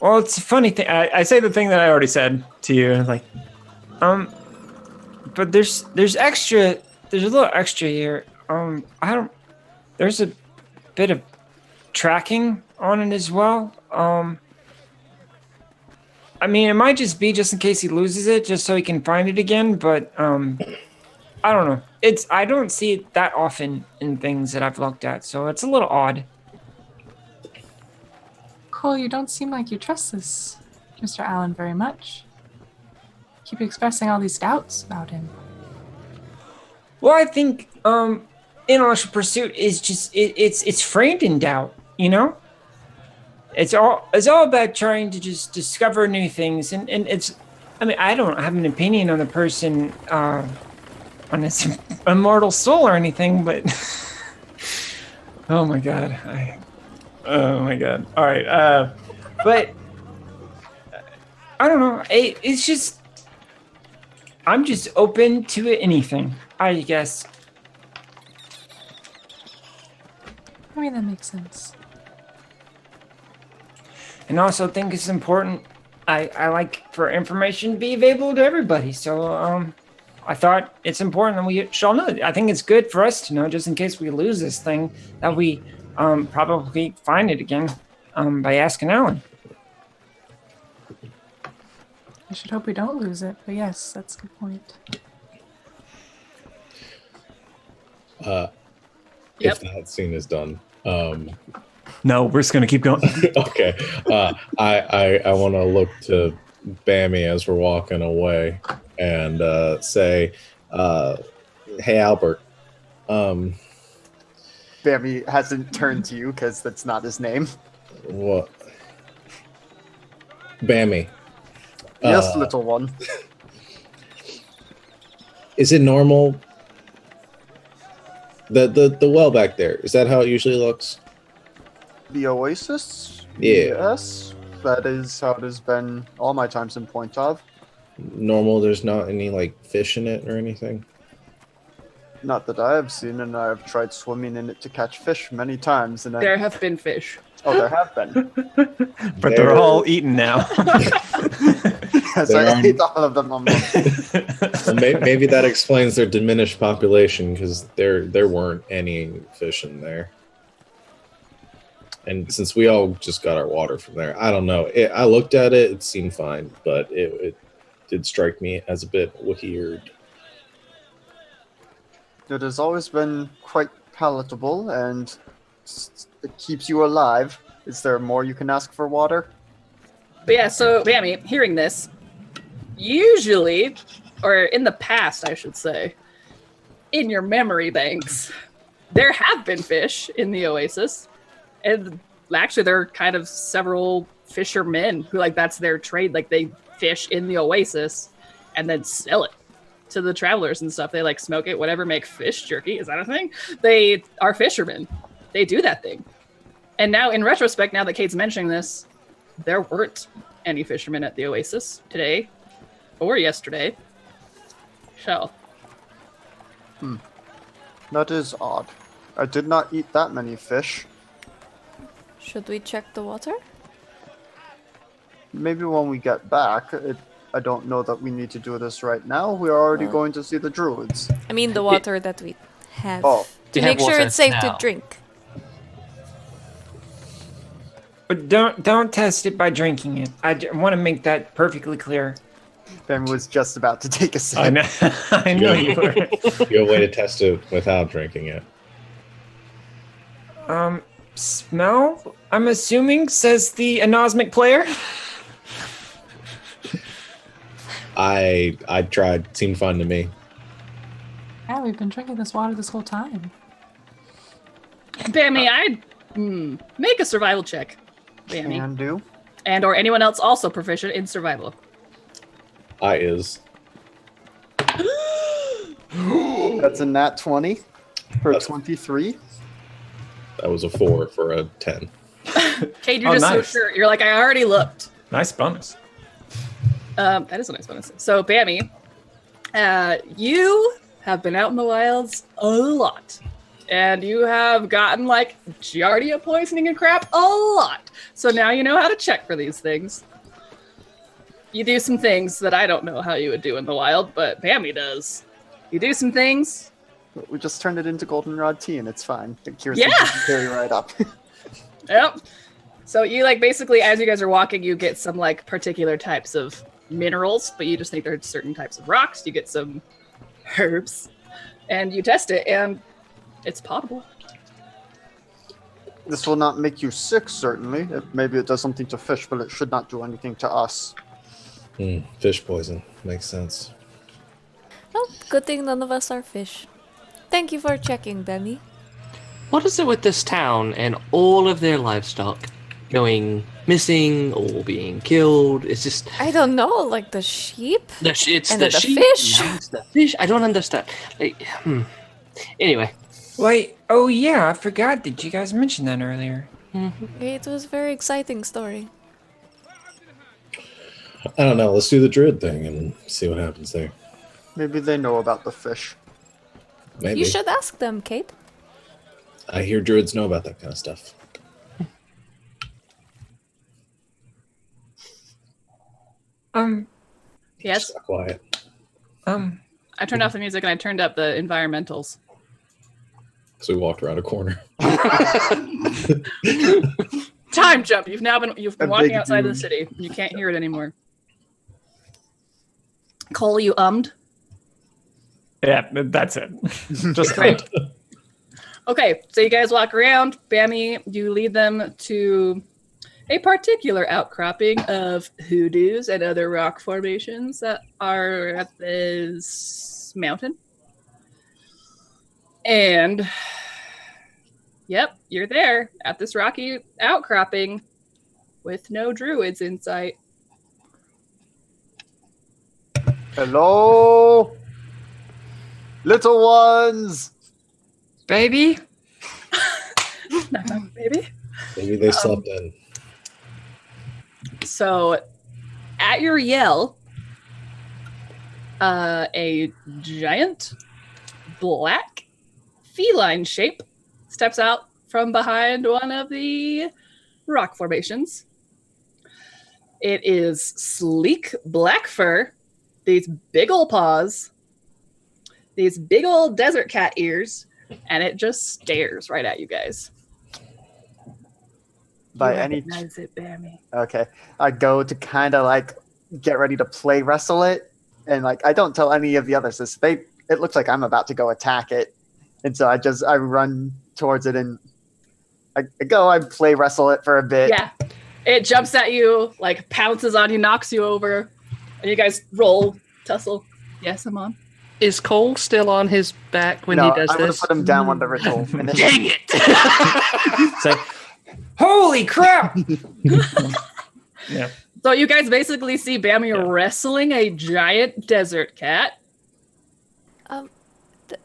Speaker 6: Well, it's a funny thing. I say the thing that I already said to you, like,
Speaker 5: But there's extra. There's a little extra here. There's a bit of tracking on it as well. I mean, it might just be just in case he loses it, just so he can find it again. But I don't know. I don't see it that often in things that I've looked at, so it's a little odd.
Speaker 3: Cole, you don't seem like you trust this Mr. Allen very much. Keep expressing all these doubts about him.
Speaker 5: Well, I think intellectual pursuit is just it's framed in doubt, you know? It's all about trying to just discover new things, and it's, I mean, I don't have an opinion on the person on his immortal soul or anything, but oh my god. All right, but I don't know. It's just, I'm just open to anything, I guess.
Speaker 3: I mean, that makes sense.
Speaker 5: And also think it's important. I like for information to be available to everybody. So I thought it's important that we should all know it. I think it's good for us to know, just in case we lose this thing, that we probably find it again by asking Alan.
Speaker 3: I should hope we don't lose it, but yes, that's a good point.
Speaker 9: If that scene is done.
Speaker 6: No, we're just gonna keep going.
Speaker 9: Okay. I want to look to Bammy as we're walking away and say, "Hey, Albert."
Speaker 2: Bammy hasn't turned to you because that's not his name.
Speaker 9: What? Bammy.
Speaker 2: Yes, little one.
Speaker 9: Is it normal? The well back there, is that how it usually looks?
Speaker 2: The oasis?
Speaker 9: Yeah.
Speaker 2: Yes, that is how it has been all my times in Pontauv.
Speaker 9: Normal, there's not any like fish in it or anything?
Speaker 2: Not that I have seen, and I have tried swimming in it to catch fish many times. And
Speaker 1: There have been fish.
Speaker 2: Oh, there have been.
Speaker 6: But they're all eaten now.
Speaker 2: Yes, I ate all of them.
Speaker 9: Well, maybe that explains their diminished population, because there weren't any fish in there. And since we all just got our water from there, I don't know. I looked at it, it seemed fine, but it did strike me as a bit weird.
Speaker 2: It has always been quite palatable, and it keeps you alive. Is there more you can ask for water?
Speaker 1: But yeah, so Bammy, hearing this, usually, or in the past, I should say, in your memory banks, there have been fish in the oasis. And actually, there are kind of several fishermen who, like, that's their trade. Like, they fish in the oasis and then sell it to the travelers and stuff. They, like, smoke it, whatever, make fish jerky. Is that a thing? They are fishermen. They do that thing. And now, in retrospect, now that Kate's mentioning this, there weren't any fishermen at the oasis today or yesterday. So.
Speaker 2: That is odd. I did not eat that many fish.
Speaker 8: Should we check the water?
Speaker 2: Maybe when we get back. I don't know that we need to do this right now. We are already going to see the druids.
Speaker 8: I mean the water that we have.
Speaker 2: Oh.
Speaker 8: To
Speaker 7: We have
Speaker 8: make sure
Speaker 7: water
Speaker 8: it's safe
Speaker 7: now.
Speaker 8: to drink.
Speaker 5: But don't test it by drinking it. I want to make that perfectly clear.
Speaker 2: Ben was just about to take a sip.
Speaker 6: I know. I know you were.
Speaker 9: You have a way to test it without drinking it.
Speaker 5: Smell? I'm assuming, says the anosmic player.
Speaker 9: I tried. Seemed fun to me.
Speaker 3: Yeah, we've been drinking this water this whole time.
Speaker 1: Bammy, I'd make a survival check. Bammy.
Speaker 2: Can do.
Speaker 1: And or anyone else also proficient in survival.
Speaker 9: I is.
Speaker 2: That's a nat 20 for 23.
Speaker 9: That was a 4 for a 10.
Speaker 1: Kate, you're
Speaker 6: Oh,
Speaker 1: just
Speaker 6: nice.
Speaker 1: so sure. You're like, I already looked.
Speaker 6: Nice bonus.
Speaker 1: That is a nice bonus. So, Bammy, you have been out in the wilds a lot. And you have gotten, like, giardia poisoning and crap a lot. So now you know how to check for these things. You do some things that I don't know how you would do in the wild, but Bammy does. You do some things.
Speaker 2: We just turned it into goldenrod tea and it's fine. It cures
Speaker 1: Yeah.
Speaker 2: the dysentery right up.
Speaker 1: Yep. So you like basically, as you guys are walking, you get some like particular types of minerals, but you just think they're certain types of rocks. You get some herbs, and you test it, and it's potable.
Speaker 2: This will not make you sick, certainly. Maybe it does something to fish, but it should not do anything to us.
Speaker 9: Fish poison. Makes sense.
Speaker 8: Well, good thing none of us are fish. Thank you for checking, Benny.
Speaker 7: What is it with this town and all of their livestock going missing or being killed? It's just...
Speaker 8: I don't know, like the sheep?
Speaker 7: It's
Speaker 8: And
Speaker 7: the
Speaker 8: the
Speaker 7: sheep.
Speaker 8: fish.
Speaker 7: No, it's the fish. I don't understand. Like, Anyway.
Speaker 5: Wait, oh yeah, I forgot. Did you guys mention that earlier?
Speaker 8: It was a very exciting story.
Speaker 9: I don't know. Let's do the druid thing and see what happens there.
Speaker 2: Maybe they know about the fish.
Speaker 9: Maybe.
Speaker 8: You should ask them, Kate.
Speaker 9: I hear druids know about that kind of stuff.
Speaker 1: Yes.
Speaker 9: Just quiet.
Speaker 1: I turned off the music and I turned up the environmentals.
Speaker 9: So we walked around a corner.
Speaker 1: Time jump. You've been
Speaker 2: A
Speaker 1: walking
Speaker 2: big
Speaker 1: outside of the
Speaker 2: dude.
Speaker 1: city. You can't hear it anymore. Cole, you ummed.
Speaker 6: Yeah, that's it. Just
Speaker 1: Great. Okay, so you guys walk around. Bammy, you lead them to a particular outcropping of hoodoos and other rock formations that are at this mountain. And, yep, you're there at this rocky outcropping with no druids in sight.
Speaker 2: Hello? Little ones!
Speaker 6: baby.
Speaker 1: Maybe.
Speaker 9: Maybe they slept in.
Speaker 1: So, at your yell, a giant black feline shape steps out from behind one of the rock formations. It is sleek black fur, these big ol' paws, these big ol' desert cat ears, and it just stares right at you guys.
Speaker 2: By
Speaker 1: You
Speaker 2: any
Speaker 1: recognize it, Bammy.
Speaker 2: Okay. I go to kind of like get ready to play wrestle it, and like I don't tell any of the others this. It looks like I'm about to go attack it, and so I run towards it and I play wrestle it for a bit.
Speaker 1: Yeah. It jumps at you, like pounces on you, knocks you over, and you guys roll, tussle. Yes, I'm on.
Speaker 7: Is Cole still on his back when
Speaker 2: No,
Speaker 7: he does
Speaker 2: I'm gonna
Speaker 7: this?
Speaker 2: put him down when the ritual finishes.
Speaker 7: Dang it!
Speaker 5: It's like, holy crap!
Speaker 6: Yeah.
Speaker 1: So you guys basically see Bammy wrestling a giant desert cat.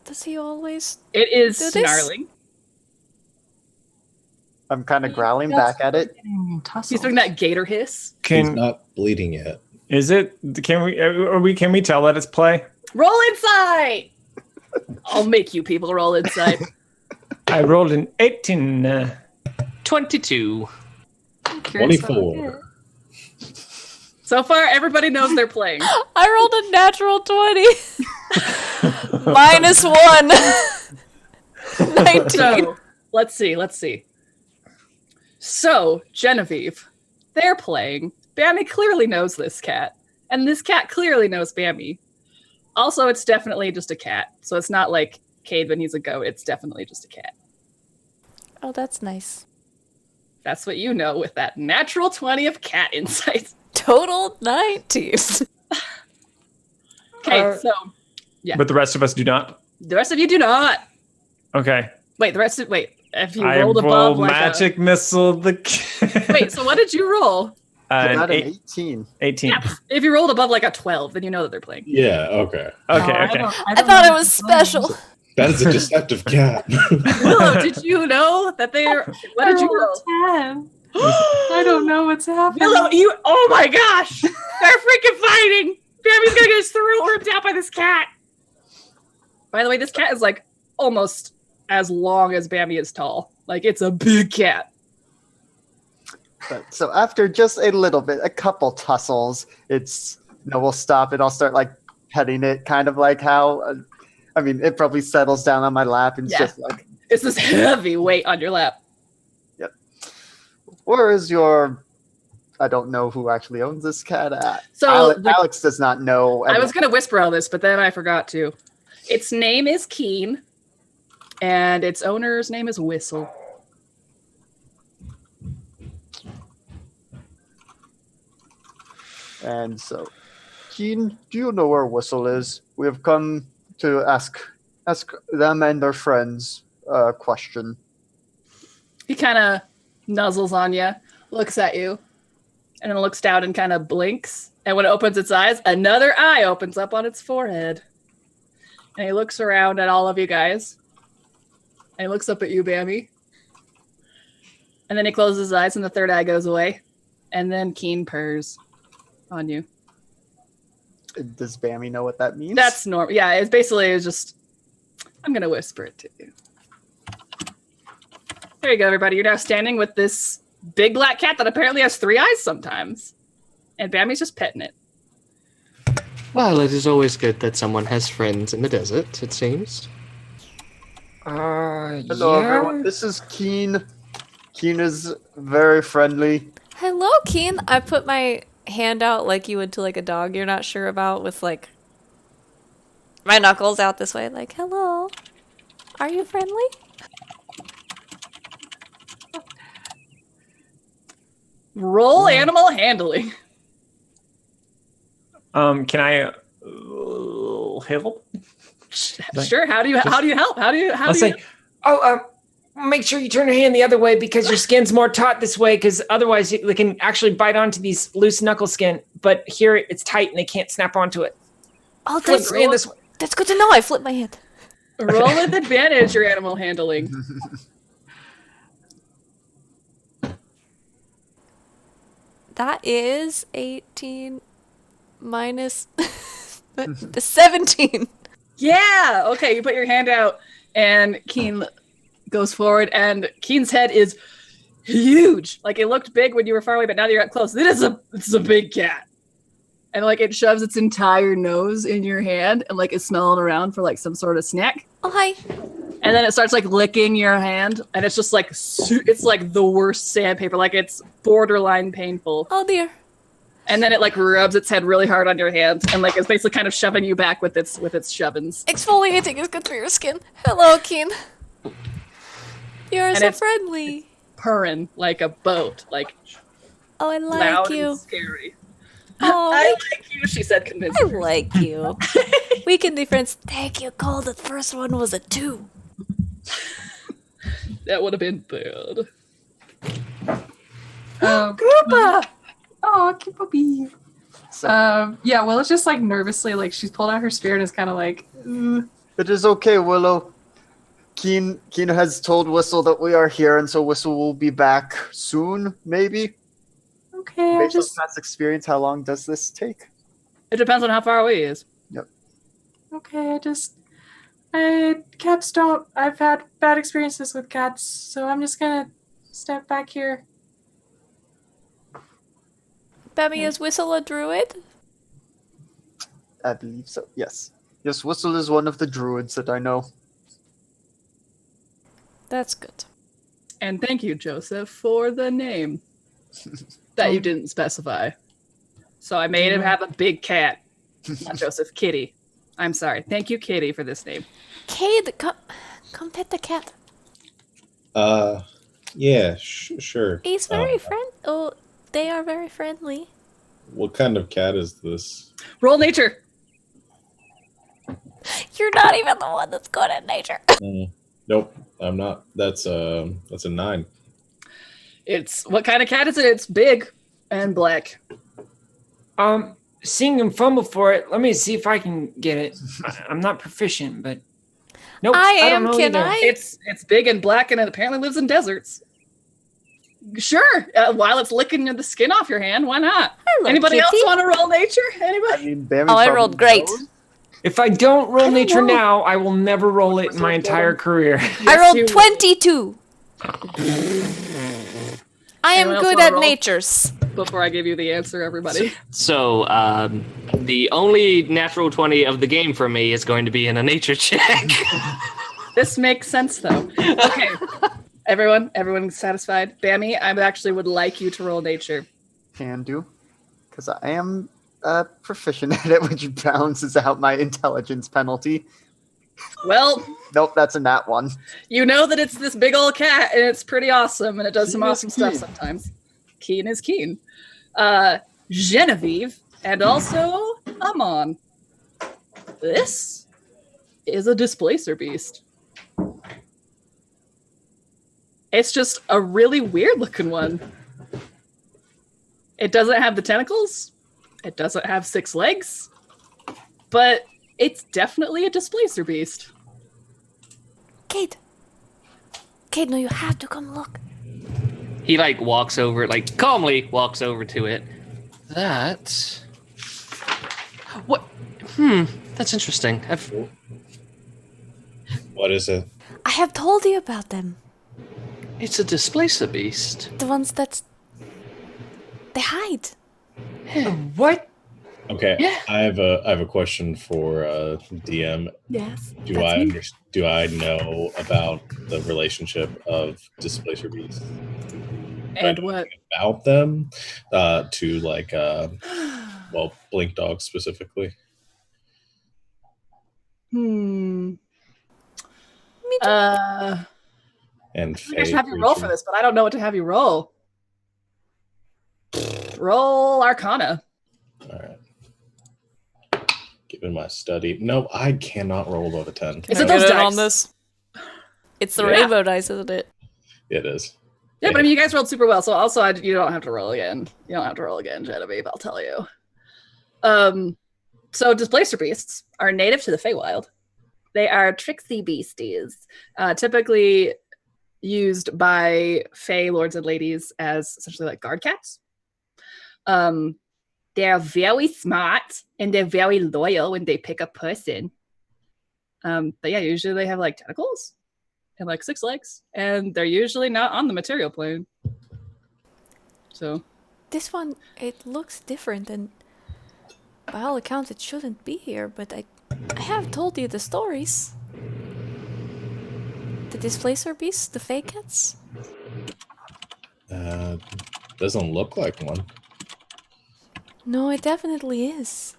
Speaker 8: Does he always?
Speaker 1: It is
Speaker 8: Do this?
Speaker 1: snarling.
Speaker 2: I'm kind of growling back at it.
Speaker 1: He's doing that gator hiss.
Speaker 9: He's
Speaker 6: Can
Speaker 9: not bleeding yet.
Speaker 6: is it? Can we tell that it's play?
Speaker 1: Roll insight! I'll make you people roll insight.
Speaker 6: I rolled an 18.
Speaker 7: 22.
Speaker 9: 24.
Speaker 1: So far, everybody knows they're playing.
Speaker 8: I rolled a natural 20. -1. 19.
Speaker 1: So, let's see. So, Genevieve, they're playing. Bammy clearly knows this cat, and this cat clearly knows Bammy. Also, it's definitely just a cat, so it's not like Cade when he's a goat. It's definitely just a cat.
Speaker 8: Oh, that's nice.
Speaker 1: That's what you know with that natural 20 of cat insight.
Speaker 8: Total 19.
Speaker 1: Okay, so yeah.
Speaker 6: But the rest of us do not.
Speaker 1: The rest of you do not.
Speaker 6: Okay.
Speaker 1: Wait, if you
Speaker 6: I
Speaker 1: rolled above
Speaker 6: roll
Speaker 1: like
Speaker 6: magic missile the.
Speaker 1: Wait, so what did you roll?
Speaker 2: About
Speaker 6: an
Speaker 2: an 18.
Speaker 6: 18.
Speaker 1: Yeah, if you rolled above like a 12, then you know that they're playing.
Speaker 9: Yeah, okay.
Speaker 6: Okay.
Speaker 3: I
Speaker 6: Okay.
Speaker 8: I thought it was special.
Speaker 9: That is a deceptive cat.
Speaker 1: Willow, did you know that they're... What did you roll?
Speaker 3: 10. I don't know what's happening.
Speaker 1: Willow, oh my gosh! They're freaking fighting! Bammy's gonna get his throat ripped out by this cat! By the way, this cat is like almost as long as Bammy is tall. Like, it's a big cat.
Speaker 2: But, so after just a little bit, a couple tussles, we'll stop and I'll start like petting it, kind of like how, it probably settles down on my lap and it's
Speaker 1: Yeah.
Speaker 2: just like,
Speaker 1: It's this heavy weight on your lap.
Speaker 2: where is your... I don't know who actually owns this cat.
Speaker 1: So
Speaker 2: Alex does not know.
Speaker 1: I was going to whisper all this, but then I forgot to. Its name is Keen, and its owner's name is Whistle.
Speaker 2: And so, Keen, do you know where Whistle is? We have come to ask them and their friends a question.
Speaker 1: He kind of nuzzles on you, looks at you, and then looks down and kind of blinks. And when it opens its eyes, another eye opens up on its forehead. And he looks around at all of you guys. And he looks up at you, Bambi. And then he closes his eyes and the third eye goes away. And then Keen purrs on you.
Speaker 2: Does Bambi know what that means?
Speaker 1: That's normal. Yeah, it's just... I'm going to whisper it to you. There you go, everybody. You're now standing with this big black cat that apparently has 3 eyes sometimes. And Bambi's just petting it.
Speaker 7: Well, it is always good that someone has friends in the desert, it seems.
Speaker 2: Hello, everyone. This is Keen. Keen is very friendly.
Speaker 8: Hello, Keen. I put my hand out like you would to like a dog you're not sure about, with like my knuckles out this way, like, hello. Are you friendly?
Speaker 1: Roll animal handling.
Speaker 6: Can I help?
Speaker 1: Sure. How do you help?
Speaker 5: I'll say, make sure you turn your hand the other way because your skin's more taut this way, because otherwise they can actually bite onto these loose knuckle skin. But here it's tight and they can't snap onto it.
Speaker 8: Oh,
Speaker 5: Flip your hand this way.
Speaker 8: that's good to know. I flipped my hand.
Speaker 1: Roll with advantage your animal handling.
Speaker 8: That is 18 minus the 17.
Speaker 1: Yeah. Okay. You put your hand out, and Keen goes forward, and Keen's head is huge. Like, it looked big when you were far away, but now that you're up close, this is a big cat. And like, it shoves its entire nose in your hand, and like, it's smelling around for like some sort of snack.
Speaker 8: Oh, hi.
Speaker 1: And then it starts like licking your hand, and it's just like it's like the worst sandpaper. Like, it's borderline painful.
Speaker 8: Oh dear.
Speaker 1: And then it like rubs its head really hard on your hand, and like it's basically kind of shoving you back with its shovings.
Speaker 8: Exfoliating is good for your skin. Hello, Keen. You're so friendly.
Speaker 1: Purring like a boat, like
Speaker 8: oh, I like
Speaker 1: loud
Speaker 8: you.
Speaker 1: and scary.
Speaker 8: Oh,
Speaker 1: I like you, she said convincingly.
Speaker 8: I like you. We can be friends. Thank you, Cole. The first one was a 2.
Speaker 1: That would have been bad.
Speaker 3: Koopa! Oh, Koopa. Yeah, well, it's just like nervously, like she's pulled out her spear and is kind of like,
Speaker 2: It is okay, Willow. Keen has told Whistle that we are here, and so Whistle will be back soon, maybe.
Speaker 3: okay,
Speaker 2: Based on past experience, how long does this take?
Speaker 1: It depends on how far away he is.
Speaker 3: cats don't, I've had bad experiences with cats, so I'm just gonna step back here.
Speaker 8: Bambi, is Whistle a druid?
Speaker 2: I believe so, yes. Yes, Whistle is one of the druids that I know.
Speaker 8: That's good.
Speaker 1: And thank you, Joseph, for the name that you didn't specify. So I made him have a big cat. Not Joseph, Kitty. I'm sorry. Thank you, Kitty, for this name.
Speaker 8: Cade, come pet the cat.
Speaker 9: Yeah, sure.
Speaker 8: He's very Oh, they are very friendly.
Speaker 9: What kind of cat is this?
Speaker 1: Roll nature.
Speaker 8: You're not even the one that's good at nature.
Speaker 9: Nope, I'm not. That's a 9.
Speaker 1: It's what kind of cat is it? It's big and black.
Speaker 5: Seeing him fumble for it, let me see if I can get it. I'm not proficient, but nope.
Speaker 8: I
Speaker 5: don't
Speaker 8: am.
Speaker 5: know
Speaker 8: Can
Speaker 5: either.
Speaker 8: I?
Speaker 1: It's big and black, and it apparently lives in deserts. Sure. While it's licking the skin off your hand, why not?
Speaker 8: Hello,
Speaker 1: Anybody
Speaker 8: kitty.
Speaker 1: else want to roll nature? Anybody?
Speaker 2: I mean, Bambi
Speaker 8: Oh, I
Speaker 2: probably
Speaker 8: rolled great.
Speaker 2: knows.
Speaker 6: If I don't roll
Speaker 8: don't
Speaker 6: nature
Speaker 8: know.
Speaker 6: now, I will never roll it in my entire career.
Speaker 8: I rolled
Speaker 1: you
Speaker 8: 22. I am
Speaker 1: Anyone else
Speaker 8: good
Speaker 1: wanna
Speaker 8: at
Speaker 1: roll?
Speaker 8: natures.
Speaker 1: Before I give you the answer, everybody.
Speaker 7: So, the only natural 20 of the game for me is going to be in a nature check.
Speaker 1: This makes sense, though. Okay. Everyone's satisfied. Bammy, I actually would like you to roll nature.
Speaker 2: Can do. Because I am proficient at it, which balances out my intelligence penalty.
Speaker 1: Well,
Speaker 2: Nope, that's a nat one.
Speaker 1: you know that it's this big old cat, and it's pretty awesome, and it does some
Speaker 2: Keen is
Speaker 1: awesome stuff
Speaker 2: keen.
Speaker 1: sometimes. Keen is keen. Genevieve, and also Amon. This is a displacer beast. It's just a really weird looking one. It doesn't have the tentacles. It doesn't have 6 legs. But it's definitely a displacer beast.
Speaker 8: Kate! Kate, no, you have to come look.
Speaker 7: He walks over, calmly walks over to it. That. What? That's interesting.
Speaker 9: What is it?
Speaker 8: I have told you about them.
Speaker 7: It's a displacer beast.
Speaker 8: The ones that... they hide.
Speaker 6: What?
Speaker 9: Okay,
Speaker 7: Yeah.
Speaker 9: I have a question for DM.
Speaker 1: Yes.
Speaker 9: Do I know about the relationship of displacer beasts?
Speaker 1: And what?
Speaker 9: About them to Blink Dog specifically.
Speaker 1: Hmm.
Speaker 8: Me too.
Speaker 1: I
Speaker 9: And
Speaker 1: think I should have you roll for this, but I don't know what to have you roll. Roll Arcana.
Speaker 9: All right. Given my study, no, I cannot roll above a 10.
Speaker 1: Is it
Speaker 8: Get
Speaker 1: those
Speaker 8: in on
Speaker 1: dice?
Speaker 8: this? It's the
Speaker 9: Yeah.
Speaker 8: rainbow dice, isn't it?
Speaker 9: It is.
Speaker 1: Yeah, but I mean, you guys rolled super well, so also you don't have to roll again. You don't have to roll again, Genevieve, I'll tell you. So displacer beasts are native to the Feywild. They are tricksy beasties, typically used by Fey lords and ladies as essentially guard cats. They're very smart and they're very loyal when they pick a person. But yeah, usually they have tentacles and 6 legs, and they're usually not on the material plane. So
Speaker 8: This one, it looks different, and by all accounts, it shouldn't be here, but I have told you the stories. The displacer beasts, the fey cats.
Speaker 9: Doesn't look like one.
Speaker 8: No, it definitely is.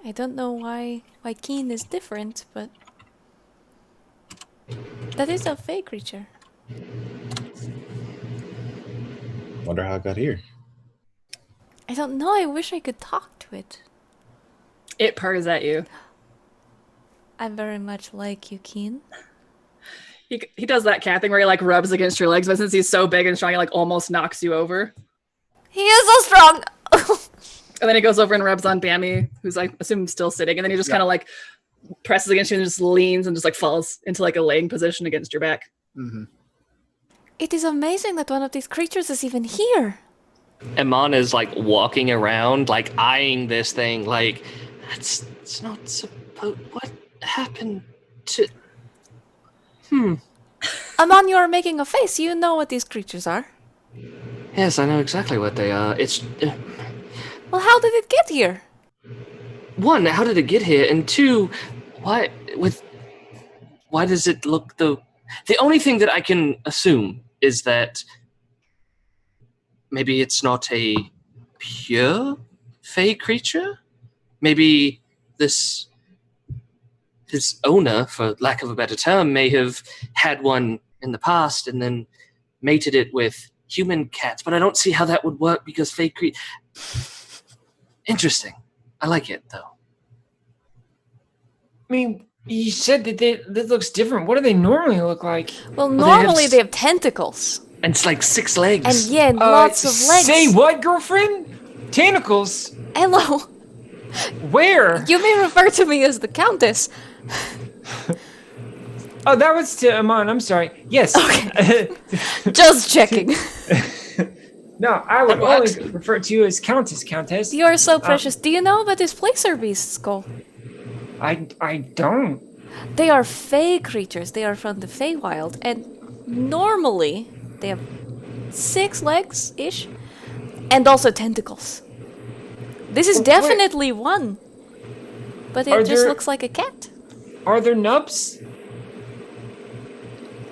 Speaker 8: I don't know why Keen is different, but that is a fey creature.
Speaker 9: Wonder how it got here.
Speaker 8: I don't know. I wish I could talk to it.
Speaker 1: it purrs at you.
Speaker 8: I very much like you, Keen.
Speaker 1: He does that cat thing where he rubs against your legs, but since he's so big and strong, he almost knocks you over.
Speaker 8: He is so strong.
Speaker 1: And then he goes over and rubs on Bammy, who's assume still sitting, and then he just kind of presses against you and just leans and just falls into a laying position against your back.
Speaker 2: Mm-hmm.
Speaker 8: It is amazing that one of these creatures is even here.
Speaker 7: Amon is walking around, eyeing this thing, it's not supposed. What happened to?
Speaker 8: Amon, you are making a face. You know what these creatures are.
Speaker 7: Yes, I know exactly what they are. It's
Speaker 8: Well, how did it get here?
Speaker 7: one, how did it get here? And two, why does it look the only thing that I can assume is that maybe it's not a pure fey creature? Maybe his owner, for lack of a better term, may have had one in the past and then mated it with human cats. But I don't see how that would work because fey Interesting. I like it, though.
Speaker 6: I mean, you said that this looks different. What do they normally look like?
Speaker 8: Well,
Speaker 7: Well, they have
Speaker 8: normally they have tentacles.
Speaker 7: And it's 6 legs.
Speaker 8: And yeah, lots of legs.
Speaker 6: Say what, girlfriend? Tentacles?
Speaker 8: Hello.
Speaker 6: Where?
Speaker 8: You may refer to me as the Countess.
Speaker 6: Oh, that was to Amon. I'm sorry. Yes.
Speaker 8: Okay. Just checking.
Speaker 6: No, I would
Speaker 7: That works.
Speaker 6: only refer to you as Countess.
Speaker 8: You are so precious. Do you know about displacer beasts, Cole?
Speaker 6: I don't.
Speaker 8: They are fey creatures. They are from the Feywild, and normally they have 6 legs-ish, and also tentacles. This is
Speaker 6: Wait.
Speaker 8: definitely one, but
Speaker 6: Are
Speaker 8: it just
Speaker 6: there-
Speaker 8: looks like a cat.
Speaker 6: Are there nubs?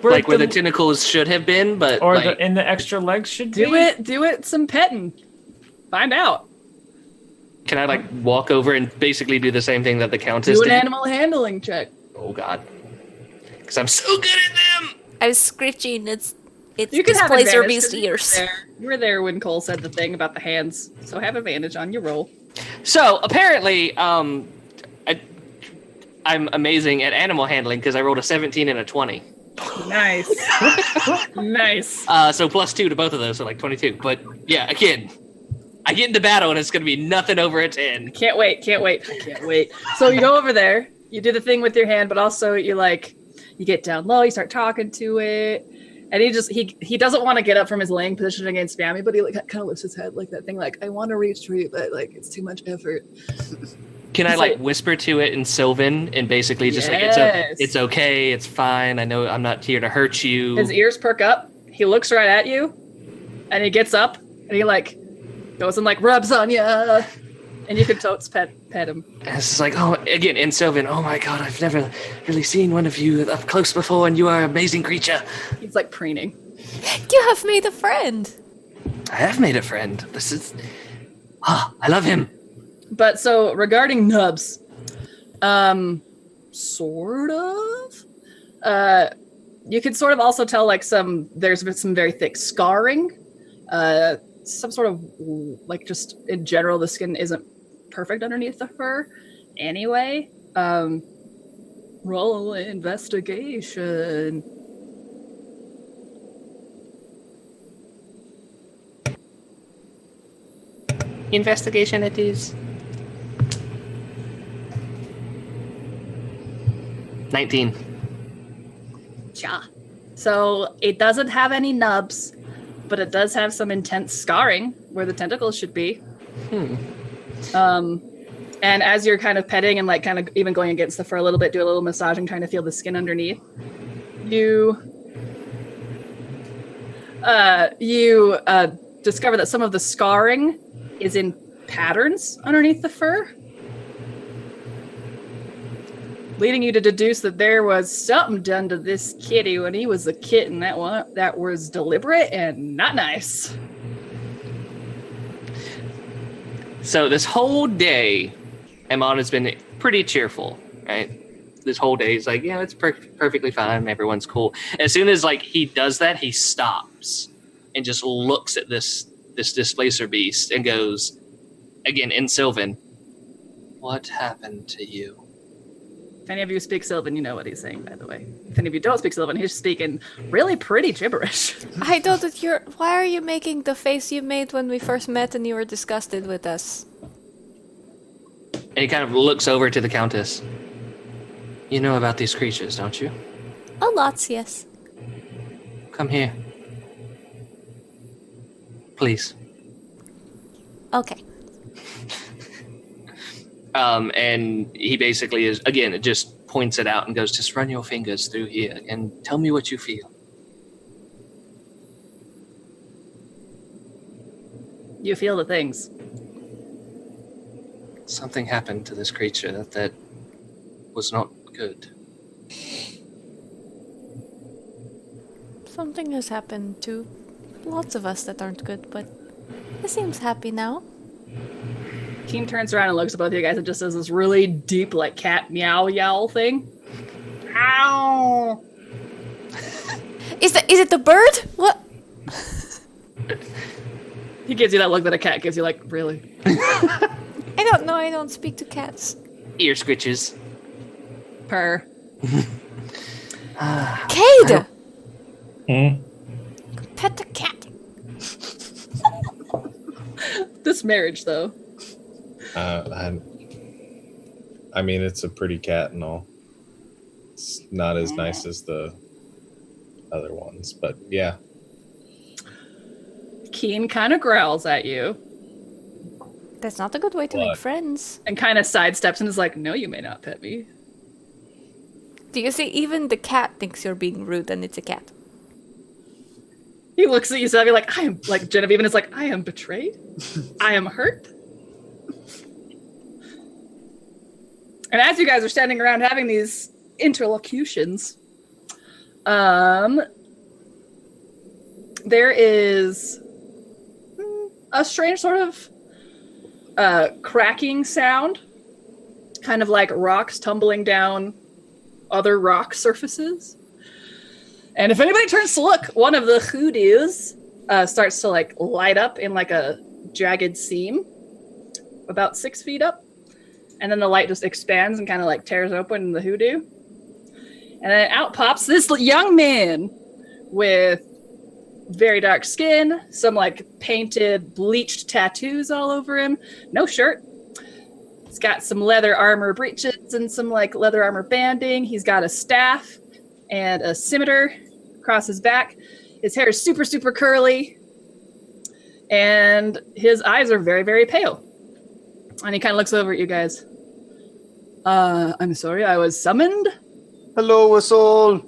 Speaker 7: like where the tentacles should have been, but
Speaker 6: Or
Speaker 7: like,
Speaker 6: the extra legs should
Speaker 1: Do
Speaker 6: be?
Speaker 1: it some petting. Find out.
Speaker 7: can I like walk over and basically do the same thing that the Countess
Speaker 1: Do an
Speaker 7: did?
Speaker 1: animal handling check.
Speaker 7: Oh God, because I'm so good at them.
Speaker 8: I was screeching. It's
Speaker 1: You can have
Speaker 8: displays your
Speaker 1: advantage,
Speaker 8: beast
Speaker 1: 'cause you were
Speaker 8: ears.
Speaker 1: there. You were there when Cole said the thing about the hands, so have advantage on your roll.
Speaker 7: So apparently, I'm amazing at animal handling because I rolled a 17 and a 20.
Speaker 1: Nice. Nice.
Speaker 7: So +2 to both of those, so like 22. But yeah, again, I get into battle and it's going to be nothing over a 10.
Speaker 1: Can't wait. So you go over there, you do the thing with your hand, but also you get down low, you start talking to it, and he doesn't want to get up from his laying position against Spammy, but he like kind of lifts his head like that thing, like, I want to reach for you, but like it's too much effort.
Speaker 7: Can I like whisper to it in Sylvan and basically just like it's okay, it's fine. I know I'm not here to hurt you.
Speaker 1: His ears perk up. He looks right at you, and he gets up and he like goes and like rubs on you, and you can totes pet him.
Speaker 7: And it's just like, oh, again in Sylvan. Oh my God, I've never really seen one of you up close before, and you are an amazing creature.
Speaker 1: He's like preening.
Speaker 8: You have made a friend.
Speaker 7: I have made a friend. This is, I love him.
Speaker 1: But so regarding nubs, sort of, you could sort of also tell like there's some very thick scarring, some sort of like just in general the skin isn't perfect underneath the fur. Anyway, roll investigation.
Speaker 7: Investigation it is. 19.
Speaker 1: Yeah. So it doesn't have any nubs, but it does have some intense scarring where the tentacles should be. And as you're kind of petting and like kind of even going against the fur a little bit, do a little massaging, trying to feel the skin underneath, you discover that some of the scarring is in patterns underneath the fur, leading you to deduce that there was something done to this kitty when he was a kitten that was deliberate and not nice.
Speaker 7: So this whole day, Amon has been pretty cheerful, right? This whole day, he's like, yeah, it's perfectly fine. Everyone's cool. As soon as like he does that, he stops and just looks at this displacer beast and goes, again in Sylvan, what happened to you?
Speaker 1: If any of you speak Sylvan, you know what he's saying, by the way. If any of you don't speak Sylvan, he's speaking really pretty gibberish.
Speaker 8: I know that why are you making the face you made when we first met and you were disgusted with us?
Speaker 7: And he kind of looks over to the Countess. You know about these creatures, don't you?
Speaker 8: A lot, yes.
Speaker 7: Come here. Please.
Speaker 8: Okay.
Speaker 7: And he basically is, again, it just points it out and goes, just run your fingers through here and tell me what you feel.
Speaker 1: You feel the things.
Speaker 7: Something happened to this creature that was not good.
Speaker 8: Something has happened to lots of us that aren't good, but it seems happy now.
Speaker 1: Keen turns around and looks at both of you guys and just does this really deep, like, cat meow yowl thing. Ow!
Speaker 8: Is it the bird? What?
Speaker 1: He gives you that look that a cat gives you, like, really?
Speaker 8: I don't know. I don't speak to cats.
Speaker 7: Ear scritches.
Speaker 1: Purr.
Speaker 8: Cade!
Speaker 9: Hmm?
Speaker 8: Pet the cat.
Speaker 1: This marriage, though.
Speaker 9: I mean, it's a pretty cat and all. It's not as nice as the other ones, but yeah.
Speaker 1: Keen kind of growls at you.
Speaker 8: That's not a good way to make friends.
Speaker 1: And kind of sidesteps and is like, no, you may not pet me.
Speaker 8: Do you see, even the cat thinks you're being rude and it's a cat.
Speaker 1: He looks at you, so you're like, I am, like, Genevieve, and it's like, I am betrayed. I am hurt. And as you guys are standing around having these interlocutions, There is a strange sort of cracking sound, kind of like rocks tumbling down other rock surfaces. And if anybody turns to look, one of the hoodoos starts to like light up in like a jagged seam about 6 feet up. And then the light just expands and kind of like tears open the hoodoo. And then out pops this young man with very dark skin, some like painted, bleached tattoos all over him, no shirt. He's got some leather armor breeches and some like leather armor banding. He's got a staff and a scimitar across his back. His hair is super, super curly. And his eyes are very, very pale. And he kind of looks over at you guys. I'm sorry, I was summoned?
Speaker 2: Hello, Whistle.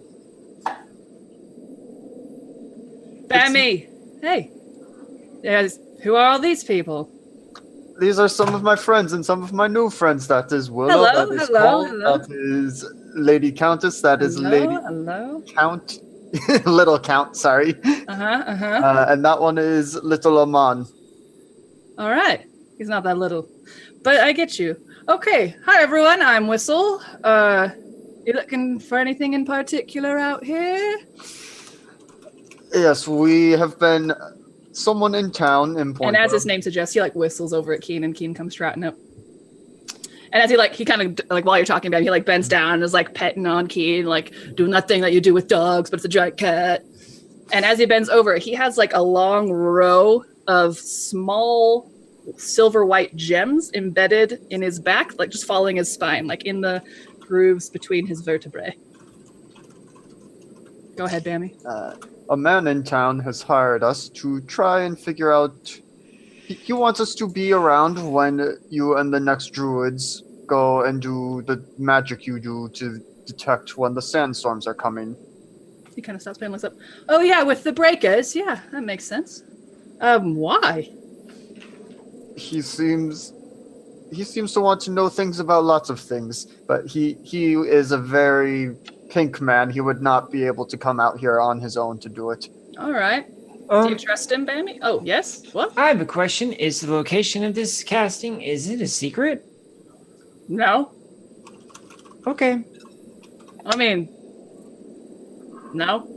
Speaker 1: Bammy! Hey. Yes, who are all these people?
Speaker 2: These are some of my friends and some of my new friends. That is Willow.
Speaker 1: Hello,
Speaker 2: that is
Speaker 1: hello,
Speaker 2: Paul.
Speaker 1: hello.
Speaker 2: That is Lady Countess. That is Lady
Speaker 1: Hello.
Speaker 2: Count. Little Count, sorry. And that one is Little Aman.
Speaker 1: All right. He's not that little. But I get you. Okay. Hi, everyone. I'm Whistle. You looking for anything in particular out here?
Speaker 2: Yes, we have been someone in town in Pontauv.
Speaker 1: And as his name suggests, he like whistles over at Keen, and Keen comes trotting up. And as he kind of like while you're talking about him, he like bends down and is like petting on Keen, like doing that thing that you do with dogs, but it's a giant cat. And as he bends over, he has like a long row of small silver white gems embedded in his back, like just following his spine, like in the grooves between his vertebrae. Go ahead, Bammy.
Speaker 2: A man in town has hired us to try and figure out. He wants us to be around when you and the next druids go and do the magic you do to detect when the sandstorms are coming.
Speaker 1: He kind of stops and looks up. Oh yeah, with the breakers. Yeah, that makes sense. Why?
Speaker 2: He seems to want to know things about lots of things, but he is a very pink man. He would not be able to come out here on his own to do it.
Speaker 1: All right. Do you trust him, Bammy? Oh, yes? What?
Speaker 5: I have a question. Is the location of this casting, is it a secret?
Speaker 1: No.
Speaker 5: Okay.
Speaker 1: I mean, no.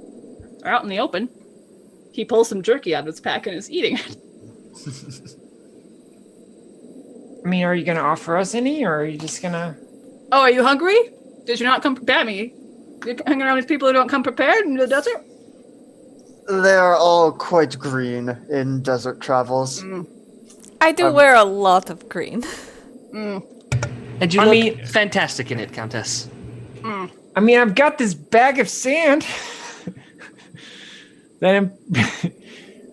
Speaker 1: They're out in the open. He pulls some jerky out of his pack and is eating it.
Speaker 5: I mean, are you going to offer us any, or are you just going to...
Speaker 1: Oh, are you hungry? Did you not come... Bammy, you're hanging around with people who don't come prepared in the desert?
Speaker 2: They are all quite green in desert travels.
Speaker 8: I do wear a lot of green.
Speaker 7: And you look fantastic in it, Countess.
Speaker 5: I mean, I've got this bag of sand that I'm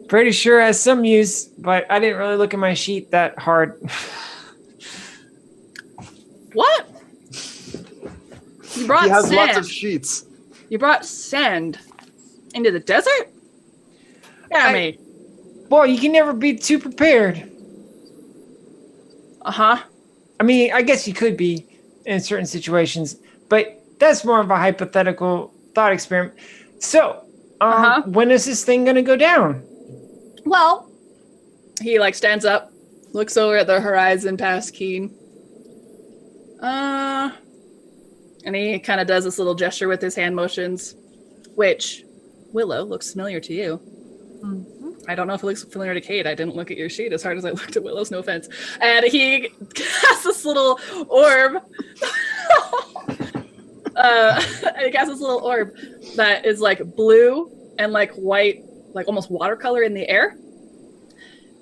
Speaker 5: pretty sure has some use, but I didn't really look at my sheet that hard.
Speaker 1: What? You brought
Speaker 2: He has
Speaker 1: sand.
Speaker 2: lots of sheets.
Speaker 1: You brought sand into the desert? Bammy.
Speaker 5: Well, you can never be too prepared.
Speaker 1: Uh-huh.
Speaker 5: I mean, I guess you could be in certain situations, but that's more of a hypothetical thought experiment. So, when is this thing going to go down?
Speaker 1: Well, he like stands up, looks over at the horizon past Keen. And he kind of does this little gesture with his hand motions, which, Willow, looks familiar to you. I don't know if it looks familiar to Kate. I didn't look at your sheet as hard as I looked at Willow's, no offense. And he casts this little orb. And he casts this little orb that is like blue and like white, like almost watercolor in the air.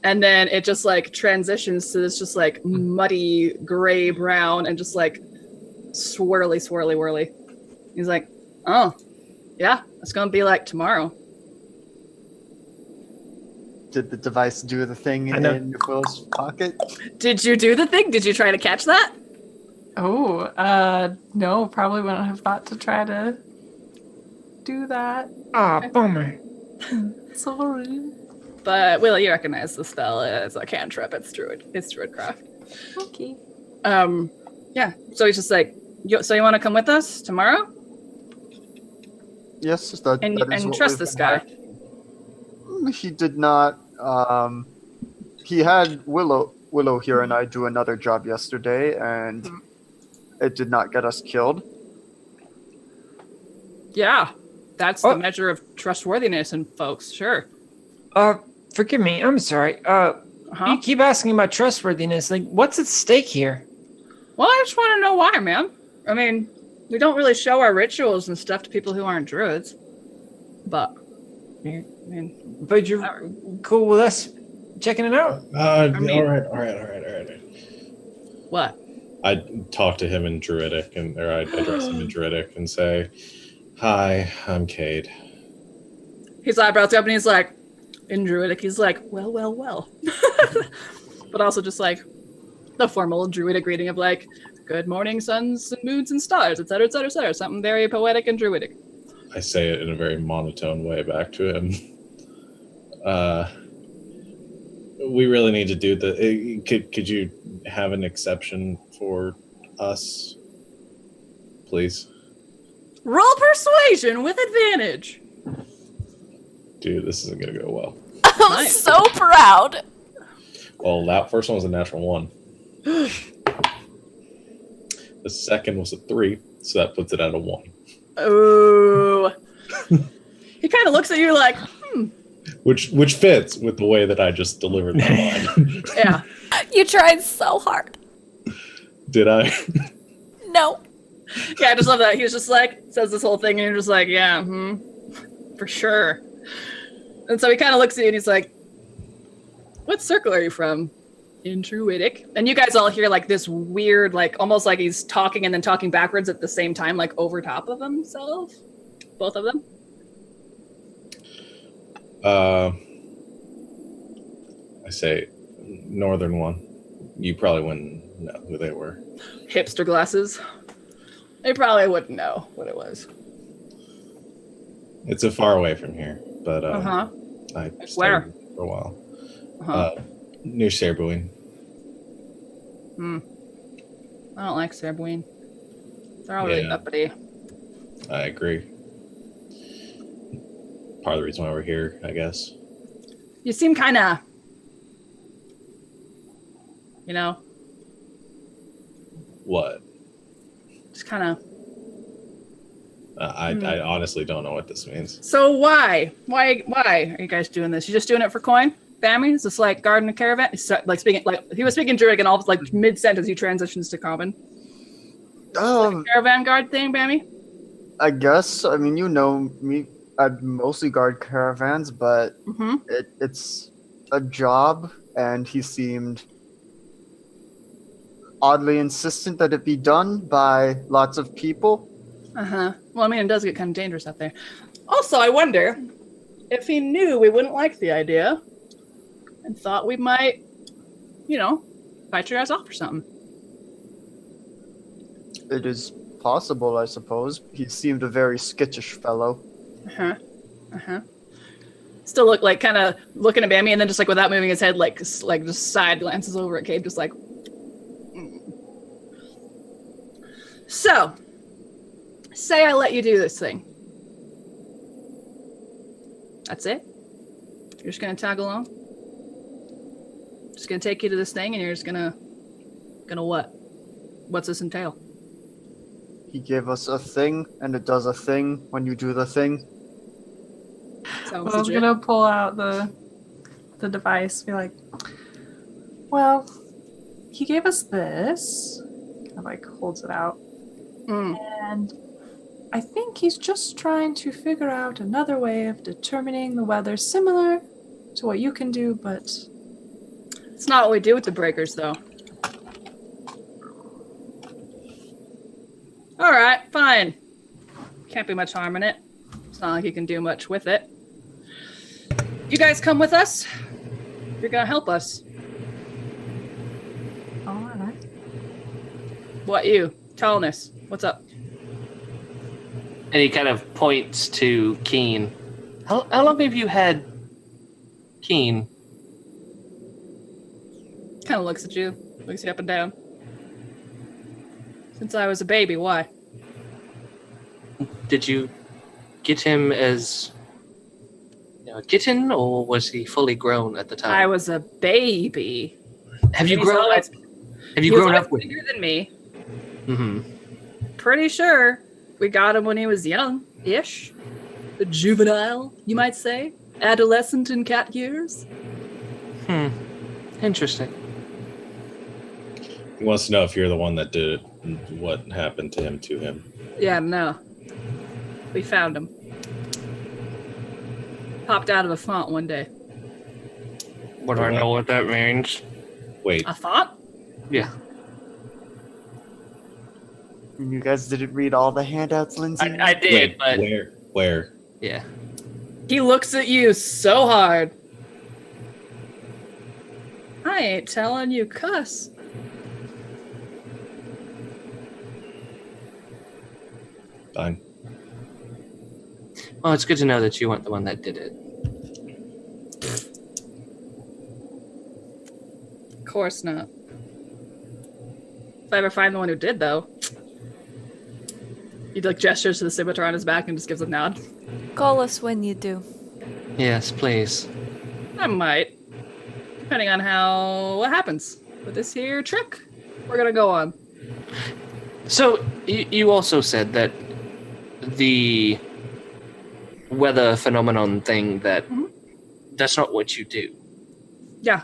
Speaker 1: And then it just like transitions to this just like muddy gray brown and just like swirly, swirly, whirly. He's like, oh, yeah, it's going to be like tomorrow.
Speaker 2: Did the device do the thing in Will's pocket?
Speaker 1: Did you do the thing? Did you try to catch that?
Speaker 3: Oh, no, probably wouldn't have thought to try to do that.
Speaker 5: Bummer.
Speaker 3: Sorry.
Speaker 1: But Willow, you recognize the spell as a cantrip. It's druidcraft.
Speaker 3: Okay.
Speaker 1: Yeah. So he's just like, so you want to come with us tomorrow?
Speaker 2: Yes, that is
Speaker 1: And
Speaker 2: what
Speaker 1: trust
Speaker 2: we've
Speaker 1: this
Speaker 2: been
Speaker 1: guy.
Speaker 2: hired. He did not. He had Willow here and I do another job yesterday, and it did not get us killed.
Speaker 1: Yeah, that's the measure of trustworthiness in folks. Sure.
Speaker 5: Forgive me. I'm sorry. You keep asking about trustworthiness. Like, what's at stake here?
Speaker 1: Well, I just want to know why, man. I mean, we don't really show our rituals and stuff to people who aren't druids. But,
Speaker 5: But you're cool with us checking it out?
Speaker 9: All right.
Speaker 1: What?
Speaker 9: I talk to him in Druidic, or I address him in Druidic and say, "Hi, I'm Cade."
Speaker 1: His eyebrows up and he's like, in Druidic, he's like, well. But also just like the formal Druidic greeting of like, good morning, suns and moons and stars, etc., etc., etc. Something very poetic and Druidic.
Speaker 9: I say it in a very monotone way back to him. We really need to do the. Could you have an exception for us, please?
Speaker 1: Roll persuasion with advantage.
Speaker 9: Dude, this isn't gonna go well.
Speaker 8: I'm so proud.
Speaker 9: Well, that first one was a natural 1. The second was a 3, so that puts it at a 1.
Speaker 1: Oh. He kind of looks at you like,
Speaker 9: Which fits with the way that I just delivered that line.
Speaker 1: Yeah.
Speaker 8: You tried so hard.
Speaker 9: Did I?
Speaker 8: No.
Speaker 1: Yeah, I just love that. He's just like, says this whole thing, and you're just like, yeah, for sure. And so he kind of looks at you and he's like, what circle are you from? In Druidic. And you guys all hear like this weird, like almost like he's talking and then talking backwards at the same time, like over top of himself. Both of them.
Speaker 9: I say northern one. You probably wouldn't know who they were.
Speaker 1: Hipster glasses. They probably wouldn't know what it was.
Speaker 9: It's a far away from here, but
Speaker 1: Uh-huh.
Speaker 9: I
Speaker 1: Where?
Speaker 9: stayed for a while.
Speaker 1: Uh-huh.
Speaker 9: Near Serbuine.
Speaker 1: I don't like Serbuine. They're all really
Speaker 9: Yeah.
Speaker 1: uppity.
Speaker 9: I agree. Part of the reason why we're here, I guess.
Speaker 1: You seem kind of, you know,
Speaker 9: What?
Speaker 1: just kind of.
Speaker 9: I honestly don't know what this means.
Speaker 1: So why are you guys doing this? You just doing it for coin? Bammy? Is this like guarding a caravan? He's like speaking, like he was speaking Druidic and all of like mid-sentence he transitions to common. Like a caravan guard thing, Bammy?
Speaker 2: I guess. I mean, you know me. I mostly guard caravans, but it's a job, and he seemed oddly insistent that it be done by lots of people.
Speaker 1: Well, I mean, it does get kind of dangerous out there. Also, I wonder if he knew we wouldn't like the idea and thought we might, you know, fight your guys off or something.
Speaker 2: It is possible, I suppose. He seemed a very skittish fellow.
Speaker 1: Still look like kind of looking at Bammy and then just like without moving his head, like just side glances over at Cade, just like. So, say I let you do this thing. That's it? You're just gonna tag along? Just gonna take you to this thing and you're just gonna what? What's this entail?
Speaker 2: He gave us a thing, and it does a thing when you do the thing.
Speaker 1: Sounds
Speaker 3: I was
Speaker 1: legit.
Speaker 3: gonna pull out the device, be like, well, he gave us this. And like holds it out. And I think he's just trying to figure out another way of determining the weather similar to what you can do, but
Speaker 1: It's not what we do with the breakers, though. All right, fine. Can't be much harm in it. It's not like you can do much with it. You guys come with us. You're gonna help us.
Speaker 3: all right.
Speaker 1: What you? Tallness. What's up?
Speaker 7: And he kind of points to Keen. How long have you had Keen?
Speaker 1: Kind of looks at you. Looks you up and down. Since I was a baby, why?
Speaker 7: Did you get him as a kitten, or was he fully grown at the time?
Speaker 1: I was a baby.
Speaker 7: Have you
Speaker 1: He's
Speaker 7: grown
Speaker 1: always-
Speaker 7: up? Have you
Speaker 1: He was
Speaker 7: grown
Speaker 1: always
Speaker 7: up with?
Speaker 1: bigger than me.
Speaker 7: Mm-hmm.
Speaker 1: Pretty sure we got him when he was young-ish. A juvenile, you might say. Adolescent in cat years.
Speaker 7: Interesting.
Speaker 9: He wants to know if you're the one that did it, and what happened to him.
Speaker 1: Yeah, no. We found him. Popped out of a font one day.
Speaker 7: What do I know what that means?
Speaker 9: Wait,
Speaker 1: A font?
Speaker 7: Yeah.
Speaker 2: You guys didn't read all the handouts, Lindsay?
Speaker 7: I did, but
Speaker 9: where?
Speaker 7: yeah.
Speaker 1: He looks at you so hard. I ain't telling you, cuss.
Speaker 9: Fine.
Speaker 7: Well, it's good to know that you weren't the one that did it.
Speaker 1: Of course not. If I ever find the one who did, though. He like gestures to the scimitar on his back and just gives a nod.
Speaker 8: Call us when you do.
Speaker 7: Yes, please.
Speaker 1: I might. Depending on what happens with this here trick we're gonna go on.
Speaker 7: So, you also said that the weather phenomenon thing, that's not what you do.
Speaker 1: Yeah.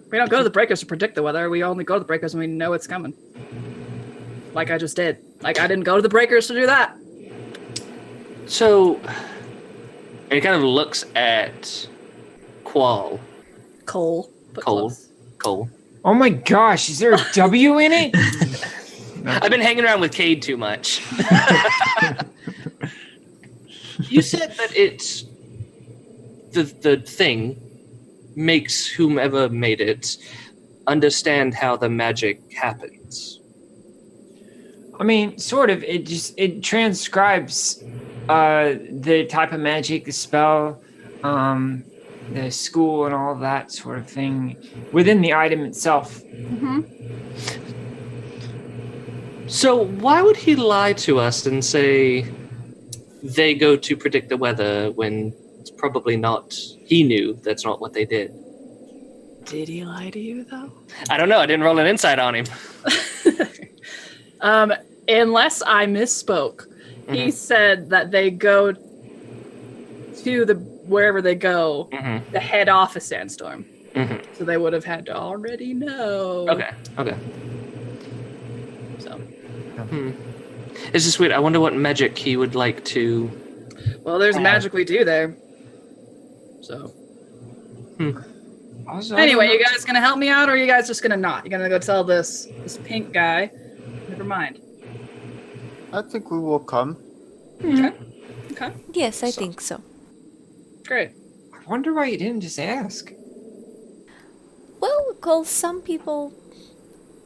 Speaker 1: We don't go to the breakers to predict the weather. We only go to the breakers when we know it's coming. Like I just did. Like I didn't go to the breakers to do that.
Speaker 7: So, and he kind of looks at Qual.
Speaker 1: Cole. but close.
Speaker 7: Cole.
Speaker 5: Oh my gosh, is there a W in it?
Speaker 7: I've been hanging around with Cade too much. You said that it's the thing makes whomever made it understand how the magic happens.
Speaker 5: I mean, sort of. It transcribes the type of magic, the spell, the school, and all that sort of thing within the item itself.
Speaker 1: Mm-hmm.
Speaker 7: So why would he lie to us and say they go to predict the weather when it's probably not? He knew that's not what they did.
Speaker 1: Did he lie to you, though?
Speaker 7: I don't know. I didn't roll an insight on him.
Speaker 1: Unless I misspoke.
Speaker 7: Mm-hmm.
Speaker 1: He said that they go to wherever they go,
Speaker 7: Mm-hmm.
Speaker 1: the head office Sandstorm.
Speaker 7: Mm-hmm.
Speaker 1: So they would have had to already know.
Speaker 7: Okay.
Speaker 1: So,
Speaker 7: This is weird. I wonder what magic he would like to.
Speaker 1: well, there's magic we do there. So,
Speaker 5: Also,
Speaker 1: anyway, you guys gonna help me out, or are you guys just gonna not? You're gonna go tell this pink guy? Never mind.
Speaker 2: I think we will come.
Speaker 1: Okay.
Speaker 8: Yes, I think so.
Speaker 1: Great.
Speaker 5: I wonder why you didn't just ask.
Speaker 8: Well, because some people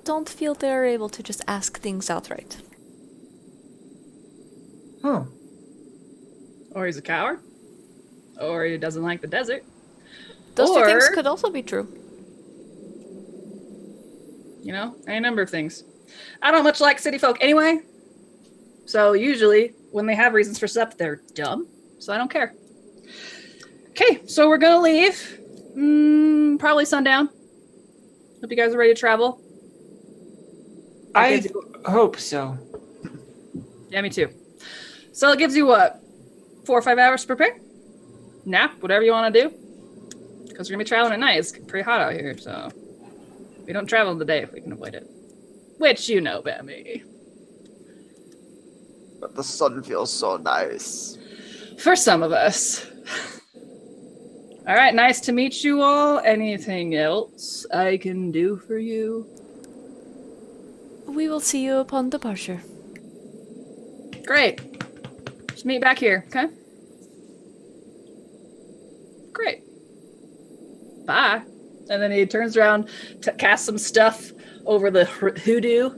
Speaker 8: don't feel they're able to just ask things outright.
Speaker 5: Huh.
Speaker 1: Or he's a coward. Or he doesn't like the desert.
Speaker 8: Those two things
Speaker 1: Or-
Speaker 8: could also be true.
Speaker 1: You know, any number of things. I don't much like city folk anyway. So usually when they have reasons for stuff, they're dumb. So I don't care. Okay, so we're gonna leave. Probably sundown. Hope you guys are ready to travel.
Speaker 5: I hope so.
Speaker 1: Yeah, me too. So it gives you what? 4 or 5 hours to prepare? Nap, whatever you want to do. Because we're gonna be traveling at night. It's pretty hot out here, so we don't travel in the day if we can avoid it. Which you know, Bammy.
Speaker 2: But the sun feels so nice.
Speaker 1: For some of us. All right, nice to meet you all. Anything else I can do for you?
Speaker 8: We will see you upon departure.
Speaker 1: Great. Just meet back here, okay? Great. Bye. And then he turns around to cast some stuff over the hoodoo,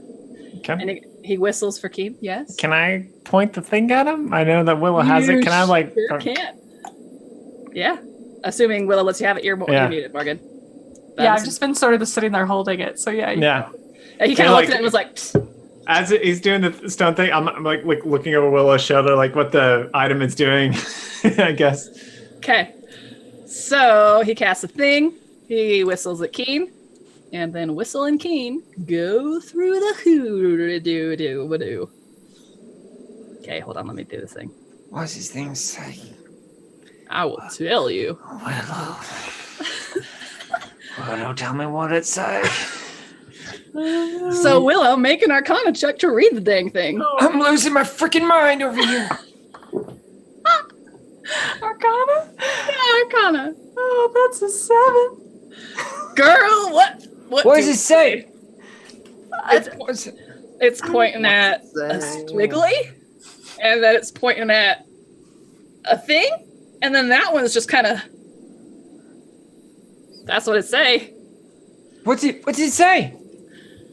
Speaker 1: and he whistles for Keem. Yes?
Speaker 6: Can I point the thing at him? I know that Willow has it. Can I like?
Speaker 1: Sure can. Yeah. Assuming Willow lets you have it, you're muted, Morgan.
Speaker 3: Yeah, I've just been sort of just sitting there holding it. So yeah.
Speaker 6: Yeah.
Speaker 1: He kind of looked at it and was like, Psst.
Speaker 6: as he's doing the stone thing, I'm like looking over Willow's shoulder, like what the item is doing, I guess.
Speaker 1: Okay. So he casts a thing. He whistles at Keen. And then Whistle and Keen go through the hoo-doo-doo-doo-doo. Okay, hold on. Let me do this thing.
Speaker 5: What's his thing say?
Speaker 1: I will tell you.
Speaker 5: Willow, tell me what it says.
Speaker 1: So Willow, make an Arcana check to read the dang thing.
Speaker 5: I'm losing my freaking mind over here.
Speaker 3: Arcana?
Speaker 1: Yeah, Arcana.
Speaker 3: Oh, that's a 7.
Speaker 1: Girl, what?
Speaker 5: What does it say?
Speaker 1: It's pointing at a squiggly, and then it's pointing at a thing, and then that one's just kind of. That's what it say.
Speaker 5: What's it say?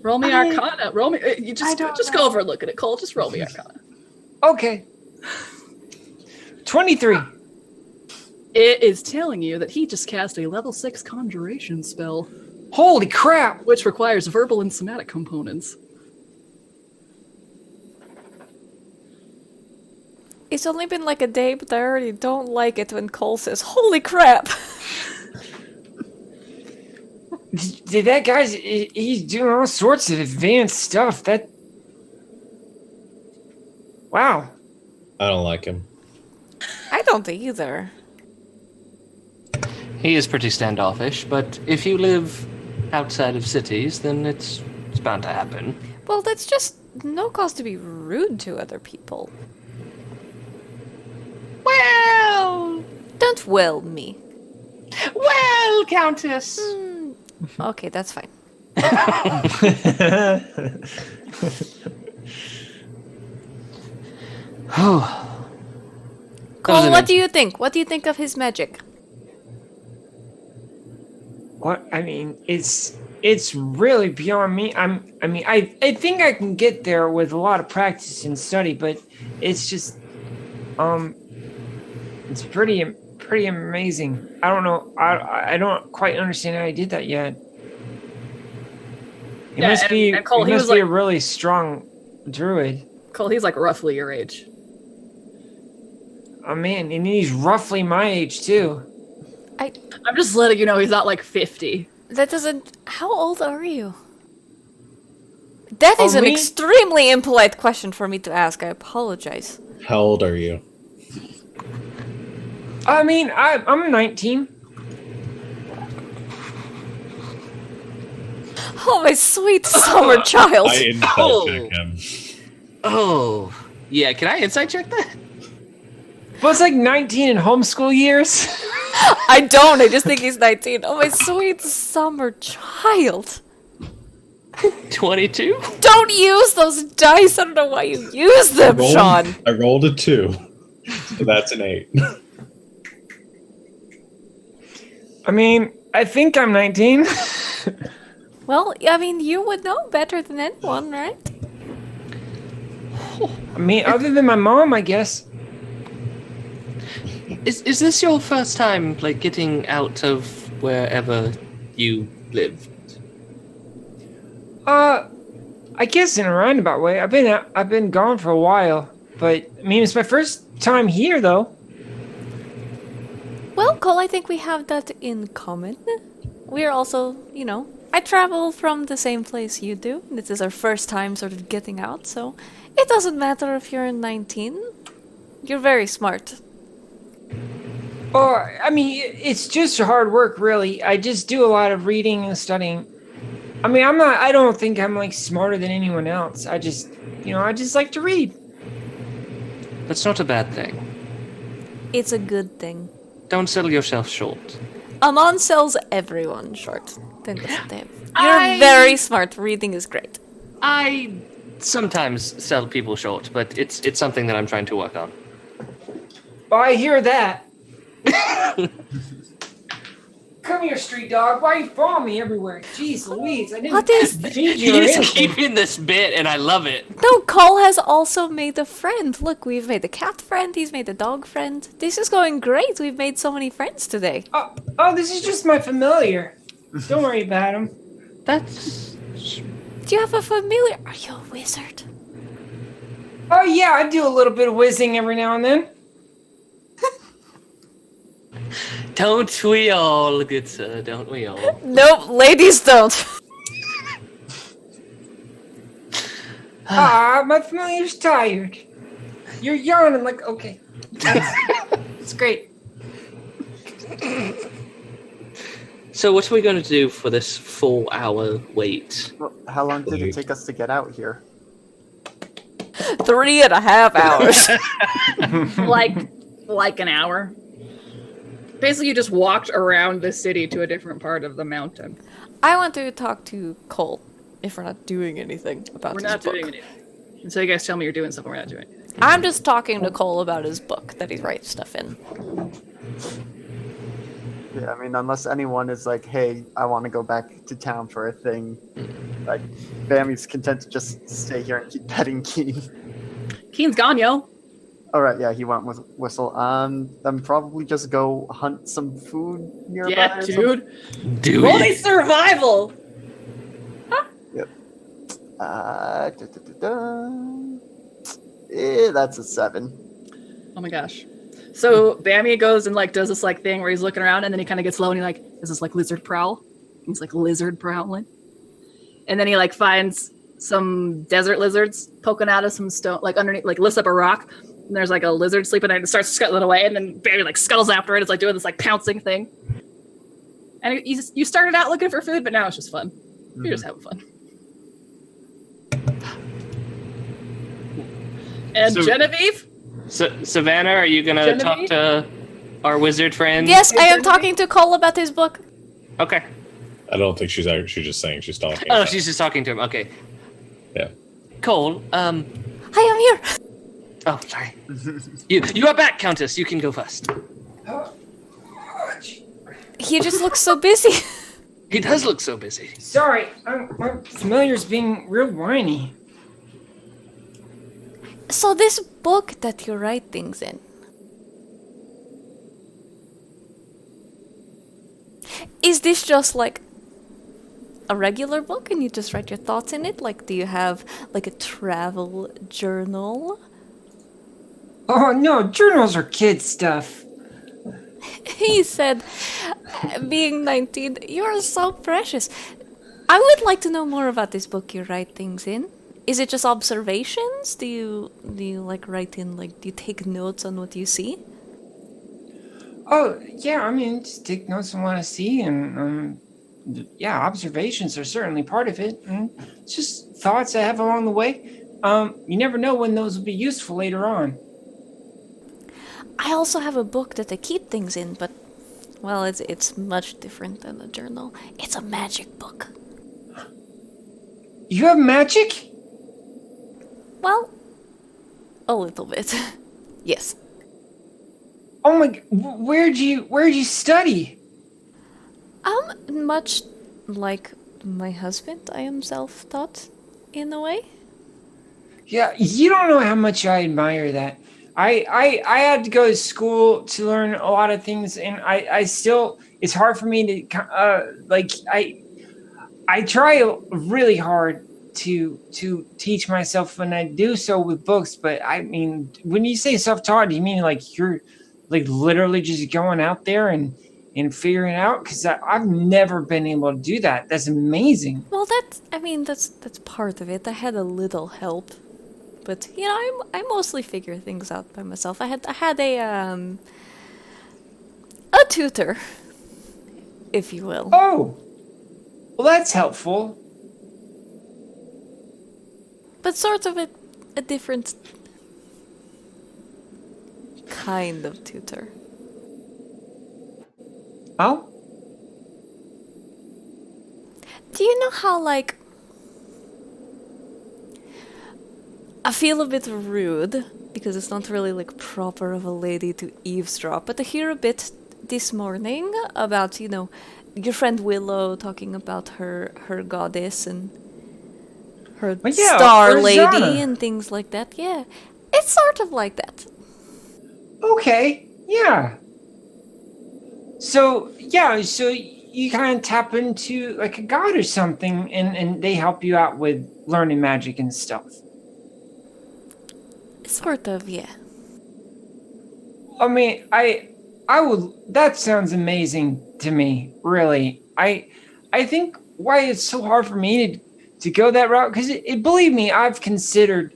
Speaker 1: Roll me Arcana. Roll me. You just go over and look at it, Cole. Just roll me Arcana.
Speaker 5: Okay. 23.
Speaker 1: It is telling you that he just cast a level 6 conjuration spell,
Speaker 5: Holy crap!
Speaker 1: which requires verbal and somatic components.
Speaker 8: It's only been like a day, but I already don't like it when Cole says, "Holy crap!"
Speaker 5: Did that guy's? He's doing all sorts of advanced stuff. Wow.
Speaker 9: I don't like him.
Speaker 8: I don't either.
Speaker 7: He is pretty standoffish, but if you live outside of cities, then it's bound to happen.
Speaker 8: Well, that's just no cause to be rude to other people.
Speaker 7: Well,
Speaker 8: Don't well me.
Speaker 7: well, Countess.
Speaker 8: Okay, that's fine. Cole, what do you think? What do you think of his magic?
Speaker 5: What? I mean, it's really beyond me. I think I can get there with a lot of practice and study, but it's just, it's pretty amazing. I don't know. I don't quite understand how he did that yet. He must be a really strong druid.
Speaker 1: Cole, he's like roughly your age.
Speaker 5: Oh man, and he's roughly my age too.
Speaker 1: I'm just letting you know he's not like 50.
Speaker 8: That doesn't... How old are you? That is
Speaker 5: Oh,
Speaker 8: an
Speaker 5: me?
Speaker 8: extremely impolite question for me to ask. I apologize.
Speaker 9: How old are you?
Speaker 5: I mean, I'm 19.
Speaker 8: Oh, my sweet summer child.
Speaker 9: I insight check him.
Speaker 7: Oh, yeah. Can I insight check that?
Speaker 5: Well, it's like 19 in homeschool years.
Speaker 8: I don't. I just think he's 19. Oh, my sweet summer child.
Speaker 7: 22?
Speaker 8: Don't use those dice. I don't know why you use them, Sean.
Speaker 9: I rolled a 2. So that's an 8.
Speaker 5: I mean, I think I'm 19.
Speaker 8: Well, I mean, you would know better than anyone, right?
Speaker 5: I mean, other than my mom, I guess.
Speaker 7: Is this your first time, like, getting out of wherever you lived?
Speaker 5: I guess in a roundabout way. I've been gone for a while, but I mean, it's my first time here, though.
Speaker 8: Well, Cole, I think we have that in common. We're also, I travel from the same place you do. This is our first time sort of getting out, so it doesn't matter if you're 19. You're very smart.
Speaker 5: Or, I mean, it's just hard work, really. I just do a lot of reading and studying. I mean, I don't think I'm, like, smarter than anyone else. I just like to read.
Speaker 7: That's not a bad thing.
Speaker 8: It's a good thing.
Speaker 7: Don't sell yourself short.
Speaker 8: Amon sells everyone short. Then listen to him. You're very smart. Reading is great.
Speaker 7: I sometimes sell people short, but it's something that I'm trying to work on.
Speaker 5: Oh, I hear that. Come here, street dog. Why are you following me everywhere? Jeez Louise, I didn't feed you or
Speaker 7: He's
Speaker 5: anything.
Speaker 7: keeping this bit, and I love it.
Speaker 8: No, Cole has also made a friend. Look, we've made a cat friend. He's made a dog friend. This is going great. We've made so many friends today.
Speaker 5: Oh, this is just my familiar. Don't worry about him.
Speaker 7: That's
Speaker 8: Do you have a familiar? Are you a wizard?
Speaker 5: Oh yeah, I do a little bit of whizzing every now and then.
Speaker 7: Don't we all, good sir? Don't we all?
Speaker 8: Nope, ladies don't.
Speaker 5: My familiar's tired. You're yawning like, okay.
Speaker 3: It's great.
Speaker 7: So what are we going to do for this 4-hour wait?
Speaker 2: Well, how long did it take us to get out here?
Speaker 8: 3.5 hours.
Speaker 1: like an hour. Basically, you just walked around the city to a different part of the mountain.
Speaker 8: I want to talk to Cole if we're not doing anything about
Speaker 1: We're
Speaker 8: his
Speaker 1: not
Speaker 8: book.
Speaker 1: doing anything. Until you guys tell me you're doing something, we're not doing anything.
Speaker 8: I'm just talking to Cole about his book that he writes stuff in.
Speaker 2: Yeah, I mean, unless anyone is like, hey, I want to go back to town for a thing. Like, Bammy's content to just stay here and keep petting Keen.
Speaker 1: Keen's gone, yo.
Speaker 2: All right, yeah, he went with Whistle. Then probably just go hunt some food nearby.
Speaker 1: Yeah,
Speaker 2: or something.
Speaker 1: dude.
Speaker 7: Do
Speaker 1: Roll
Speaker 7: it.
Speaker 1: a survival!
Speaker 2: Yep. That's a 7.
Speaker 1: Oh my gosh. So Bammy goes and does this thing where he's looking around and then he kind of gets low and he is this lizard prowl? He's lizard prowling. And then he finds some desert lizards poking out of some stone, underneath, lifts up a rock. And there's a lizard sleeping there and it starts scuttling away. And then Bammy scuttles after it. It's doing this pouncing thing. And you started out looking for food, but now it's just fun. You're just having fun. And
Speaker 7: So-
Speaker 1: Genevieve?
Speaker 7: Savannah, are you going to talk
Speaker 1: Genevieve?
Speaker 7: to our wizard friend?
Speaker 8: Yes, I am talking to Cole about his book.
Speaker 7: Okay.
Speaker 9: I don't think she's just saying she's talking.
Speaker 7: Oh, she's just talking to him. Okay.
Speaker 9: Yeah.
Speaker 7: Cole,
Speaker 8: Hi, I'm here.
Speaker 7: Oh, sorry. You are back, Countess. You can go first.
Speaker 8: He just looks so busy.
Speaker 7: He does look so busy.
Speaker 5: Sorry, my familiar's being real whiny.
Speaker 8: So this book that you write things in, is this just a regular book and you just write your thoughts in it? Do you have a travel journal?
Speaker 5: Oh no, journals are kid stuff.
Speaker 8: He said, being 19, you're so precious. I would like to know more about this book you write things in. Is it just observations? Do you write in, do you take notes on what you see?
Speaker 5: Oh yeah, I mean, just take notes on what I see, and yeah, observations are certainly part of it. And it's just thoughts I have along the way. You never know when those will be useful later on.
Speaker 8: I also have a book that I keep things in, but, well, it's much different than a journal. It's a magic book.
Speaker 5: You have magic?
Speaker 8: Well, a little bit. Yes.
Speaker 5: Oh my! Where'd you study?
Speaker 8: Much like my husband, I am self-taught, in a way.
Speaker 5: Yeah, you don't know how much I admire that. I had to go to school to learn a lot of things, and I still, it's hard for me to I try really hard to teach myself when I do so with books, but I mean, when you say self-taught, do you mean you're literally just going out there and figuring it out? Because I've never been able to do that. That's amazing.
Speaker 8: Well, that's part of it. I had a little help, but I mostly figure things out by myself. I had a tutor, if you will.
Speaker 5: Oh, well, that's helpful.
Speaker 8: But sort of a different kind of tutor.
Speaker 5: Oh?
Speaker 8: Do you know how, I feel a bit rude, because it's not really, proper of a lady to eavesdrop, but I hear a bit this morning about, your friend Willow talking about her goddess and her star
Speaker 5: Urzana.
Speaker 8: lady and things like that. Yeah, it's sort of like that.
Speaker 5: Okay, yeah. So you kind of tap into like a god or something, and they help you out with learning magic and stuff.
Speaker 8: Sort of, yeah.
Speaker 5: I mean, I would. That sounds amazing to me. Really, I think why it's so hard for me to go that route, because believe me, I've considered,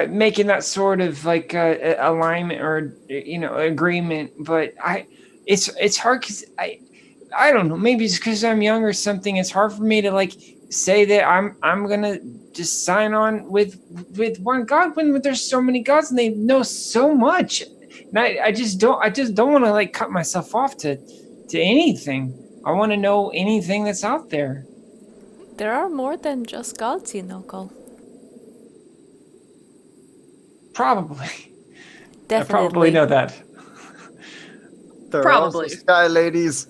Speaker 5: making that sort of like alignment or agreement, but it's hard because I don't know, maybe it's because I'm young or something. It's hard for me to like say that I'm gonna just sign on with one god when there's so many gods and they know so much. And I just don't want to like cut myself off to anything. I want to know anything that's out there.
Speaker 8: There are more than just gods, Cole.
Speaker 5: Probably.
Speaker 8: Definitely.
Speaker 5: I probably know that.
Speaker 2: There are
Speaker 1: Probably.
Speaker 2: also sky ladies.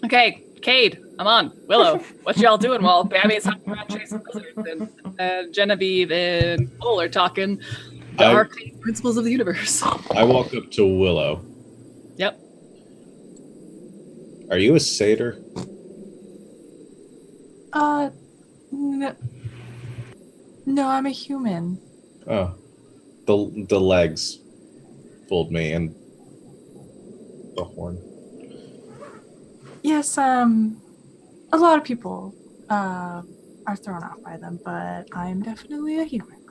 Speaker 1: Okay, Cade, I'm on. Willow, what y'all doing while Bammy's hanging around chasing lizards and Genevieve and Cole are talking the arcane principles of the universe?
Speaker 9: I walk up to Willow.
Speaker 1: Yep.
Speaker 9: Are you a satyr?
Speaker 3: No, I'm a human.
Speaker 9: Oh, the legs fooled me, and the horn.
Speaker 3: Yes, a lot of people are thrown off by them, but I'm definitely a human.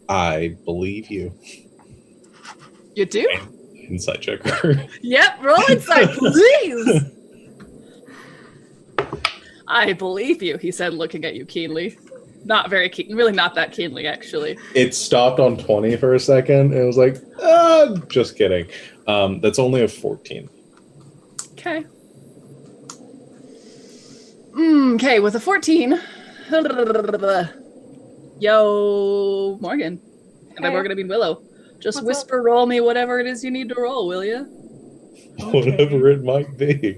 Speaker 9: I believe you.
Speaker 1: You do?
Speaker 9: Inside check.
Speaker 1: Yep, roll inside, please! I believe you, he said, looking at you keenly. Not very keen, really not that keenly, actually.
Speaker 9: It stopped on 20 for a second, and it was like, just kidding. That's only a 14.
Speaker 1: Okay. Okay, with a 14. Yo, Morgan. And then we're going to be Willow. Just
Speaker 3: What's
Speaker 1: whisper roll me whatever it is you need to roll, will you?
Speaker 3: Okay.
Speaker 9: Whatever it might be.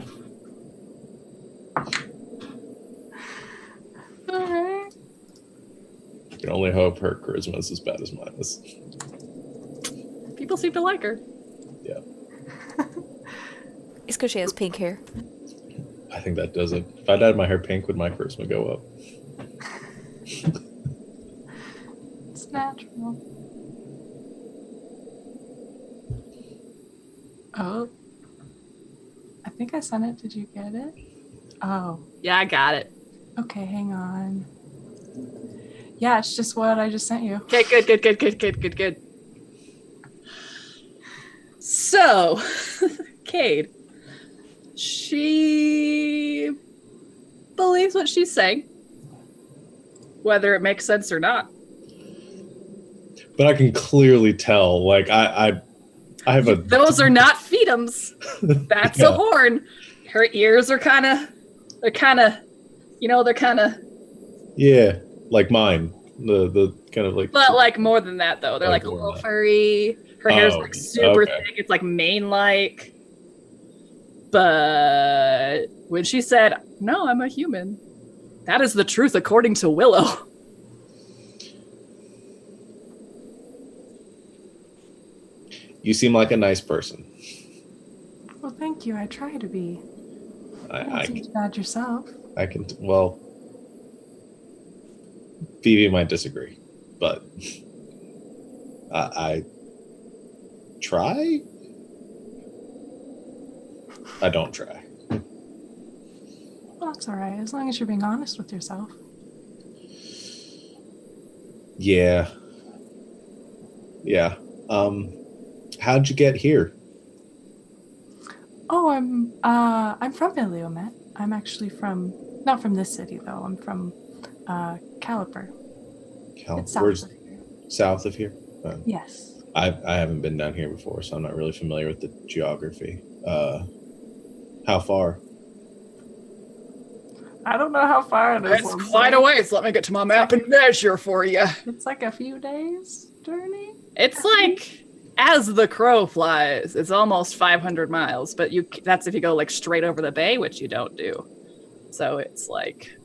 Speaker 3: Alright.
Speaker 9: You can only hope her charisma is as bad as mine is.
Speaker 1: People seem to like her.
Speaker 9: Yeah.
Speaker 8: It's because she has pink hair.
Speaker 9: I think that does it. If I dyed my hair pink, would my charisma go up?
Speaker 3: It's natural. Oh. I think I sent it. Did you get it? Oh.
Speaker 1: Yeah, I got it.
Speaker 3: Okay, hang on. Yeah, it's just what I just sent you.
Speaker 1: Okay, good. So, Cade, she believes what she's saying, whether it makes sense or not.
Speaker 9: But I can clearly tell, like, I have a...
Speaker 1: Those are not fetums. That's a horn. Her ears are kind of,
Speaker 9: Yeah, like mine. The kind of like...
Speaker 1: But like more than that, though. They're
Speaker 9: Like
Speaker 1: like a
Speaker 9: more
Speaker 1: little
Speaker 9: than that.
Speaker 1: furry. Her hair's like super
Speaker 9: okay.
Speaker 1: thick. It's like mane-like. But when she said, "No, I'm a human," that is the truth according to Willow.
Speaker 9: You seem like a nice person.
Speaker 3: Well, thank you. I try to be.
Speaker 9: I
Speaker 3: Seems bad yourself.
Speaker 9: can... Well, Phoebe might disagree, but I try? I don't try.
Speaker 3: Well, that's all right, as long as you're being honest with yourself.
Speaker 9: Yeah. How'd you get here?
Speaker 3: Oh, I'm from Illiomet. I'm actually not from this city though. I'm from Caliper. It's south
Speaker 9: Where's
Speaker 3: of here.
Speaker 9: south of here?
Speaker 3: Yes.
Speaker 9: I haven't been down here before, so I'm not really familiar with the geography. How far?
Speaker 3: I don't know how far it is.
Speaker 1: It's quite a ways. Let me get to my map and measure for you.
Speaker 3: It's like a few days journey.
Speaker 1: It's like, as the crow flies, it's almost 500 miles, but that's if you go like straight over the bay, which you don't do. So it's like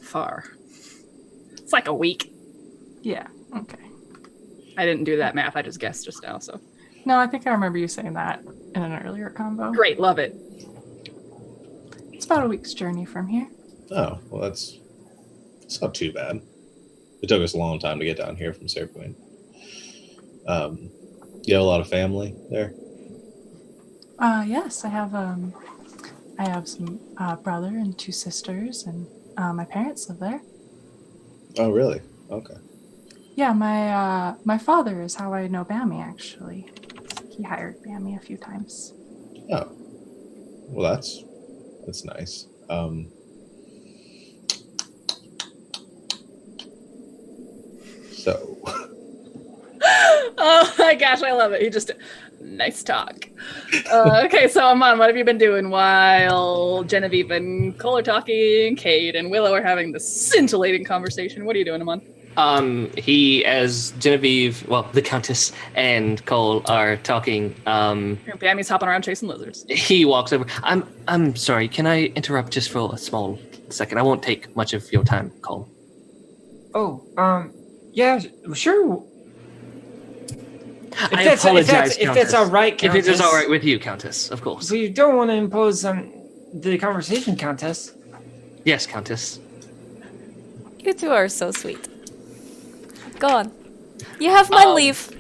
Speaker 1: far. It's like a week.
Speaker 3: Yeah. Okay.
Speaker 1: I didn't do that math. I just guessed just now. So
Speaker 3: No, I think I remember you saying that in an earlier combo.
Speaker 1: great, love it.
Speaker 3: It's about a week's journey from here.
Speaker 9: Oh, well, it's not too bad. It took us a long time to get down here from Sarah. You have a lot of family there?
Speaker 3: Yes, I have some brother and 2 sisters, and my parents live there.
Speaker 9: Oh, really? Okay.
Speaker 3: Yeah, my father is how I know Bammy, actually. He hired Bammy a few times.
Speaker 9: Oh, well, that's nice. So,
Speaker 1: Oh my gosh, I love it. He just nice talk. Okay, so Amon, what have you been doing while Genevieve and Cole are talking, Cade and Willow are having this scintillating conversation? What are you doing, Amon?
Speaker 7: He, as Genevieve, well, the Countess and Cole are talking,
Speaker 1: Bammy's hopping around chasing lizards.
Speaker 7: he walks over. I'm sorry, can I interrupt just for a small second? I won't take much of your time, Cole.
Speaker 5: Oh, yeah, sure.
Speaker 7: I apologize,
Speaker 5: if that's all right,
Speaker 7: If
Speaker 5: Countess.
Speaker 7: it is all right with you, Countess, of course.
Speaker 5: We don't want to impose on the conversation, Countess.
Speaker 7: Yes, Countess.
Speaker 8: You two are so sweet. Go on. You have my leave.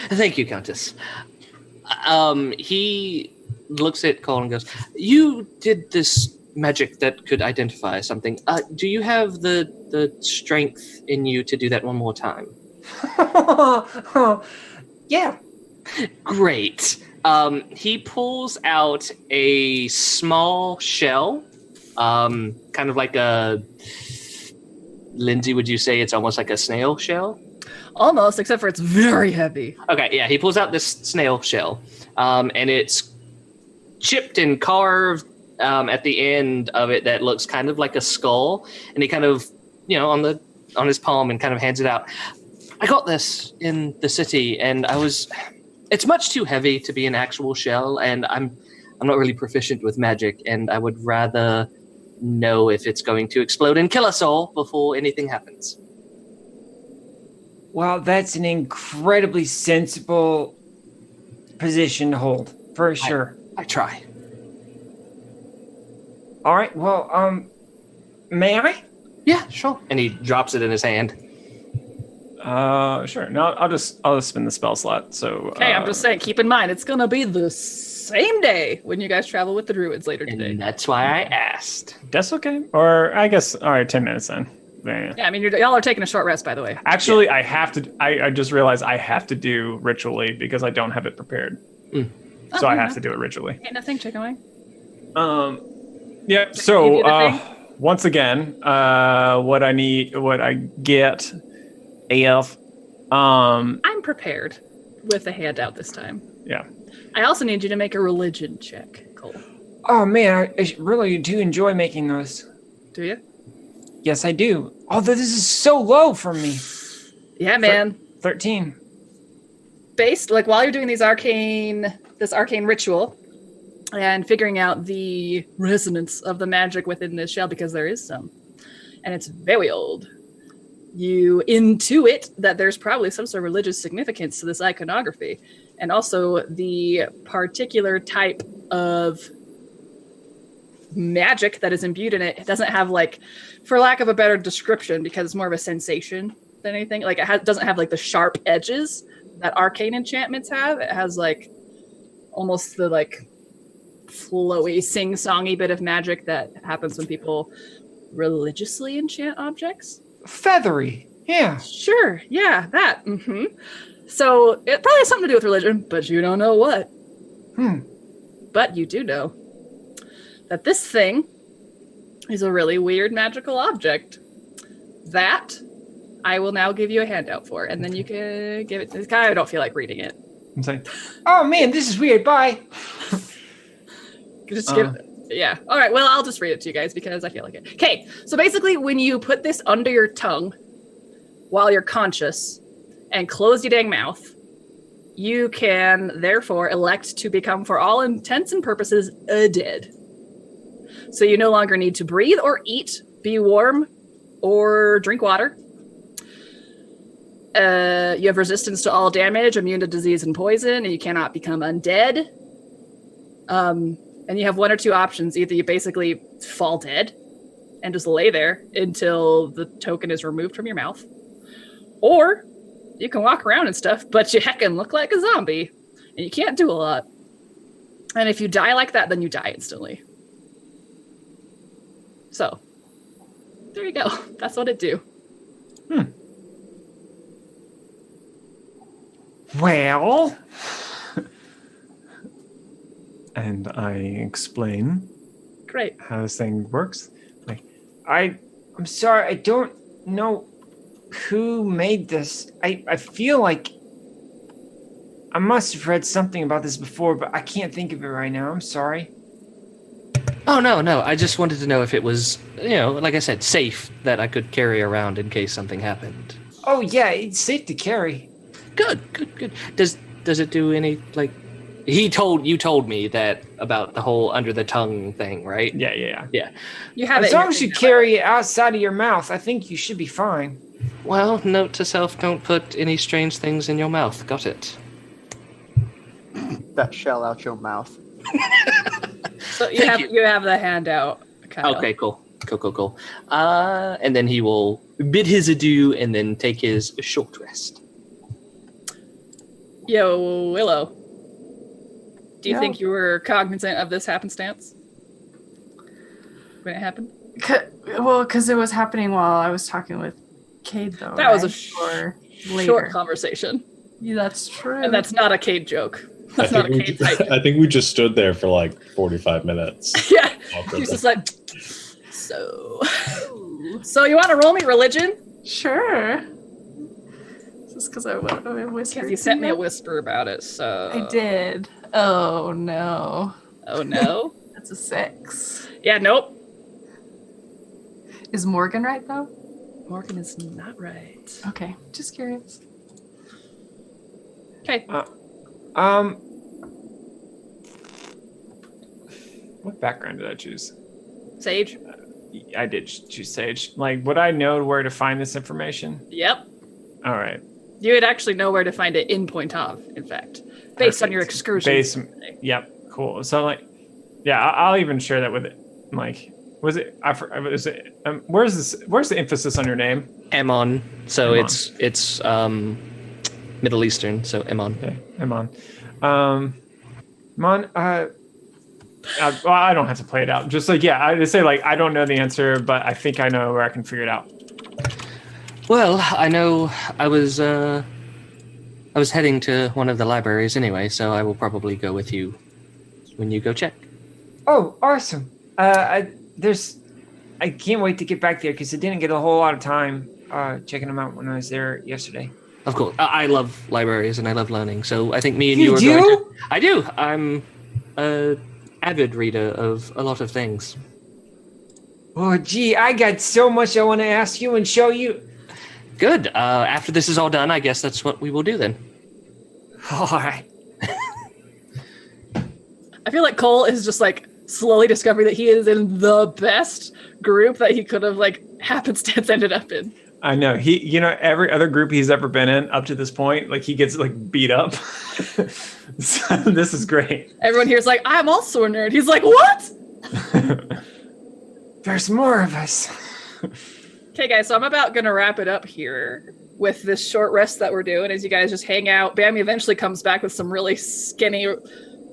Speaker 7: Thank you, Countess. He looks at Cole and goes, "You did this magic that could identify something. Do you have the strength in you to do that one more time?"
Speaker 5: Yeah.
Speaker 7: Great. He pulls out a small shell, kind of like a... Lindsay, would you say it's almost like a snail shell?
Speaker 1: Almost, except for it's very heavy.
Speaker 7: Okay, yeah, he pulls out this snail shell, and it's chipped and carved at the end of it that looks kind of like a skull, and he kind of, on his palm and kind of hands it out. I got this in the city, and it's much too heavy to be an actual shell, and I'm not really proficient with magic, and I would rather know if it's going to explode and kill us all before anything happens.
Speaker 5: Well, that's an incredibly sensible position to hold, for sure.
Speaker 7: I try.
Speaker 5: All right, well, may I?
Speaker 7: Yeah, sure. And he drops it in his hand.
Speaker 6: Sure. No, I'll just spin the spell slot. So
Speaker 1: Okay, I'm just saying, keep in mind, it's gonna be the same day when you guys travel with the druids later today.
Speaker 7: And that's why I asked.
Speaker 6: That's okay. Or I guess, all right, 10 minutes then.
Speaker 1: Yeah, I mean, y'all are taking a short rest, by the way.
Speaker 6: Actually, I have to. I just realized I have to do ritually because I don't have it prepared. So I have to do it ritually.
Speaker 1: Ain't nothing, chicken wing.
Speaker 6: Yeah. So once again, what I get, AF.
Speaker 1: I'm prepared with a handout this time.
Speaker 6: Yeah.
Speaker 1: I also need you to make a religion check, Cole.
Speaker 5: Oh man, I really do enjoy making those.
Speaker 1: Do you?
Speaker 5: Yes, I do. Although this is so low for me.
Speaker 1: Yeah, man.
Speaker 5: 13.
Speaker 1: Based, like, while you're doing this arcane ritual and figuring out the resonance of the magic within this shell, because there is some, and it's very old, you intuit that there's probably some sort of religious significance to this iconography, and also the particular type of magic that is imbued in it. It doesn't have, like, for lack of a better description, because it's more of a sensation than anything, like, it doesn't have like the sharp edges that arcane enchantments have. It has like almost the like flowy, sing-songy bit of magic that happens when people religiously enchant objects.
Speaker 5: Feathery. Yeah.
Speaker 1: Sure. Yeah, that. So it probably has something to do with religion, but you don't know what. But you do know that this thing is a really weird magical object that I will now give you a handout for, and then you can give it to this guy. I don't feel like reading it.
Speaker 6: I'm saying,
Speaker 5: Oh man, this is weird. Bye.
Speaker 1: Just give it. Yeah. All right. Well, I'll just read it to you guys because I feel like it. Okay. So basically, when you put this under your tongue while you're conscious and close your dang mouth, you can therefore elect to become, for all intents and purposes, dead. So you no longer need to breathe or eat, be warm, or drink water. You have resistance to all damage, immune to disease and poison, and you cannot become undead. And you have one or two options. Either you basically fall dead and just lay there until the token is removed from your mouth, or you can walk around and stuff, but you heckin' look like a zombie, and you can't do a lot. And if you die like that, then you die instantly. So, there you go. That's what it do.
Speaker 6: Well, and I explain
Speaker 1: Great.
Speaker 6: how this thing works. Like, I'm sorry, I don't know who made this. I feel like I must have read something about this before, but I can't think of it right now. I'm sorry.
Speaker 7: Oh, no. I just wanted to know if it was, like I said, safe that I could carry around in case something happened.
Speaker 6: Oh, yeah, it's safe to carry.
Speaker 7: Good. Does it do any, like... You told me that about the whole under the tongue thing, right?
Speaker 6: Yeah.
Speaker 1: You have
Speaker 6: as long as you carry it outside of your mouth, I think you should be fine.
Speaker 7: Well, note to self, don't put any strange things in your mouth. Got it.
Speaker 2: That shell out your mouth.
Speaker 1: So you have the handout. Kyle.
Speaker 7: Okay, cool. And then he will bid his adieu and then take his short rest.
Speaker 1: Yo, Willow. Do you think you were cognizant of this happenstance when it happened?
Speaker 3: Well, because it was happening while I was talking with Cade, though.
Speaker 1: That was a
Speaker 3: short
Speaker 1: conversation.
Speaker 3: Yeah, that's true.
Speaker 1: And that's not a Cade joke. That's not a Cade type.
Speaker 9: I think we just stood there for like 45 minutes.
Speaker 1: Yeah. He's just like, so you want to roll me religion?
Speaker 3: Sure. Just because I whispered.
Speaker 1: Because you sent me a whisper about it, so...
Speaker 3: I did. Oh, no.
Speaker 1: Oh, no?
Speaker 3: That's a 6.
Speaker 1: Yeah, nope.
Speaker 3: Is Morgan right, though?
Speaker 1: Morgan is not right.
Speaker 3: Okay, just curious.
Speaker 1: Okay.
Speaker 6: What background did I choose?
Speaker 1: Sage?
Speaker 6: I did choose Sage. Like, would I know where to find this information?
Speaker 1: Yep.
Speaker 6: All right.
Speaker 1: You would actually know where to find it in Pontauv, in fact. Based on your excursion.
Speaker 6: Yep, cool. So, like, yeah, I'll even share that with it. Like, where's the emphasis on your name?
Speaker 7: Emon. So
Speaker 6: Emon.
Speaker 7: it's Middle Eastern, so Emon.
Speaker 6: Okay, Emon. Mon, well, I don't have to play it out. Just like, yeah, I just say, like, I don't know the answer, but I think I know where I can figure it out.
Speaker 7: Well, I know I was heading to one of the libraries anyway, so I will probably go with you when you go check.
Speaker 5: Oh, awesome. I can't wait to get back there because I didn't get a whole lot of time checking them out when I was there yesterday.
Speaker 7: Of course. I love libraries and I love learning, so I think me and you are going to... I do. I'm an avid reader of a lot of things.
Speaker 5: Oh, gee, I got so much I want to ask you and show you.
Speaker 7: Good. After this is all done, I guess that's what we will do then.
Speaker 5: All right.
Speaker 1: I feel like Cole is just like slowly discovering that he is in the best group that he could have like happenstance ended up in.
Speaker 6: I know. Every other group he's ever been in up to this point, like he gets like beat up. So this is great.
Speaker 1: Everyone here's like, I'm also a nerd. He's like, what?
Speaker 5: There's more of us.
Speaker 1: Okay, guys, so I'm about going to wrap it up here with this short rest that we're doing as you guys just hang out. Bammy eventually comes back with some really skinny,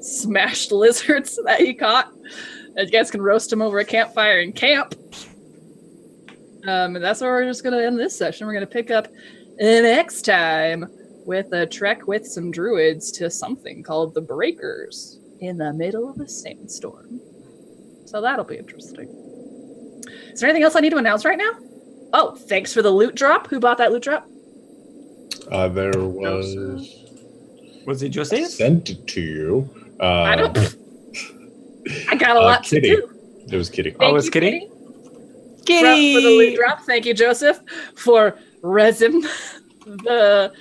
Speaker 1: smashed lizards that he caught. And you guys can roast them over a campfire in camp. And that's where we're just going to end this session. We're going to pick up next time with a trek with some druids to something called the Breakers in the middle of a sandstorm. So that'll be interesting. Is there anything else I need to announce right now? Oh, thanks for the loot drop. Who bought that loot drop?
Speaker 9: There was...
Speaker 6: Was it Joseph?
Speaker 9: Sent it to you.
Speaker 1: I don't... I got a lot
Speaker 9: Kitty.
Speaker 1: to do.
Speaker 9: It was Kitty.
Speaker 1: Thank
Speaker 6: it was
Speaker 1: you,
Speaker 6: Kitty?
Speaker 1: Kitty! For the loot drop. Thank you, Joseph, for resin, the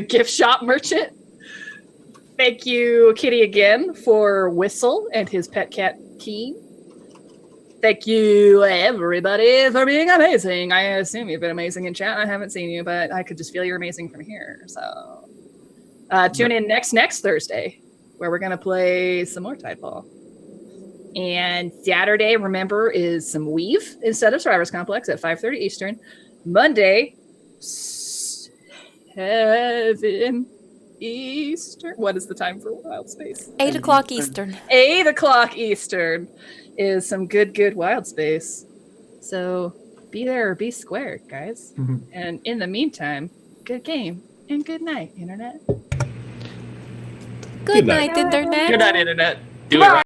Speaker 1: gift shop merchant. Thank you, Kitty, again, for Whistle and his pet cat, Keen. thank you, everybody, for being amazing. I assume you've been amazing in chat. I haven't seen you, but I could just feel you're amazing from here. So tune in next Thursday, where we're going to play some more Tidefall. And Saturday, remember, is some Weave instead of Survivors Complex at 5:30 Eastern. Monday, 7 Eastern. What is the time for Wild Space?
Speaker 8: 8 o'clock Eastern.
Speaker 1: 8 o'clock Eastern is some good Wild Space. So be there or be square, guys.
Speaker 6: Mhm.
Speaker 1: And in the meantime, good game and good night, Internet.
Speaker 8: Good night, Internet.
Speaker 7: Good night, Internet. Do it right.